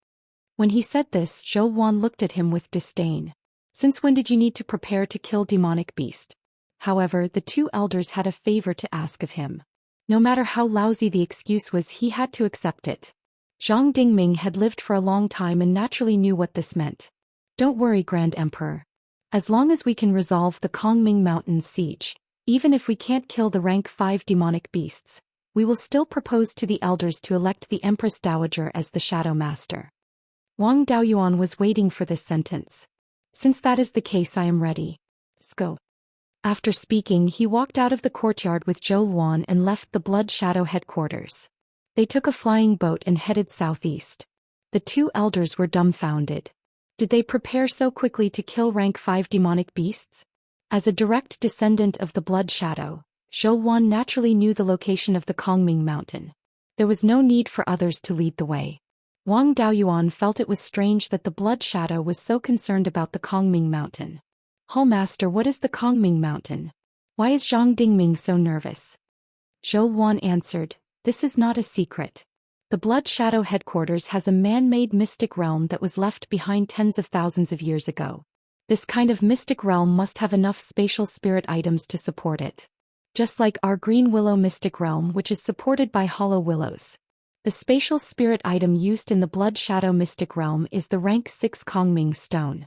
When he said this, Zhou Wan looked at him with disdain. Since when did you need to prepare to kill demonic beast? However, the two elders had a favor to ask of him. No matter how lousy the excuse was, he had to accept it. Zhang Dingming had lived for a long time and naturally knew what this meant. "Don't worry, Grand Emperor. As long as we can resolve the Kongming Mountain's siege, even if we can't kill the rank 5 demonic beasts, we will still propose to the elders to elect the Empress Dowager as the Shadow Master." Wang Daoyuan was waiting for this sentence. "Since that is the case, I am ready. Let's go." After speaking, he walked out of the courtyard with Zhou Wan and left the Blood Shadow headquarters. They took a flying boat and headed southeast. The two elders were dumbfounded. Did they prepare so quickly to kill rank 5 demonic beasts? As a direct descendant of the Blood Shadow, Zhou Wan naturally knew the location of the Kongming Mountain. There was no need for others to lead the way. Wang Daoyuan felt it was strange that the Blood Shadow was so concerned about the Kongming Mountain. "Oh Master, what is the Kongming Mountain? Why is Zhang Dingming so nervous?" Zhou Wan answered, "This is not a secret. The Blood Shadow headquarters has a man-made mystic realm that was left behind tens of thousands of years ago. This kind of mystic realm must have enough spatial spirit items to support it. Just like our Green Willow mystic realm, which is supported by hollow willows. The spatial spirit item used in the Blood Shadow mystic realm is the rank 6 Kongming stone.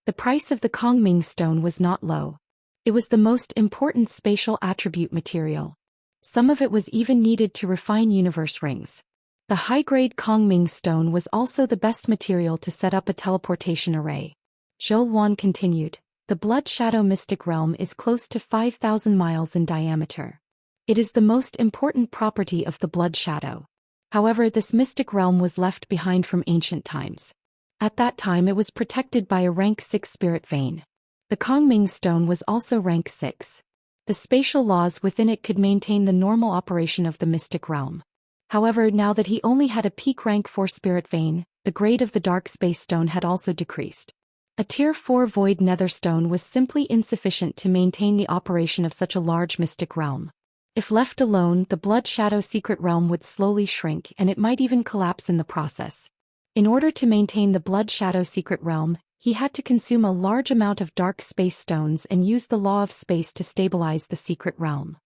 The price of the Kongming stone was not low. It was the most important spatial attribute material. Some of it was even needed to refine universe rings. The high-grade Kongming stone was also the best material to set up a teleportation array. Zhou Xian continued, the Blood Shadow mystic realm is close to 5,000 miles in diameter. It is the most important property of the Blood Shadow. However, this mystic realm was left behind from ancient times. At that time it was protected by a rank 6 spirit vein. The Kongming stone was also rank 6. The spatial laws within it could maintain the normal operation of the mystic realm. However, now that he only had a peak rank 4 spirit vein, the grade of the dark space stone had also decreased. A tier 4 void nether stone was simply insufficient to maintain the operation of such a large mystic realm. If left alone, the Blood Shadow secret realm would slowly shrink and it might even collapse in the process. In order to maintain the Blood Shadow secret realm, he had to consume a large amount of dark space stones and use the law of space to stabilize the secret realm.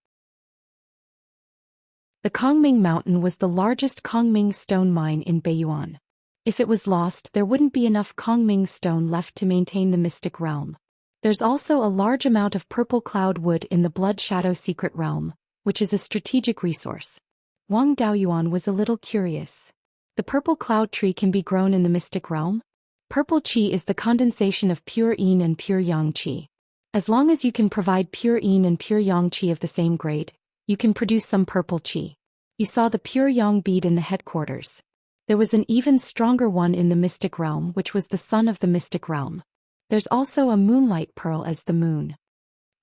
The Kongming Mountain was the largest Kongming stone mine in Beiyuan. If it was lost, there wouldn't be enough Kongming stone left to maintain the mystic realm. There's also a large amount of purple cloud wood in the Blood Shadow secret realm, which is a strategic resource. Wang Daoyuan was a little curious. The purple cloud tree can be grown in the mystic realm? Purple qi is the condensation of pure yin and pure yang qi. As long as you can provide pure yin and pure yang qi of the same grade, you can produce some purple qi. You saw the pure yang bead in the headquarters. There was an even stronger one in the mystic realm, which was the sun of the mystic realm. There's also a moonlight pearl as the moon.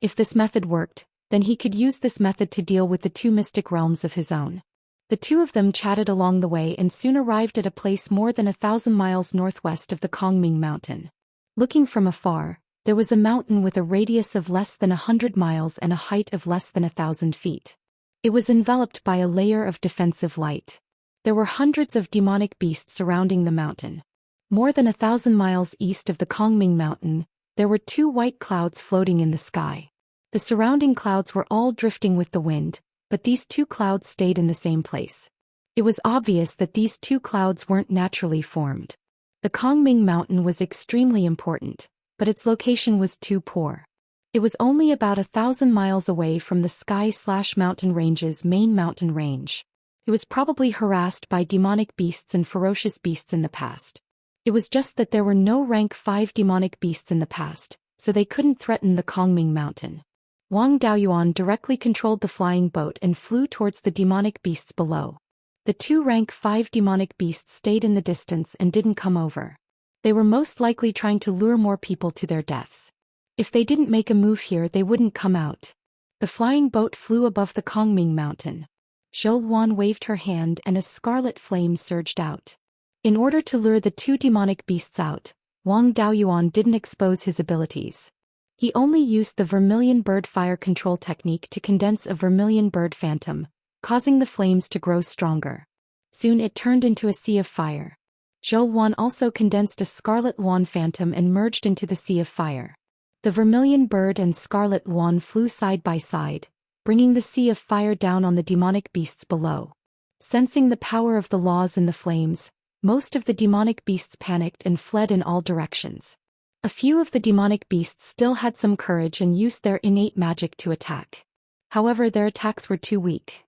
If this method worked, then he could use this method to deal with the two mystic realms of his own. The two of them chatted along the way and soon arrived at a place more than 1,000 miles northwest of the Kongming Mountain. Looking from afar, there was a mountain with a radius of less than 100 miles and a height of less than 1,000 feet. It was enveloped by a layer of defensive light. There were hundreds of demonic beasts surrounding the mountain. More than 1,000 miles east of the Kongming Mountain, there were 2 white clouds floating in the sky. The surrounding clouds were all drifting with the wind, but these 2 clouds stayed in the same place. It was obvious that these 2 clouds weren't naturally formed. The Kongming Mountain was extremely important, but its location was too poor. It was only about 1,000 miles away from the Sky/Mountain Range's main mountain range. It was probably harassed by demonic beasts and ferocious beasts in the past. It was just that there were no rank 5 demonic beasts in the past, so they couldn't threaten the Kongming Mountain. Wang Daoyuan directly controlled the flying boat and flew towards the demonic beasts below. The 2 rank 5 demonic beasts stayed in the distance and didn't come over. They were most likely trying to lure more people to their deaths. If they didn't make a move here, they wouldn't come out. The flying boat flew above the Kongming Mountain. Zhou Xian waved her hand and a scarlet flame surged out. In order to lure the 2 demonic beasts out, Wang Daoyuan didn't expose his abilities. He only used the vermilion bird fire control technique to condense a vermilion bird phantom, causing the flames to grow stronger. Soon it turned into a sea of fire. Zhou Xian also condensed a scarlet Luan phantom and merged into the sea of fire. The vermilion bird and scarlet Luan flew side by side, bringing the sea of fire down on the demonic beasts below. Sensing the power of the laws in the flames, most of the demonic beasts panicked and fled in all directions. A few of the demonic beasts still had some courage and used their innate magic to attack. However, their attacks were too weak.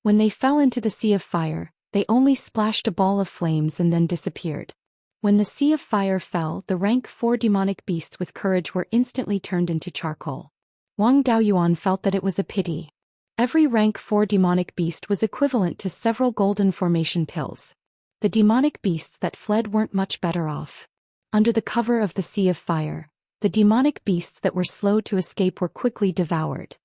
When they fell into the sea of fire, they only splashed a ball of flames and then disappeared. When the sea of fire fell, the rank 4 demonic beasts with courage were instantly turned into charcoal. Wang Daoyuan felt that it was a pity. Every rank 4 demonic beast was equivalent to several golden formation pills. The demonic beasts that fled weren't much better off. Under the cover of the sea of fire, the demonic beasts that were slow to escape were quickly devoured.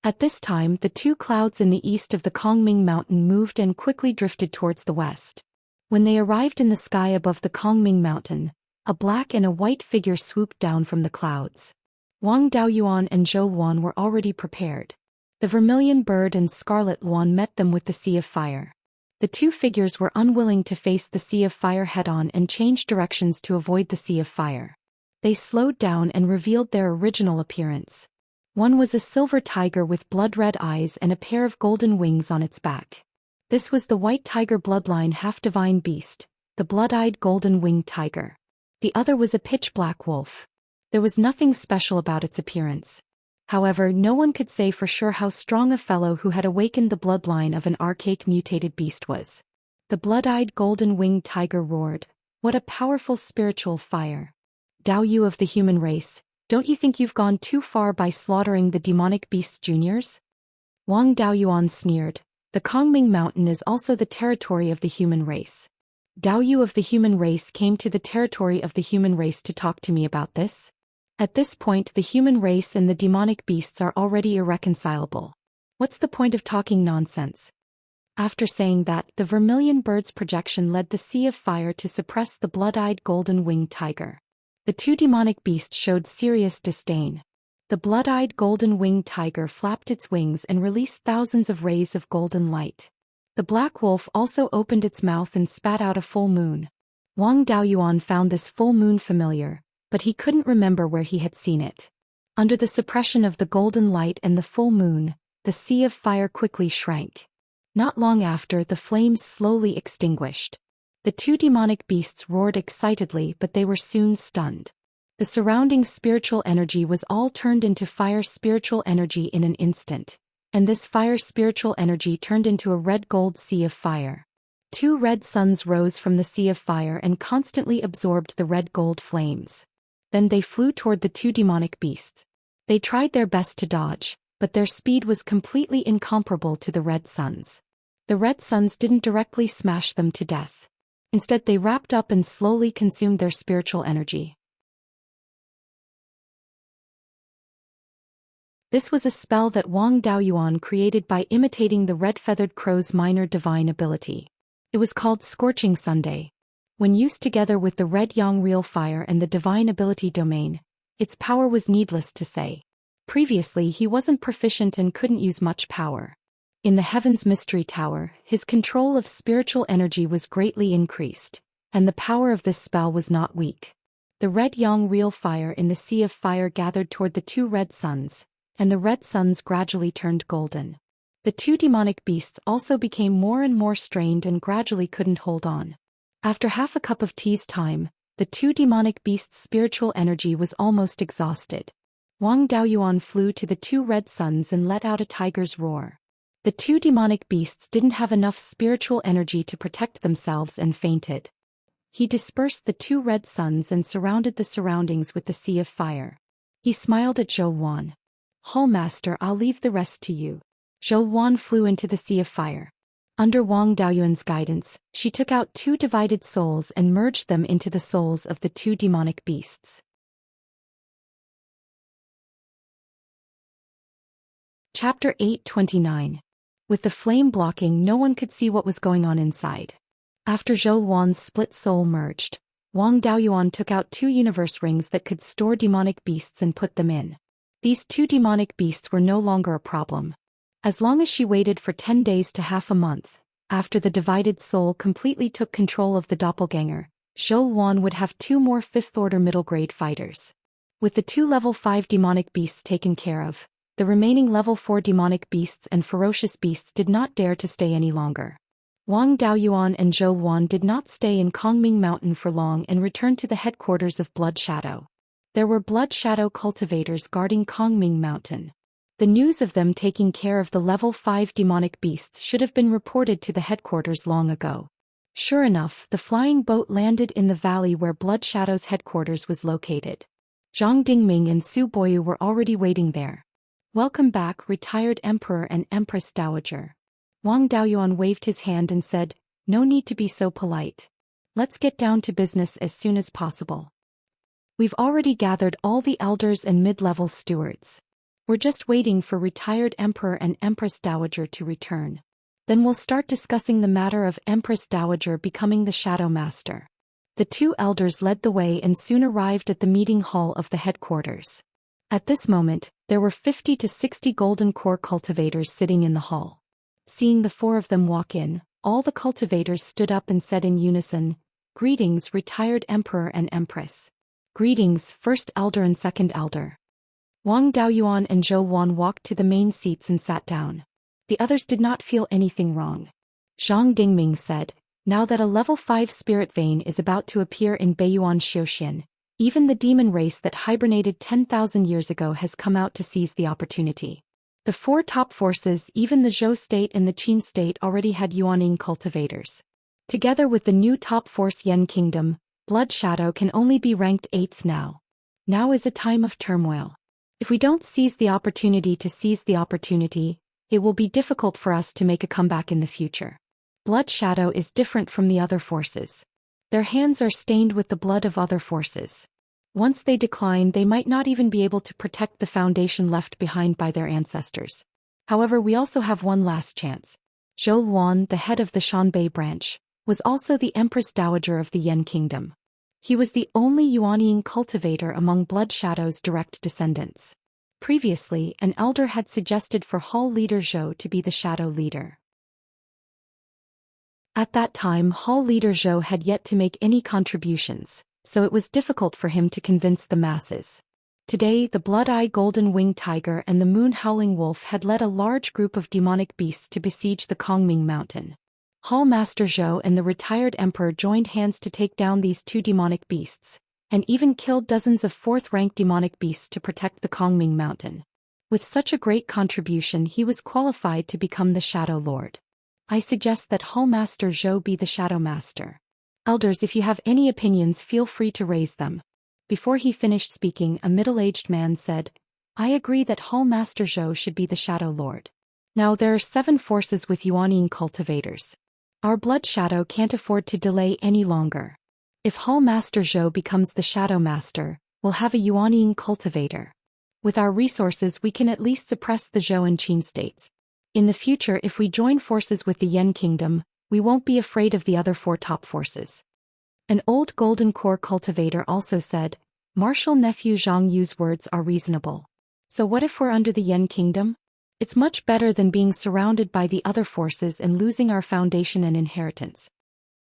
At this time, the 2 clouds in the east of the Kongming Mountain moved and quickly drifted towards the west. When they arrived in the sky above the Kongming Mountain, a black and a white figure swooped down from the clouds. Wang Daoyuan and Zhou Xian were already prepared. The vermilion bird and scarlet Luan met them with the sea of fire. The two figures were unwilling to face the sea of fire head-on and changed directions to avoid the sea of fire. They slowed down and revealed their original appearance. One was a silver tiger with blood-red eyes and a pair of golden wings on its back. This was the white tiger bloodline half-divine beast, the blood-eyed golden-winged tiger. The other was a pitch-black wolf. There was nothing special about its appearance. However, no one could say for sure how strong a fellow who had awakened the bloodline of an archaic mutated beast was. The blood-eyed golden-winged tiger roared, "What a powerful spiritual fire! Dao Yu of the human race, don't you think you've gone too far by slaughtering the demonic beasts juniors?" Wang Daoyuan sneered, "The Kongming Mountain is also the territory of the human race. Dao Yu of the human race came to the territory of the human race to talk to me about this? At this point the human race and the demonic beasts are already irreconcilable. What's the point of talking nonsense?" After saying that, the vermilion bird's projection led the sea of fire to suppress the blood-eyed golden-winged tiger. The two demonic beasts showed serious disdain. The blood-eyed golden-winged tiger flapped its wings and released thousands of rays of golden light. The black wolf also opened its mouth and spat out a full moon. Wang Daoyuan found this full moon familiar, but he couldn't remember where he had seen it. Under the suppression of the golden light and the full moon, the sea of fire quickly shrank. Not long after, the flames slowly extinguished. The two demonic beasts roared excitedly, but they were soon stunned. The surrounding spiritual energy was all turned into fire spiritual energy in an instant, and this fire spiritual energy turned into a red-gold sea of fire. Two red suns rose from the sea of fire and constantly absorbed the red-gold flames. Then they flew toward the two demonic beasts. They tried their best to dodge, but their speed was completely incomparable to the red suns. The red suns didn't directly smash them to death. Instead, they wrapped up and slowly consumed their spiritual energy. This was a spell that Wang Daoyuan created by imitating the red-feathered crow's minor divine ability. It was called Scorching Sunday. When used together with the red yang real fire and the divine ability domain, its power was needless to say. Previously he wasn't proficient and couldn't use much power. In the Heaven's Mystery Tower, his control of spiritual energy was greatly increased, and the power of this spell was not weak. The red yang real fire in the sea of fire gathered toward the two red suns, and the red suns gradually turned golden. The two demonic beasts also became more and more strained and gradually couldn't hold on. After half a cup of tea's time, the two demonic beasts' spiritual energy was almost exhausted. Wang Daoyuan flew to the two red suns and let out a tiger's roar. The two demonic beasts didn't have enough spiritual energy to protect themselves and fainted. He dispersed the two red suns and surrounded the surroundings with the sea of fire. He smiled at Zhou Wan. "Hall Master, I'll leave the rest to you." Zhou Wan flew into the sea of fire. Under Wang Daoyuan's guidance, she took out two divided souls and merged them into the souls of the two demonic beasts. Chapter 829. With the flame blocking, no one could see what was going on inside. After Zhou Wan's split soul merged, Wang Daoyuan took out two universe rings that could store demonic beasts and put them in. These two demonic beasts were no longer a problem. As long as she waited for 10 days to half a month, after the divided soul completely took control of the doppelganger, Zhou Wan would have two more fifth-order middle-grade fighters. With the two level 5 demonic beasts taken care of, the remaining level 4 demonic beasts and ferocious beasts did not dare to stay any longer. Wang Daoyuan and Zhou Wan did not stay in Kongming Mountain for long and returned to the headquarters of Blood Shadow. There were Blood Shadow cultivators guarding Kongming Mountain. The news of them taking care of the level 5 demonic beasts should have been reported to the headquarters long ago. Sure enough, the flying boat landed in the valley where Blood Shadow's headquarters was located. Zhang Dingming and Su Boyu were already waiting there. "Welcome back, retired Emperor and Empress Dowager." Wang Daoyuan waved his hand and said, "No need to be so polite. Let's get down to business as soon as possible. We've already gathered all the elders and mid-level stewards. We're just waiting for retired Emperor and Empress Dowager to return. Then we'll start discussing the matter of Empress Dowager becoming the Shadow Master." The two elders led the way and soon arrived at the meeting hall of the headquarters. At this moment, there were 50 to 60 golden core cultivators sitting in the hall. Seeing the four of them walk in, All the cultivators stood up and said in unison, "Greetings, retired Emperor and Empress. Greetings, First Elder and Second Elder." Wang Daoyuan and Zhou Wan walked to the main seats and sat down. The others did not feel anything wrong. Zhang Dingming said, "Now that a level 5 spirit vein is about to appear in Beiyuan Zhou Xian, even the demon race that hibernated 10,000 years ago has come out to seize the opportunity. The 4 top forces, even the Zhou state and the Qin state, already had Yuaning cultivators. Together with the new top force Yan Kingdom, Blood Shadow can only be ranked 8th now. Now is a time of turmoil. If we don't seize the opportunity to seize the opportunity, it will be difficult for us to make a comeback in the future. Blood Shadow is different from the other forces. Their hands are stained with the blood of other forces. Once they decline, they might not even be able to protect the foundation left behind by their ancestors. However, we also have one last chance. Zhou Wan, the head of the Shanbei branch, was also the Empress Dowager of the Yan Kingdom. He was the only Yuanyin cultivator among Blood Shadow's direct descendants. Previously, an elder had suggested for Hall leader Zhou to be the shadow leader. At that time, Hall leader Zhou had yet to make any contributions, so it was difficult for him to convince the masses. Today, the Blood-Eye Golden-Winged Tiger and the Moon-Howling Wolf had led a large group of demonic beasts to besiege the Kongming Mountain. Hall Master Zhou and the retired emperor joined hands to take down these 2 demonic beasts, and even killed dozens of 4th-ranked demonic beasts to protect the Kongming Mountain. With such a great contribution, he was qualified to become the Shadow Lord. I suggest that Hall Master Zhou be the Shadow Master. Elders, if you have any opinions, feel free to raise them. Before he finished speaking, a middle-aged man said, "I agree that Hall Master Zhou should be the Shadow Lord. Now there are 7 forces with Yuanyin cultivators. Our Blood Shadow can't afford to delay any longer. If Hall Master Zhou becomes the Shadow Master, we'll have a Yuanyin cultivator. With our resources we can at least suppress the Zhou and Qin states. In the future, if we join forces with the Yan Kingdom, we won't be afraid of the other 4 top forces." An old golden core cultivator also said, "Martial nephew Zhang Yu's words are reasonable. So what if we're under the Yan Kingdom? It's much better than being surrounded by the other forces and losing our foundation and inheritance."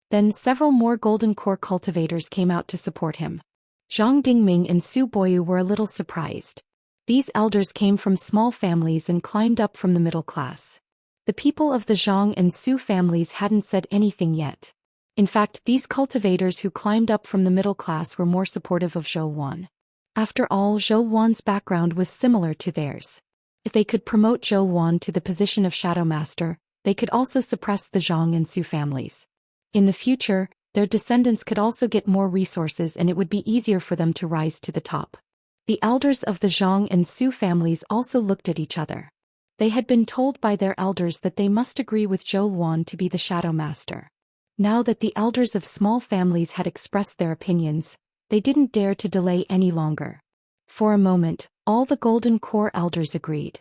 Then several more golden core cultivators came out to support him. Zhang Dingming and Su Boyu were a little surprised. These elders came from small families and climbed up from the middle class. The people of the Zhang and Su families hadn't said anything yet. In fact, these cultivators who climbed up from the middle class were more supportive of Zhou Wan. After all, Zhou Wan's background was similar to theirs. If they could promote Zhou Wan to the position of Shadow Master, they could also suppress the Zhang and Su families. In the future, their descendants could also get more resources and it would be easier for them to rise to the top. The elders of the Zhang and Su families also looked at each other. They had been told by their elders that they must agree with Zhou Wan to be the Shadow Master. Now that the elders of small families had expressed their opinions, they didn't dare to delay any longer. For a moment, all the Golden Core elders agreed.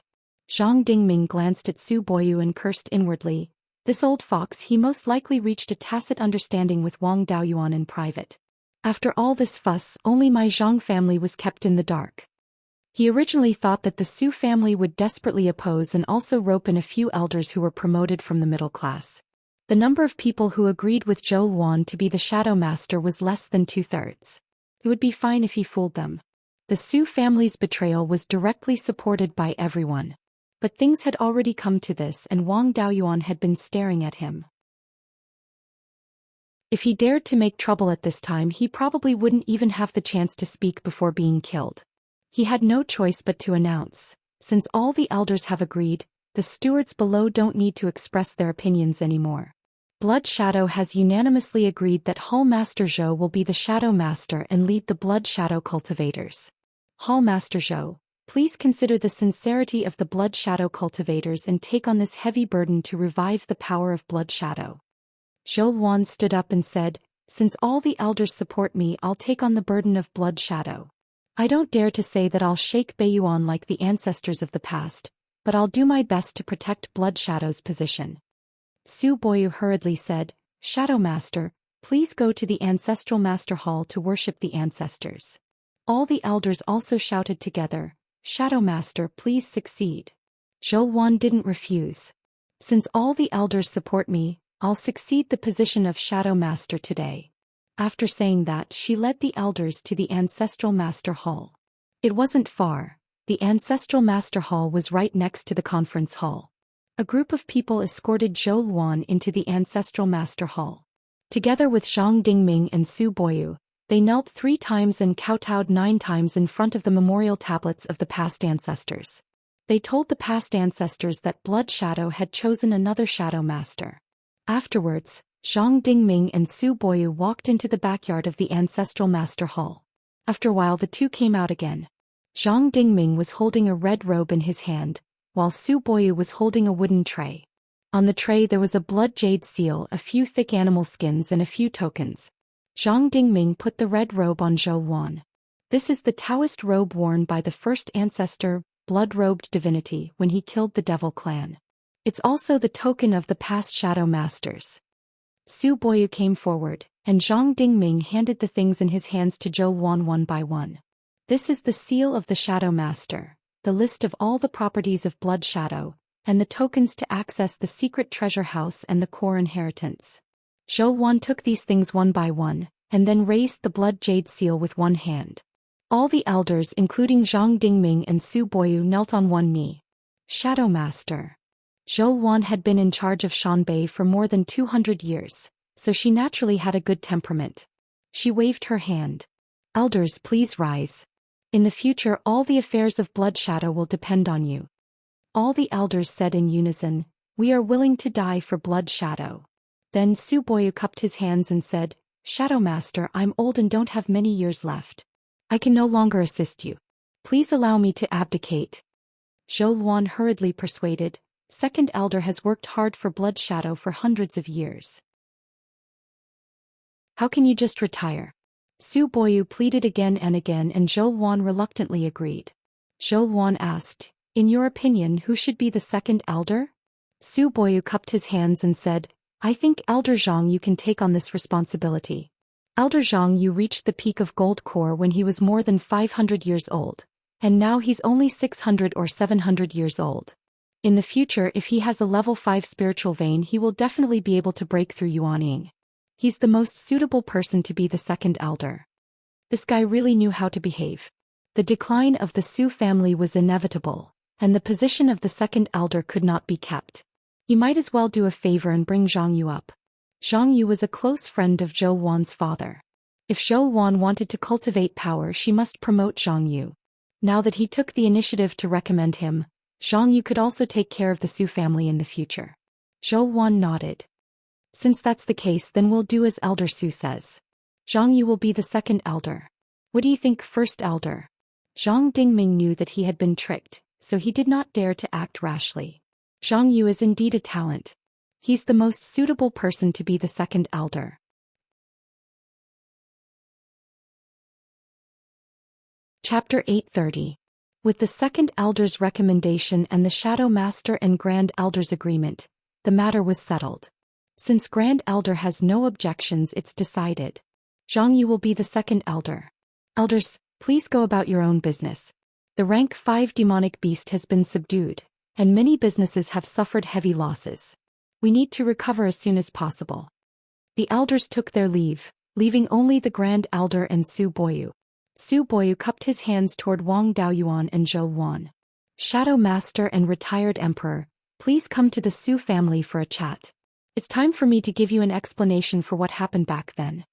Zhang Dingming glanced at Su Boyu and cursed inwardly. This old fox, he most likely reached a tacit understanding with Wang Daoyuan in private. After all this fuss, only my Zhang family was kept in the dark. He originally thought that the Su family would desperately oppose and also rope in a few elders who were promoted from the middle class. The number of people who agreed with Zhou Wan to be the Shadow Master was less than 2/3. It would be fine if he fooled them. The Su family's betrayal was directly supported by everyone. But things had already come to this and Wang Daoyuan had been staring at him. If he dared to make trouble at this time, he probably wouldn't even have the chance to speak before being killed. He had no choice but to announce, "Since all the elders have agreed, the stewards below don't need to express their opinions anymore. Blood Shadow has unanimously agreed that Hall Master Zhou will be the Shadow Master and lead the Blood Shadow cultivators. Hall Master Zhou, please consider the sincerity of the Blood Shadow cultivators and take on this heavy burden to revive the power of Blood Shadow." Zhou Wan stood up and said, "Since all the elders support me, I'll take on the burden of Blood Shadow. I don't dare to say that I'll shake Beiyuan like the ancestors of the past, but I'll do my best to protect Blood Shadow's position." Su Boyu hurriedly said, "Shadow Master, please go to the Ancestral Master Hall to worship the ancestors." All the elders also shouted together, "Shadow Master, please succeed." Zhou Wan didn't refuse. "Since all the elders support me, I'll succeed the position of Shadow Master today. After saying that, she led the elders to the Ancestral Master Hall. It wasn't far. The Ancestral Master Hall was right next to the conference hall. A group of people escorted Zhou Xian into the Ancestral Master Hall. Together with Zhang Dingming and Su Boyu, they knelt 3 times and kowtowed 9 times in front of the memorial tablets of the past ancestors. They told the past ancestors that Blood Shadow had chosen another Shadow Master. Afterwards, Zhang Dingming and Su Boyu walked into the backyard of the Ancestral Master Hall. After a while the two came out again. Zhang Dingming was holding a red robe in his hand, while Su Boyu was holding a wooden tray. On the tray there was a blood jade seal, a few thick animal skins and a few tokens. Zhang Dingming put the red robe on Zhou Xian. This is the Taoist robe worn by the first ancestor, blood-robed divinity, when he killed the devil clan. It's also the token of the past Shadow Masters. Su Boyu came forward, and Zhang Dingming handed the things in his hands to Zhou Xian one by one. This is the seal of the Shadow Master, the list of all the properties of Blood Shadow, and the tokens to access the secret treasure house and the core inheritance. Zhou Xian took these things one by one, and then raised the blood jade seal with one hand. All the elders, including Zhang Dingming and Su Boyu, knelt on one knee. Shadow Master. Zhou Xian had been in charge of Shanbei for more than 200 years, so she naturally had a good temperament. She waved her hand. Elders, please rise. In the future all the affairs of Blood Shadow will depend on you. All the elders said in unison, "We are willing to die for Blood Shadow." Then Su Boyu cupped his hands and said, "Shadow Master, I'm old and don't have many years left. I can no longer assist you. Please allow me to abdicate." Zhou Xian hurriedly persuaded. Second elder has worked hard for Blood Shadow for hundreds of years. How can you just retire? Su Boyu pleaded again and again, and Zhou Xian reluctantly agreed. Zhou Xian asked, "In your opinion, who should be the second elder?" Su Boyu cupped his hands and said, "I think Elder Zhang, you can take on this responsibility. Elder Zhang, you reached the peak of gold core when he was more than 500 years old, and now he's only 600 or 700 years old. In the future, if he has a level 5 spiritual vein, he will definitely be able to break through Yuanying. He's the most suitable person to be the second elder." This guy really knew how to behave. The decline of the Su family was inevitable, and the position of the second elder could not be kept. You might as well do a favor and bring Zhang Yu up. Zhang Yu was a close friend of Zhou Wan's father. If Zhou Wan wanted to cultivate power, she must promote Zhang Yu. Now that he took the initiative to recommend him, Zhang Yu could also take care of the Su family in the future. Zhou Wan nodded. "Since that's the case, then we'll do as Elder Su says. Zhang Yu will be the second elder. What do you think, first elder?" Zhang Dingming knew that he had been tricked, so he did not dare to act rashly. Zhang Yu is indeed a talent. He's the most suitable person to be the second elder. Chapter 830. With the second elder's recommendation and the Shadow Master and Grand Elder's agreement, the matter was settled. Since Grand Elder has no objections, it's decided. Zhang Yu will be the second elder. Elders, please go about your own business. The rank 5 demonic beast has been subdued, and many businesses have suffered heavy losses. We need to recover as soon as possible. The elders took their leave, leaving only the Grand Elder and Su Boyu. Su Boyu cupped his hands toward Wang Daoyuan and Zhou Wan. "Shadow Master and retired Emperor, please come to the Su family for a chat. It's time for me to give you an explanation for what happened back then."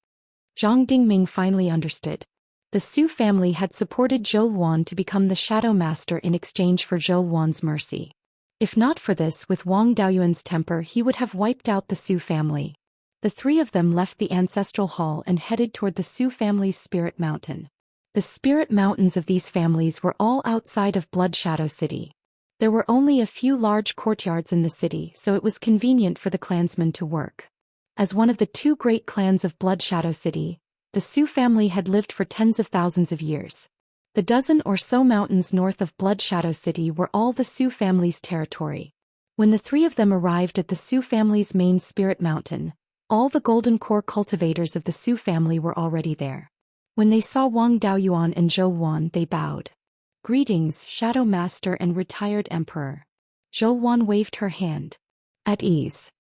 Zhang Dingming finally understood. The Su family had supported Zhou Wan to become the Shadow Master in exchange for Zhou Wan's mercy. If not for this, with Wang Daoyuan's temper, he would have wiped out the Su family. The three of them left the ancestral hall and headed toward the Su family's spirit mountain. The spirit mountains of these families were all outside of Blood Shadow City. There were only a few large courtyards in the city, so it was convenient for the clansmen to work. As one of the 2 great clans of Blood Shadow City, the Su family had lived for tens of thousands of years. The dozen or so mountains north of Blood Shadow City were all the Su family's territory. When the 3 of them arrived at the Su family's main spirit mountain, all the golden core cultivators of the Su family were already there. When they saw Wang Daoyuan and Zhou Wan, they bowed. "Greetings, Shadow Master and retired Emperor." Zhou Wan waved her hand. "At ease."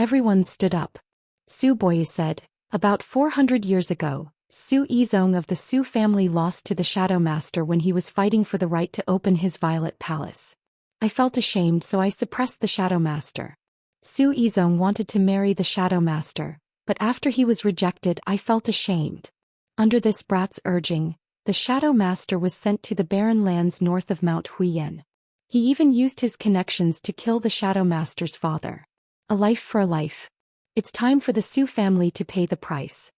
Everyone stood up. Su Boyu said, "About 400 years ago, Su Yizong of the Su family lost to the Shadow Master when he was fighting for the right to open his Violet Palace. I felt ashamed, so I suppressed the Shadow Master. Su Yizong wanted to marry the Shadow Master, but after he was rejected I felt ashamed. Under this brat's urging, the Shadow Master was sent to the barren lands north of Mount Huiyan. He even used his connections to kill the Shadow Master's father. A life for a life. It's time for the Su family to pay the price."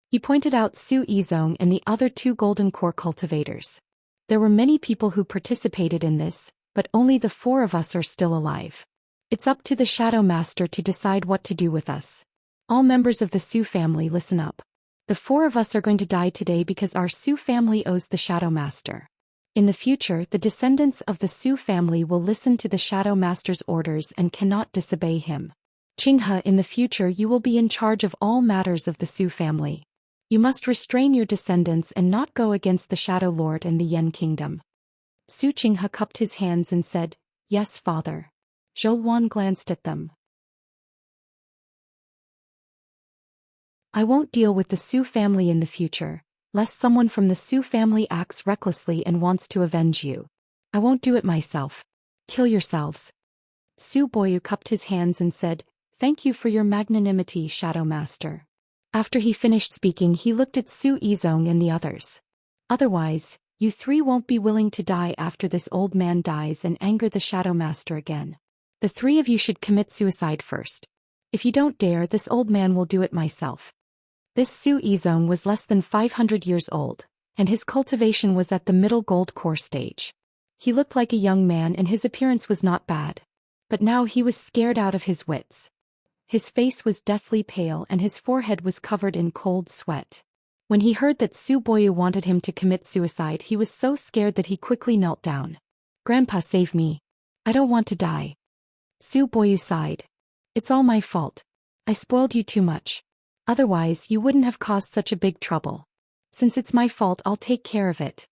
He pointed out Su Yizong and the other 2 golden core cultivators. "There were many people who participated in this, but only the 4 of us are still alive. It's up to the Shadow Master to decide what to do with us. All members of the Su family, listen up. The 4 of us are going to die today because our Su family owes the Shadow Master. In the future, the descendants of the Su family will listen to the Shadow Master's orders and cannot disobey him. Qinghe, in the future you will be in charge of all matters of the Su family. You must restrain your descendants and not go against the Shadow Lord and the Yen Kingdom." Su Qinghe cupped his hands and said, "Yes, father." Zhou Xian glanced at them. "I won't deal with the Su family in the future, lest someone from the Su family acts recklessly and wants to avenge you. I won't do it myself. Kill yourselves." Su Boyu cupped his hands and said, "Thank you for your magnanimity, Shadow Master." After he finished speaking, he looked at Su Yizong and the others. "Otherwise, you 3 won't be willing to die after this old man dies and anger the Shadow Master again. The 3 of you should commit suicide first. If you don't dare, this old man will do it myself." This Su Yizong was less than 500 years old, and his cultivation was at the middle gold core stage. He looked like a young man and his appearance was not bad. But now he was scared out of his wits. His face was deathly pale and his forehead was covered in cold sweat. When he heard that Su Boyu wanted him to commit suicide, he was so scared that he quickly knelt down. "Grandpa, save me. I don't want to die." Su Boyu sighed. "It's all my fault. I spoiled you too much. Otherwise you wouldn't have caused such a big trouble. Since it's my fault, I'll take care of it."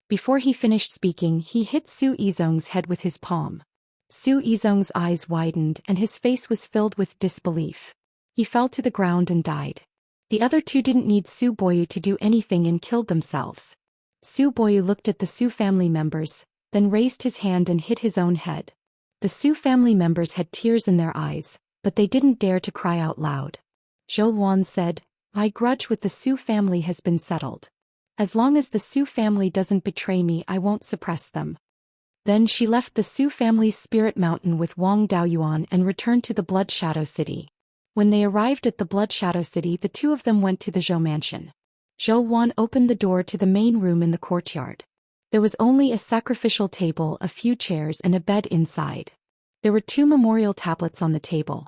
Before he finished speaking, he hit Su Yizong's head with his palm. Su Yizong's eyes widened and his face was filled with disbelief. He fell to the ground and died. The other 2 didn't need Su Boyu to do anything and killed themselves. Su Boyu looked at the Su family members, then raised his hand and hit his own head. The Su family members had tears in their eyes, but they didn't dare to cry out loud. Zhou Xian said, "My grudge with the Su family has been settled. As long as the Su family doesn't betray me, I won't suppress them." Then she left the Su family's spirit mountain with Wang Daoyuan and returned to the Blood Shadow City. When they arrived at the Blood Shadow City, the 2 of them went to the Zhou mansion. Zhou Xian opened the door to the main room in the courtyard. There was only a sacrificial table, a few chairs and a bed inside. There were 2 memorial tablets on the table.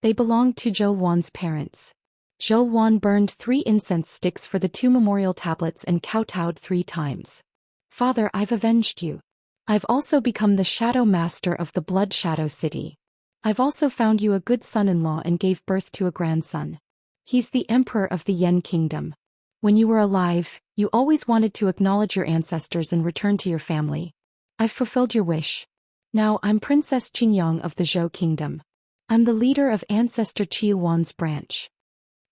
They belonged to Zhou Xian's parents. Zhou Xian burned 3 incense sticks for the 2 memorial tablets and kowtowed 3 times. "Father, I've avenged you. I've also become the Shadow Master of the Blood Shadow City. I've also found you a good son-in-law and gave birth to a grandson. He's the Emperor of the Yen Kingdom. When you were alive, you always wanted to acknowledge your ancestors and return to your family. I've fulfilled your wish. Now I'm Princess Qingyang of the Zhou Kingdom. I'm the leader of Ancestor Qi Yuan's branch."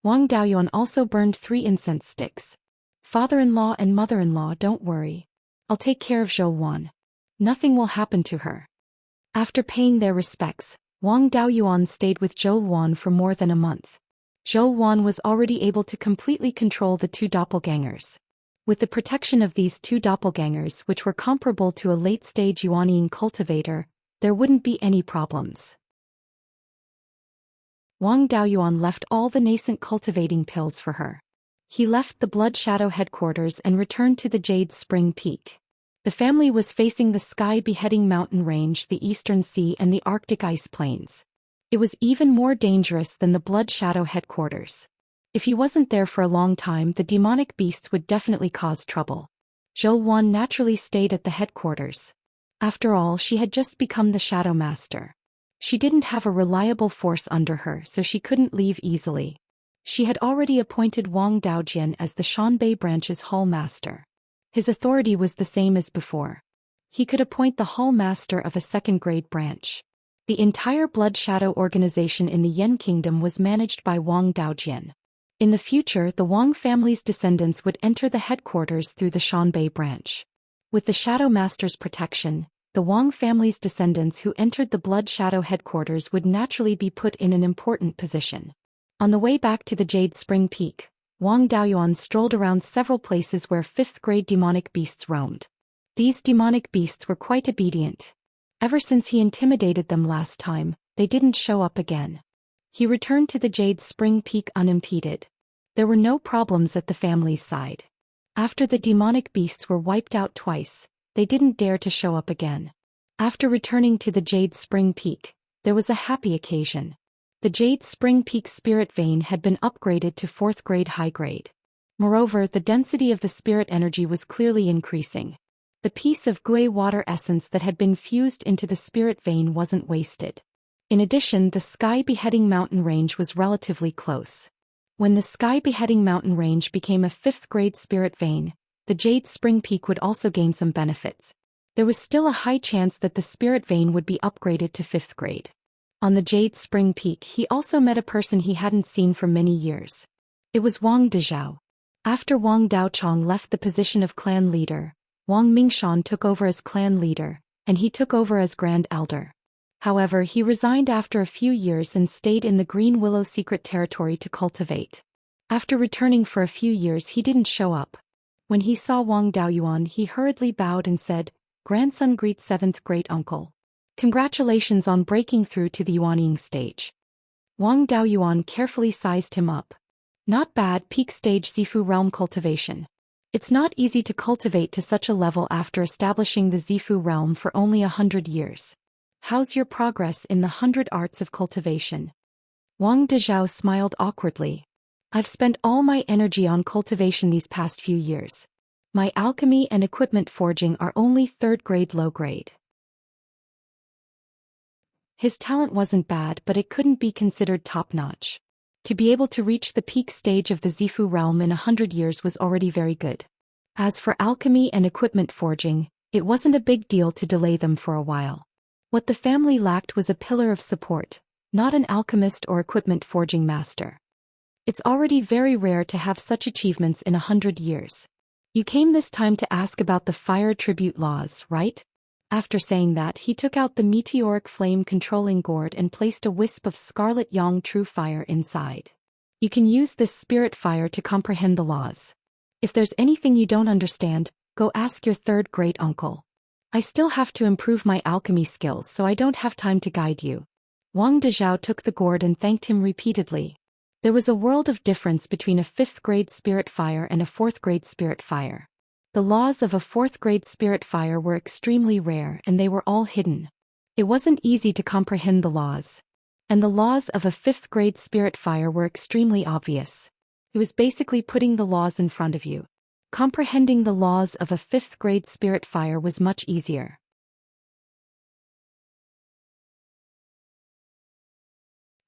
Wang Daoyuan also burned 3 incense sticks. "Father-in-law and mother-in-law, don't worry. I'll take care of Zhou Xian. Nothing will happen to her." After paying their respects, Wang Daoyuan stayed with Zhou Xian for more than a month. Zhou Xian was already able to completely control the 2 doppelgangers. With the protection of these 2 doppelgangers, which were comparable to a late-stage Yuanian cultivator, there wouldn't be any problems. Wang Daoyuan left all the nascent cultivating pills for her. He left the Blood Shadow headquarters and returned to the Jade Spring Peak. The family was facing the sky-beheading mountain range, the Eastern Sea and the Arctic ice plains. It was even more dangerous than the Blood Shadow headquarters. If he wasn't there for a long time, the demonic beasts would definitely cause trouble. Zhou Xian naturally stayed at the headquarters. After all, she had just become the Shadow Master. She didn't have a reliable force under her, so she couldn't leave easily. She had already appointed Wang Daojian as the Shanbei branch's Hall Master. His authority was the same as before. He could appoint the Hall Master of a second-grade branch. The entire blood shadow organization in the Yan Kingdom was managed by Wang Daojian. In the future, the Wang family's descendants would enter the headquarters through the Shanbei branch. With the Shadow Master's protection, the Wang family's descendants who entered the Blood Shadow headquarters would naturally be put in an important position. On the way back to the Jade Spring Peak, Wang Daoyuan strolled around several places where 5th-grade demonic beasts roamed. These demonic beasts were quite obedient. Ever since he intimidated them last time, they didn't show up again. He returned to the Jade Spring Peak unimpeded. There were no problems at the family's side. After the demonic beasts were wiped out twice, they didn't dare to show up again. After returning to the Jade Spring Peak, there was a happy occasion. The Jade Spring Peak spirit vein had been upgraded to 4th grade high grade. Moreover, the density of the spirit energy was clearly increasing. The piece of Gui water essence that had been fused into the spirit vein wasn't wasted. In addition, the Sky Beheading Mountain range was relatively close. When the Sky Beheading Mountain range became a 5th grade spirit vein, the Jade Spring Peak would also gain some benefits. There was still a high chance that the spirit vein would be upgraded to 5th grade. On the Jade Spring Peak, he also met a person he hadn't seen for many years. It was Wang Dezhao. After Wang Daochong left the position of clan leader, Wang Mingshan took over as clan leader, and he took over as Grand Elder. However, he resigned after a few years and stayed in the Green Willow secret territory to cultivate. After returning for a few years, he didn't show up. When he saw Wang Daoyuan, he hurriedly bowed and said, "Grandson greets 7th great uncle. Congratulations on breaking through to the Yuanying stage." Wang Daoyuan carefully sized him up. "Not bad, peak stage Zifu realm cultivation. It's not easy to cultivate to such a level after establishing the Zifu realm for only 100 years. How's your progress in the 100 arts of cultivation?" Wang Dezhao smiled awkwardly. "I've spent all my energy on cultivation these past few years. My alchemy and equipment forging are only 3rd grade low grade." His talent wasn't bad, but it couldn't be considered top-notch. To be able to reach the peak stage of the Zifu realm in 100 years was already very good. As for alchemy and equipment forging, it wasn't a big deal to delay them for a while. What the family lacked was a pillar of support, not an alchemist or equipment forging master. It's already very rare to have such achievements in 100 years. "You came this time to ask about the fire tribute laws, right?" After saying that, he took out the meteoric flame controlling gourd and placed a wisp of scarlet yang true fire inside. "You can use this spirit fire to comprehend the laws. If there's anything you don't understand, go ask your 3rd great uncle. I still have to improve my alchemy skills, so I don't have time to guide you." Wang Dezhao took the gourd and thanked him repeatedly. There was a world of difference between a 5th grade spirit fire and a 4th grade spirit fire. The laws of a 4th grade spirit fire were extremely rare and they were all hidden. It wasn't easy to comprehend the laws. And the laws of a 5th grade spirit fire were extremely obvious. It was basically putting the laws in front of you. Comprehending the laws of a 5th grade spirit fire was much easier.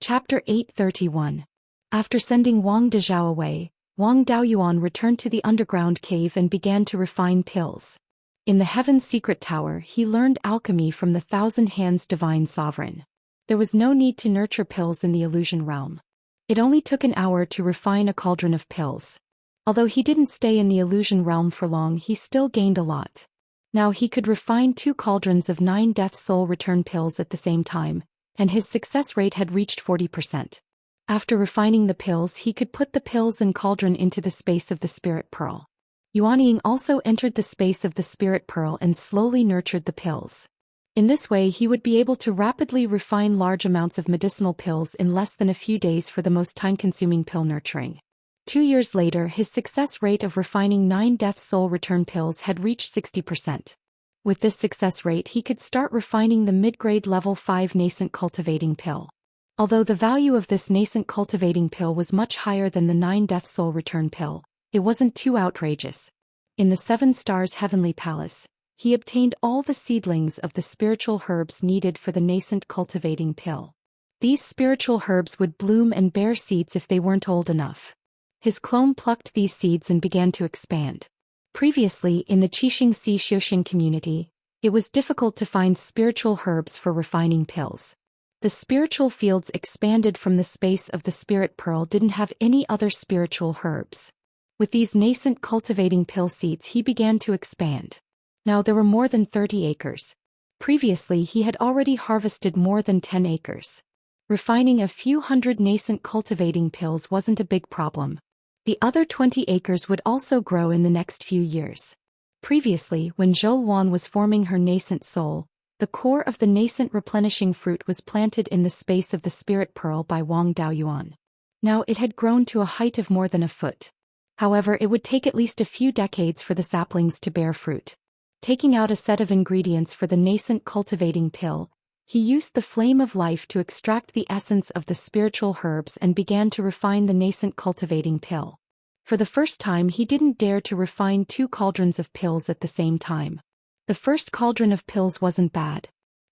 Chapter 831. After sending Wang Dezhao away, Wang Daoyuan returned to the underground cave and began to refine pills. In the Heaven's Secret Tower, he learned alchemy from the Thousand Hands Divine Sovereign. There was no need to nurture pills in the illusion realm. It only took an hour to refine a cauldron of pills. Although he didn't stay in the illusion realm for long, he still gained a lot. Now he could refine 2 cauldrons of 9 death soul return pills at the same time, and his success rate had reached 40%. After refining the pills, he could put the pills and cauldron into the space of the spirit pearl. Yuanying also entered the space of the spirit pearl and slowly nurtured the pills. In this way, he would be able to rapidly refine large amounts of medicinal pills in less than a few days for the most time-consuming pill nurturing. 2 years later, his success rate of refining 9 death soul return pills had reached 60%. With this success rate, he could start refining the mid-grade level 5 nascent cultivating pill. Although the value of this nascent cultivating pill was much higher than the 9 death soul return pill, it wasn't too outrageous. In the 7 Stars Heavenly Palace, he obtained all the seedlings of the spiritual herbs needed for the nascent cultivating pill. These spiritual herbs would bloom and bear seeds if they weren't old enough. His clone plucked these seeds and began to expand. Previously, in the Qixingxi Xiuxian community, it was difficult to find spiritual herbs for refining pills. The spiritual fields expanded from the space of the spirit pearl didn't have any other spiritual herbs. With these nascent cultivating pill seeds he began to expand. Now there were more than 30 acres. Previously he had already harvested more than 10 acres. Refining a few hundred nascent cultivating pills wasn't a big problem. The other 20 acres would also grow in the next few years. Previously, when Zhou Xian was forming her nascent soul, the core of the nascent replenishing fruit was planted in the space of the spirit pearl by Wang Daoyuan. Now it had grown to a height of more than a foot. However, it would take at least a few decades for the saplings to bear fruit. Taking out a set of ingredients for the nascent cultivating pill, he used the flame of life to extract the essence of the spiritual herbs and began to refine the nascent cultivating pill. For the first time he didn't dare to refine 2 cauldrons of pills at the same time. The first cauldron of pills wasn't bad.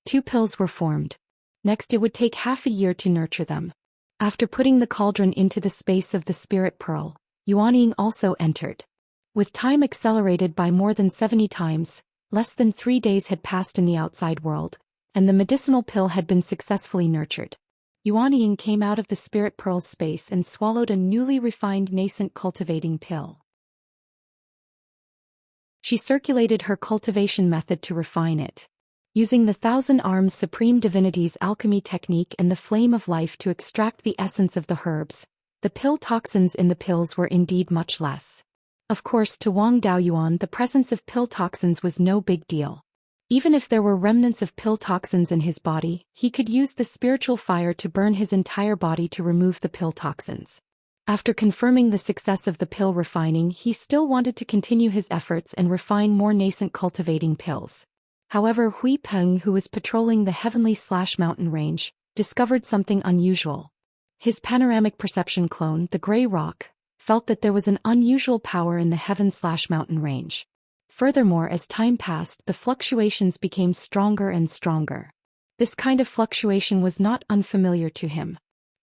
2 pills were formed. Next it would take half a year to nurture them. After putting the cauldron into the space of the spirit pearl, Yuanying also entered. With time accelerated by more than 70 times, less than 3 days had passed in the outside world, and the medicinal pill had been successfully nurtured. Yuanying came out of the spirit pearl's space and swallowed a newly refined nascent cultivating pill. She circulated her cultivation method to refine it. Using the 1,000 Arms Supreme Divinity's alchemy technique and the flame of life to extract the essence of the herbs, the pill toxins in the pills were indeed much less. Of course, to Wang Daoyuan the presence of pill toxins was no big deal. Even if there were remnants of pill toxins in his body, he could use the spiritual fire to burn his entire body to remove the pill toxins. After confirming the success of the pill refining, he still wanted to continue his efforts and refine more nascent cultivating pills. However, Hui Peng, who was patrolling the heavenly/mountain range, discovered something unusual. His panoramic perception clone, the Grey Rock, felt that there was an unusual power in the heaven/mountain range. Furthermore, as time passed, the fluctuations became stronger and stronger. This kind of fluctuation was not unfamiliar to him.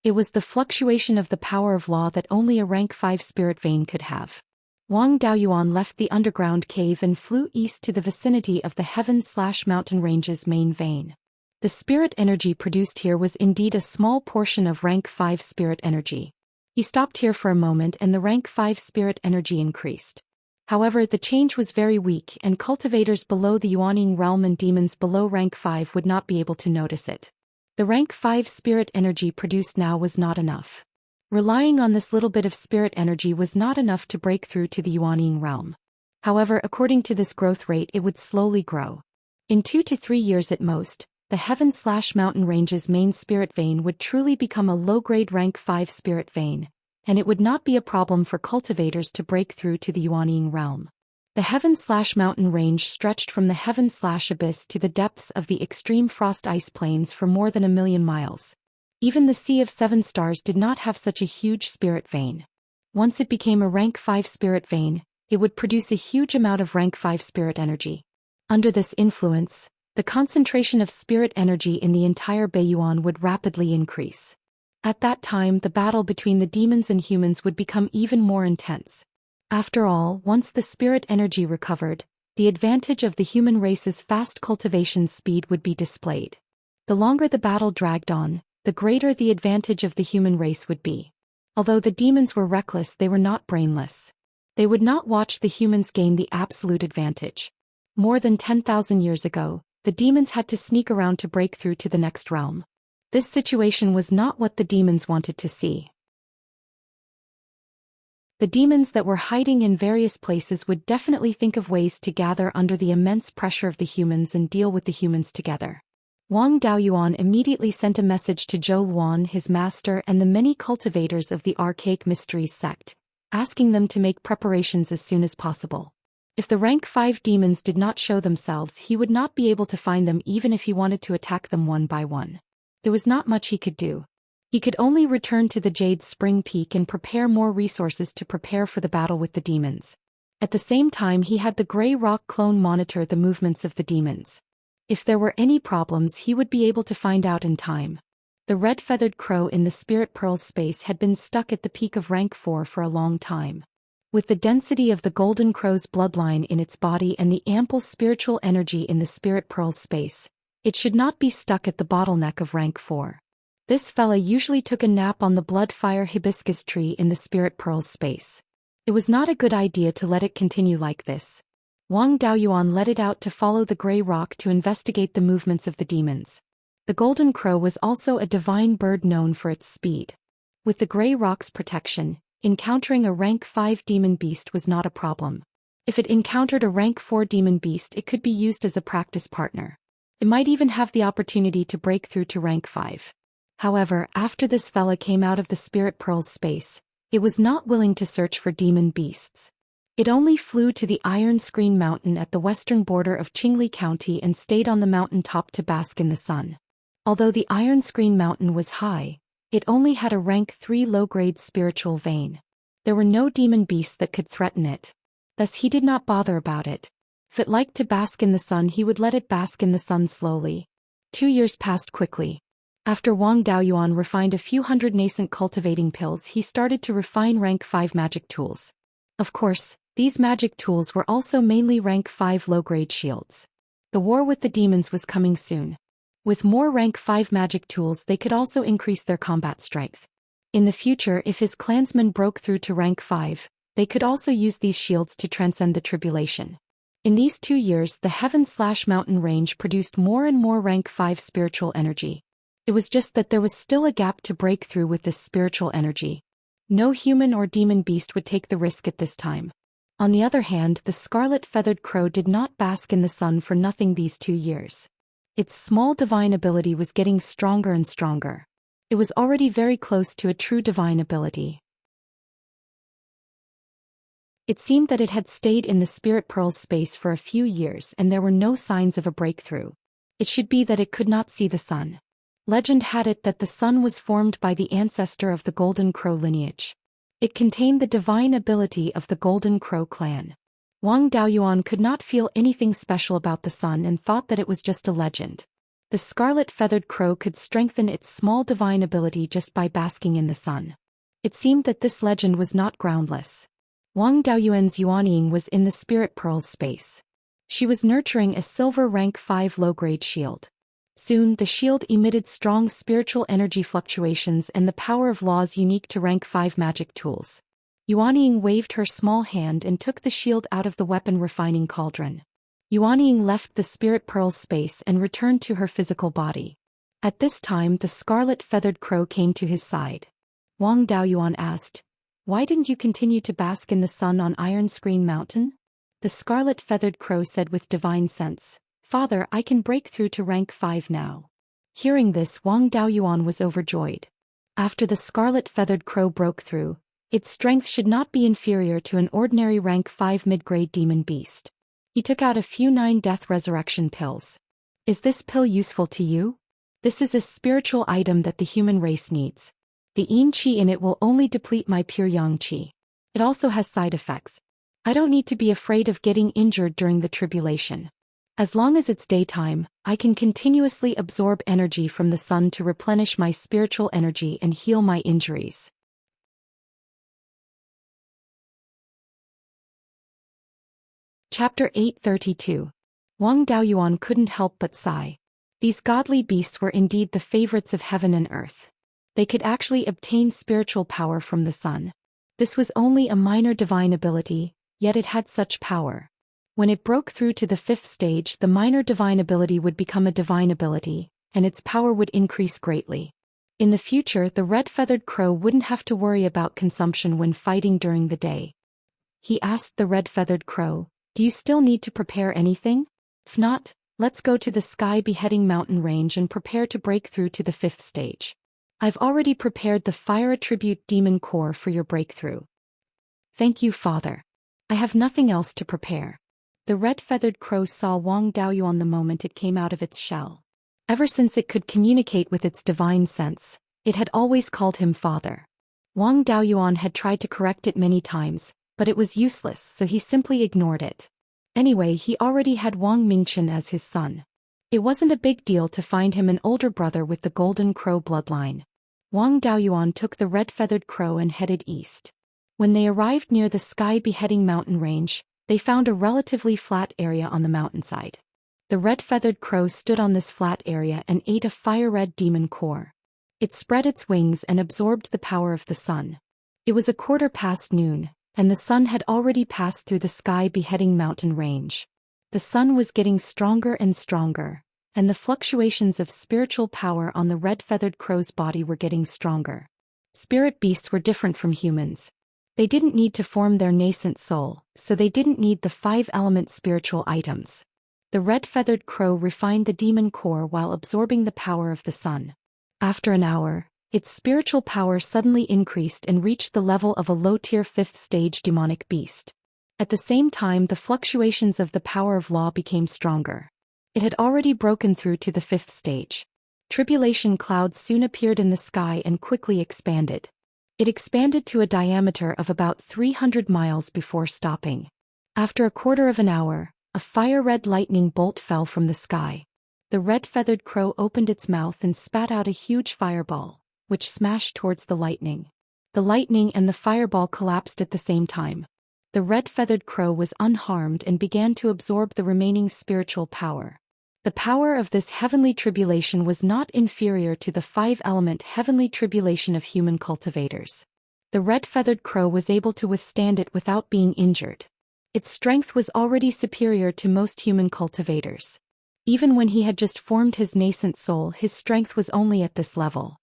It was the fluctuation of the power of law that only a rank 5 spirit vein could have. Wang Daoyuan left the underground cave and flew east to the vicinity of the heaven/mountain range's main vein. The spirit energy produced here was indeed a small portion of rank 5 spirit energy. He stopped here for a moment and the rank 5 spirit energy increased. However, the change was very weak and cultivators below the Yuanying realm and demons below rank 5 would not be able to notice it. The rank 5 spirit energy produced now was not enough. Relying on this little bit of spirit energy was not enough to break through to the Yuanying realm. However, according to this growth rate it would slowly grow. In 2 to 3 years at most, the heaven/mountain range's main spirit vein would truly become a low-grade rank 5 spirit vein, and it would not be a problem for cultivators to break through to the Yuanying realm. The heaven/mountain range stretched from the heaven/abyss to the depths of the extreme frost ice plains for more than 1,000,000 miles. Even the Sea of 7 Stars did not have such a huge spirit vein. Once it became a rank 5 spirit vein, it would produce a huge amount of rank 5 spirit energy. Under this influence, the concentration of spirit energy in the entire Beiyuan would rapidly increase. At that time, the battle between the demons and humans would become even more intense. After all, once the spirit energy recovered, the advantage of the human race's fast cultivation speed would be displayed. The longer the battle dragged on, the greater the advantage of the human race would be. Although the demons were reckless, they were not brainless. They would not watch the humans gain the absolute advantage. More than 10,000 years ago, the demons had to sneak around to break through to the next realm. This situation was not what the demons wanted to see. The demons that were hiding in various places would definitely think of ways to gather under the immense pressure of the humans and deal with the humans together. Wang Daoyuan immediately sent a message to Zhou Xian, his master, and the many cultivators of the Archaic Mysteries sect, asking them to make preparations as soon as possible. If the rank 5 demons did not show themselves, he would not be able to find them even if he wanted to attack them one by one. There was not much he could do. He could only return to the Jade Spring Peak and prepare more resources to prepare for the battle with the demons. At the same time, he had the Grey Rock clone monitor the movements of the demons. If there were any problems, he would be able to find out in time. The red-feathered crow in the Spirit Pearl's space had been stuck at the peak of rank 4 for a long time. With the density of the Golden Crow's bloodline in its body and the ample spiritual energy in the Spirit Pearl's space, It should not be stuck at the bottleneck of rank 4. This fella usually took a nap on the blood-fire hibiscus tree in the Spirit Pearl's space. It was not a good idea to let it continue like this. Wang Daoyuan let it out to follow the gray rock to investigate the movements of the demons. The golden crow was also a divine bird known for its speed. With the gray rock's protection, encountering a rank 5 demon beast was not a problem. If it encountered a rank 4 demon beast, it could be used as a practice partner. It might even have the opportunity to break through to rank 5. However, after this fella came out of the Spirit Pearl's space, it was not willing to search for demon beasts. It only flew to the Iron Screen Mountain at the western border of Qingli County and stayed on the mountain top to bask in the sun. Although the Iron Screen Mountain was high, it only had a rank 3 low-grade spiritual vein. There were no demon beasts that could threaten it. Thus he did not bother about it. If it liked to bask in the sun, he would let it bask in the sun slowly. 2 years passed quickly. After Wang Daoyuan refined a few hundred nascent cultivating pills, he started to refine rank 5 magic tools. Of course, these magic tools were also mainly rank 5 low-grade shields. The war with the demons was coming soon. With more rank 5 magic tools, they could also increase their combat strength. In the future, if his clansmen broke through to rank 5, they could also use these shields to transcend the tribulation. In these 2 years, the Heaven/Mountain range produced more and more rank 5 spiritual energy. It was just that there was still a gap to break through with this spiritual energy. No human or demon beast would take the risk at this time. On the other hand, the scarlet-feathered crow did not bask in the sun for nothing these 2 years. Its small divine ability was getting stronger and stronger. It was already very close to a true divine ability. It seemed that it had stayed in the Spirit Pearl's space for a few years and there were no signs of a breakthrough. It should be that it could not see the sun. Legend had it that the sun was formed by the ancestor of the Golden Crow lineage. It contained the divine ability of the Golden Crow clan. Wang Daoyuan could not feel anything special about the sun and thought that it was just a legend. The scarlet-feathered crow could strengthen its small divine ability just by basking in the sun. It seemed that this legend was not groundless. Wang Daoyuan's Yuanying was in the Spirit Pearl's space. She was nurturing a silver rank 5 low-grade shield. Soon, the shield emitted strong spiritual energy fluctuations and the power of laws unique to rank 5 magic tools. Yuanying waved her small hand and took the shield out of the weapon refining cauldron. Yuanying left the Spirit Pearl's space and returned to her physical body. At this time, the scarlet-feathered crow came to his side. Wang Daoyuan asked, "Why didn't you continue to bask in the sun on Iron Screen Mountain?" The scarlet-feathered crow said with divine sense, "Father, I can break through to rank 5 now." Hearing this, Wang Daoyuan was overjoyed. After the scarlet-feathered crow broke through, its strength should not be inferior to an ordinary rank 5 mid-grade demon beast. He took out a few 9 death resurrection pills. "Is this pill useful to you? This is a spiritual item that the human race needs. The yin qi in it will only deplete my pure yang qi. It also has side effects. I don't need to be afraid of getting injured during the tribulation. As long as it's daytime, I can continuously absorb energy from the sun to replenish my spiritual energy and heal my injuries." Chapter 832. Wang Daoyuan couldn't help but sigh. These godly beasts were indeed the favorites of heaven and earth. They could actually obtain spiritual power from the sun. This was only a minor divine ability, yet it had such power. When it broke through to the 5th stage, the minor divine ability would become a divine ability, and its power would increase greatly. In the future, the red-feathered crow wouldn't have to worry about consumption when fighting during the day. He asked the red-feathered crow, "Do you still need to prepare anything? If not, let's go to the Sky-Beheading Mountain range and prepare to break through to the 5th stage. I've already prepared the Fire Attribute Demon Core for your breakthrough." "Thank you, Father. I have nothing else to prepare." The red-feathered crow saw Wang Daoyuan the moment it came out of its shell. Ever since it could communicate with its divine sense, it had always called him father. Wang Daoyuan had tried to correct it many times, but it was useless, so he simply ignored it. Anyway, he already had Wang Mingchen as his son. It wasn't a big deal to find him an older brother with the Golden Crow bloodline. Wang Daoyuan took the red-feathered crow and headed east. When they arrived near the Sky-Beheading Mountain range, they found a relatively flat area on the mountainside. The red-feathered crow stood on this flat area and ate a fire-red demon core. It spread its wings and absorbed the power of the sun. It was noon, and the sun had already passed through the sky-beheading mountain range. The sun was getting stronger and stronger, and the fluctuations of spiritual power on the red-feathered crow's body were getting stronger. Spirit beasts were different from humans. They didn't need to form their nascent soul, so they didn't need the 5-element spiritual items. The red-feathered crow refined the demon core while absorbing the power of the sun. After an hour, its spiritual power suddenly increased and reached the level of a low-tier 5th-stage demonic beast. At the same time, the fluctuations of the power of law became stronger. It had already broken through to the 5th stage. Tribulation clouds soon appeared in the sky and quickly expanded. It expanded to a diameter of about 300 miles before stopping. After a quarter of an hour, a fire-red lightning bolt fell from the sky. The red-feathered crow opened its mouth and spat out a huge fireball, which smashed towards the lightning. The lightning and the fireball collapsed at the same time. The red-feathered crow was unharmed and began to absorb the remaining spiritual power. The power of this heavenly tribulation was not inferior to the 5-element heavenly tribulation of human cultivators. The red-feathered crow was able to withstand it without being injured. Its strength was already superior to most human cultivators. Even when he had just formed his nascent soul, his strength was only at this level.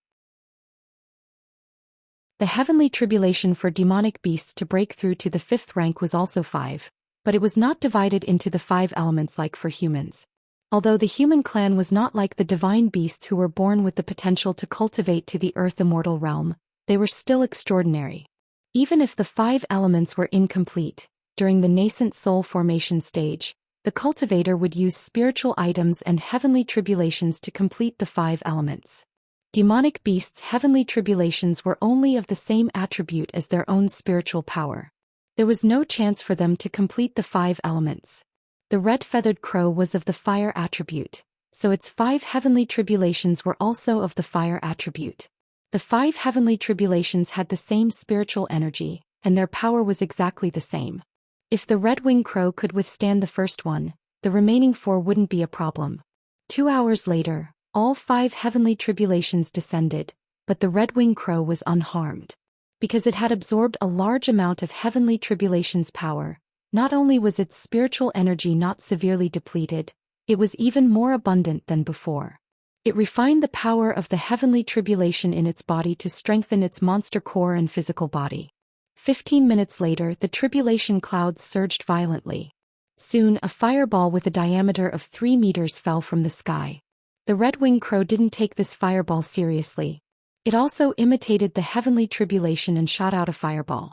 The heavenly tribulation for demonic beasts to break through to the 5th rank was also 5, but it was not divided into the 5 elements like for humans. Although the human clan was not like the divine beasts who were born with the potential to cultivate to the earth immortal realm, they were still extraordinary. Even if the 5 elements were incomplete, during the nascent soul formation stage, the cultivator would use spiritual items and heavenly tribulations to complete the 5 elements. Demonic beasts' heavenly tribulations were only of the same attribute as their own spiritual power. There was no chance for them to complete the 5 elements. The red-feathered crow was of the fire attribute, so its 5 heavenly tribulations were also of the fire attribute. The 5 heavenly tribulations had the same spiritual energy, and their power was exactly the same. If the red-winged crow could withstand the first one, the remaining 4 wouldn't be a problem. 2 hours later, all 5 heavenly tribulations descended, but the red-winged crow was unharmed. Because it had absorbed a large amount of heavenly tribulations' power, not only was its spiritual energy not severely depleted, it was even more abundant than before. It refined the power of the heavenly tribulation in its body to strengthen its monster core and physical body. 15 minutes later, the tribulation clouds surged violently. Soon, a fireball with a diameter of 3 meters fell from the sky. The red-winged crow didn't take this fireball seriously. It also imitated the heavenly tribulation and shot out a fireball.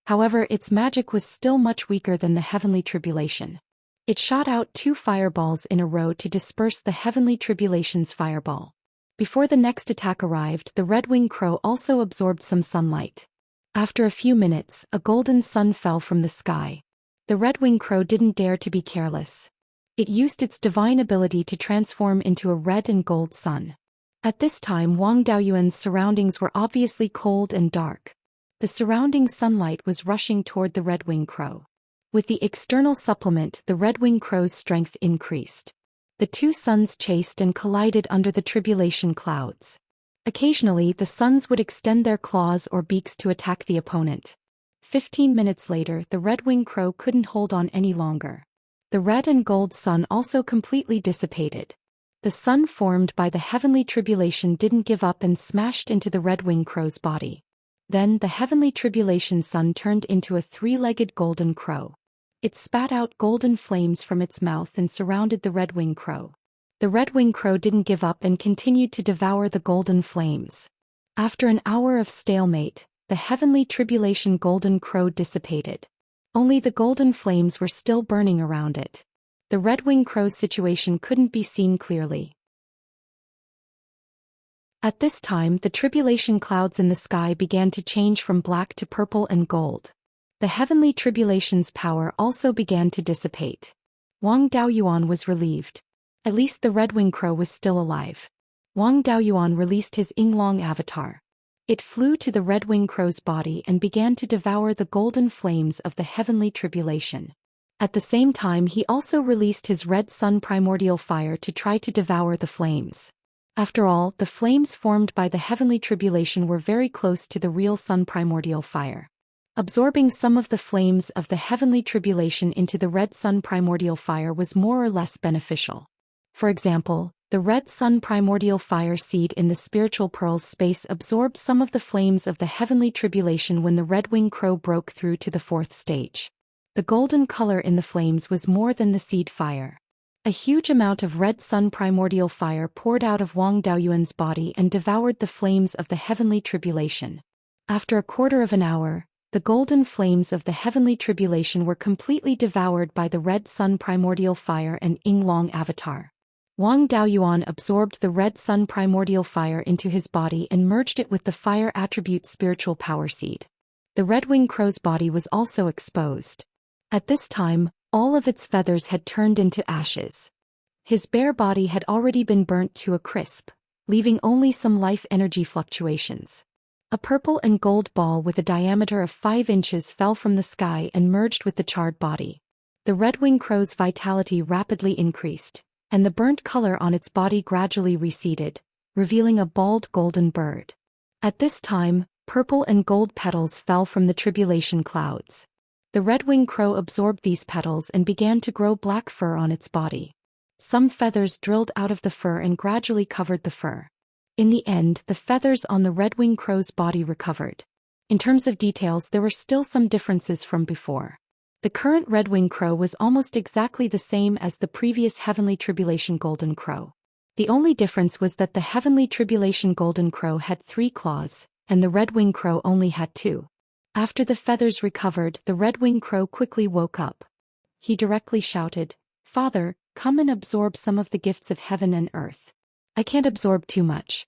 However, its magic was still much weaker than the heavenly tribulation. It shot out 2 fireballs in a row to disperse the heavenly tribulation's fireball. Before the next attack arrived, the red-winged crow also absorbed some sunlight. After a few minutes, a golden sun fell from the sky. The red-winged crow didn't dare to be careless. It used its divine ability to transform into a red and gold sun. At this time, Wang Daoyuan's surroundings were obviously cold and dark. The surrounding sunlight was rushing toward the red-winged crow. With the external supplement, the red-winged crow's strength increased. The 2 suns chased and collided under the tribulation clouds. Occasionally, the suns would extend their claws or beaks to attack the opponent. 15 minutes later, the red-winged crow couldn't hold on any longer. The red and gold sun also completely dissipated. The sun formed by the heavenly tribulation didn't give up and smashed into the red-winged crow's body. Then the heavenly tribulation sun turned into a 3-legged golden crow. It spat out golden flames from its mouth and surrounded the red-winged crow. The red-winged crow didn't give up and continued to devour the golden flames. After an hour of stalemate, the heavenly tribulation golden crow dissipated. Only the golden flames were still burning around it. The red-winged crow's situation couldn't be seen clearly. At this time, the tribulation clouds in the sky began to change from black to purple and gold. The heavenly tribulation's power also began to dissipate. Wang Daoyuan was relieved. At least the red-winged crow was still alive. Wang Daoyuan released his Yinglong avatar. It flew to the red-winged crow's body and began to devour the golden flames of the heavenly tribulation. At the same time, he also released his red sun primordial fire to try to devour the flames. After all, the flames formed by the heavenly tribulation were very close to the real sun primordial fire. Absorbing some of the flames of the heavenly tribulation into the red sun primordial fire was more or less beneficial. For example, the red sun primordial fire seed in the spiritual pearl's space absorbed some of the flames of the heavenly tribulation when the red-winged crow broke through to the fourth stage. The golden color in the flames was more than the seed fire. A huge amount of red sun primordial fire poured out of Wang Daoyuan's body and devoured the flames of the heavenly tribulation. After a quarter of an hour, the golden flames of the heavenly tribulation were completely devoured by the red sun primordial fire and Yinglong avatar. Wang Daoyuan absorbed the red sun primordial fire into his body and merged it with the fire attribute spiritual power seed. The red-winged crow's body was also exposed. At this time, all of its feathers had turned into ashes. His bare body had already been burnt to a crisp, leaving only some life energy fluctuations. A purple and gold ball with a diameter of 5 inches fell from the sky and merged with the charred body. The red-winged crow's vitality rapidly increased, and the burnt color on its body gradually receded, revealing a bald golden bird. At this time, purple and gold petals fell from the tribulation clouds. The red-winged crow absorbed these petals and began to grow black fur on its body. Some feathers drilled out of the fur and gradually covered the fur. In the end, the feathers on the red-winged crow's body recovered. In terms of details, there were still some differences from before. The current red-winged crow was almost exactly the same as the previous heavenly tribulation golden crow. The only difference was that the heavenly tribulation golden crow had 3 claws, and the red-winged crow only had 2. After the feathers recovered, the red-winged crow quickly woke up. He directly shouted, "Father, come and absorb some of the gifts of heaven and earth. I can't absorb too much."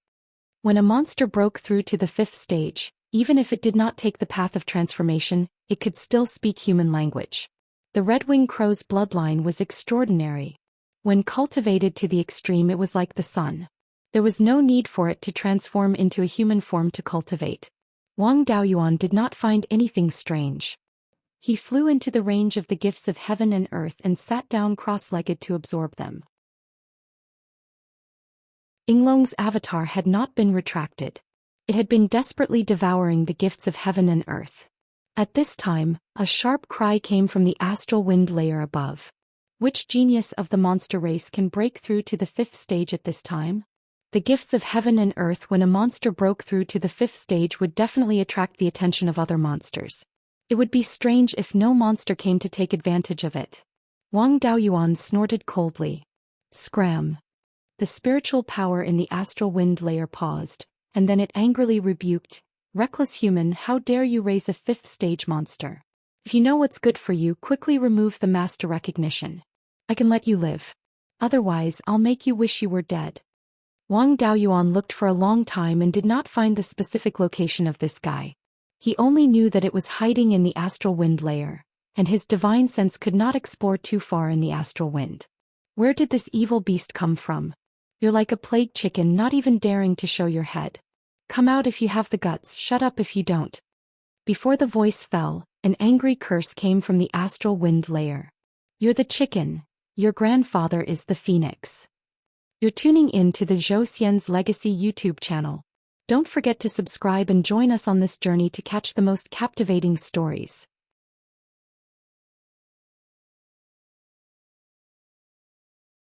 When a monster broke through to the 5th stage, even if it did not take the path of transformation, it could still speak human language. The red-winged crow's bloodline was extraordinary. When cultivated to the extreme, it was like the sun. There was no need for it to transform into a human form to cultivate. Wang Daoyuan did not find anything strange. He flew into the range of the gifts of heaven and earth and sat down cross-legged to absorb them. Yinglong's avatar had not been retracted. It had been desperately devouring the gifts of heaven and earth. At this time, a sharp cry came from the astral wind layer above. Which genius of the monster race can break through to the 5th stage at this time? The gifts of heaven and earth. When a monster broke through to the 5th stage would definitely attract the attention of other monsters. It would be strange if no monster came to take advantage of it. Wang Daoyuan snorted coldly. Scram. The spiritual power in the astral wind layer paused, and then it angrily rebuked, "Reckless human, how dare you raise a 5th stage monster? If you know what's good for you, quickly remove the master recognition. I can let you live. Otherwise, I'll make you wish you were dead." Wang Daoyuan looked for a long time and did not find the specific location of this guy. He only knew that it was hiding in the astral wind layer, and his divine sense could not explore too far in the astral wind. Where did this evil beast come from? You're like a plague chicken, not even daring to show your head. Come out if you have the guts, shut up if you don't. Before the voice fell, an angry curse came from the astral wind layer. You're the chicken. Your grandfather is the phoenix. You're tuning in to the Zhou Xian's Legacy YouTube channel. Don't forget to subscribe and join us on this journey to catch the most captivating stories.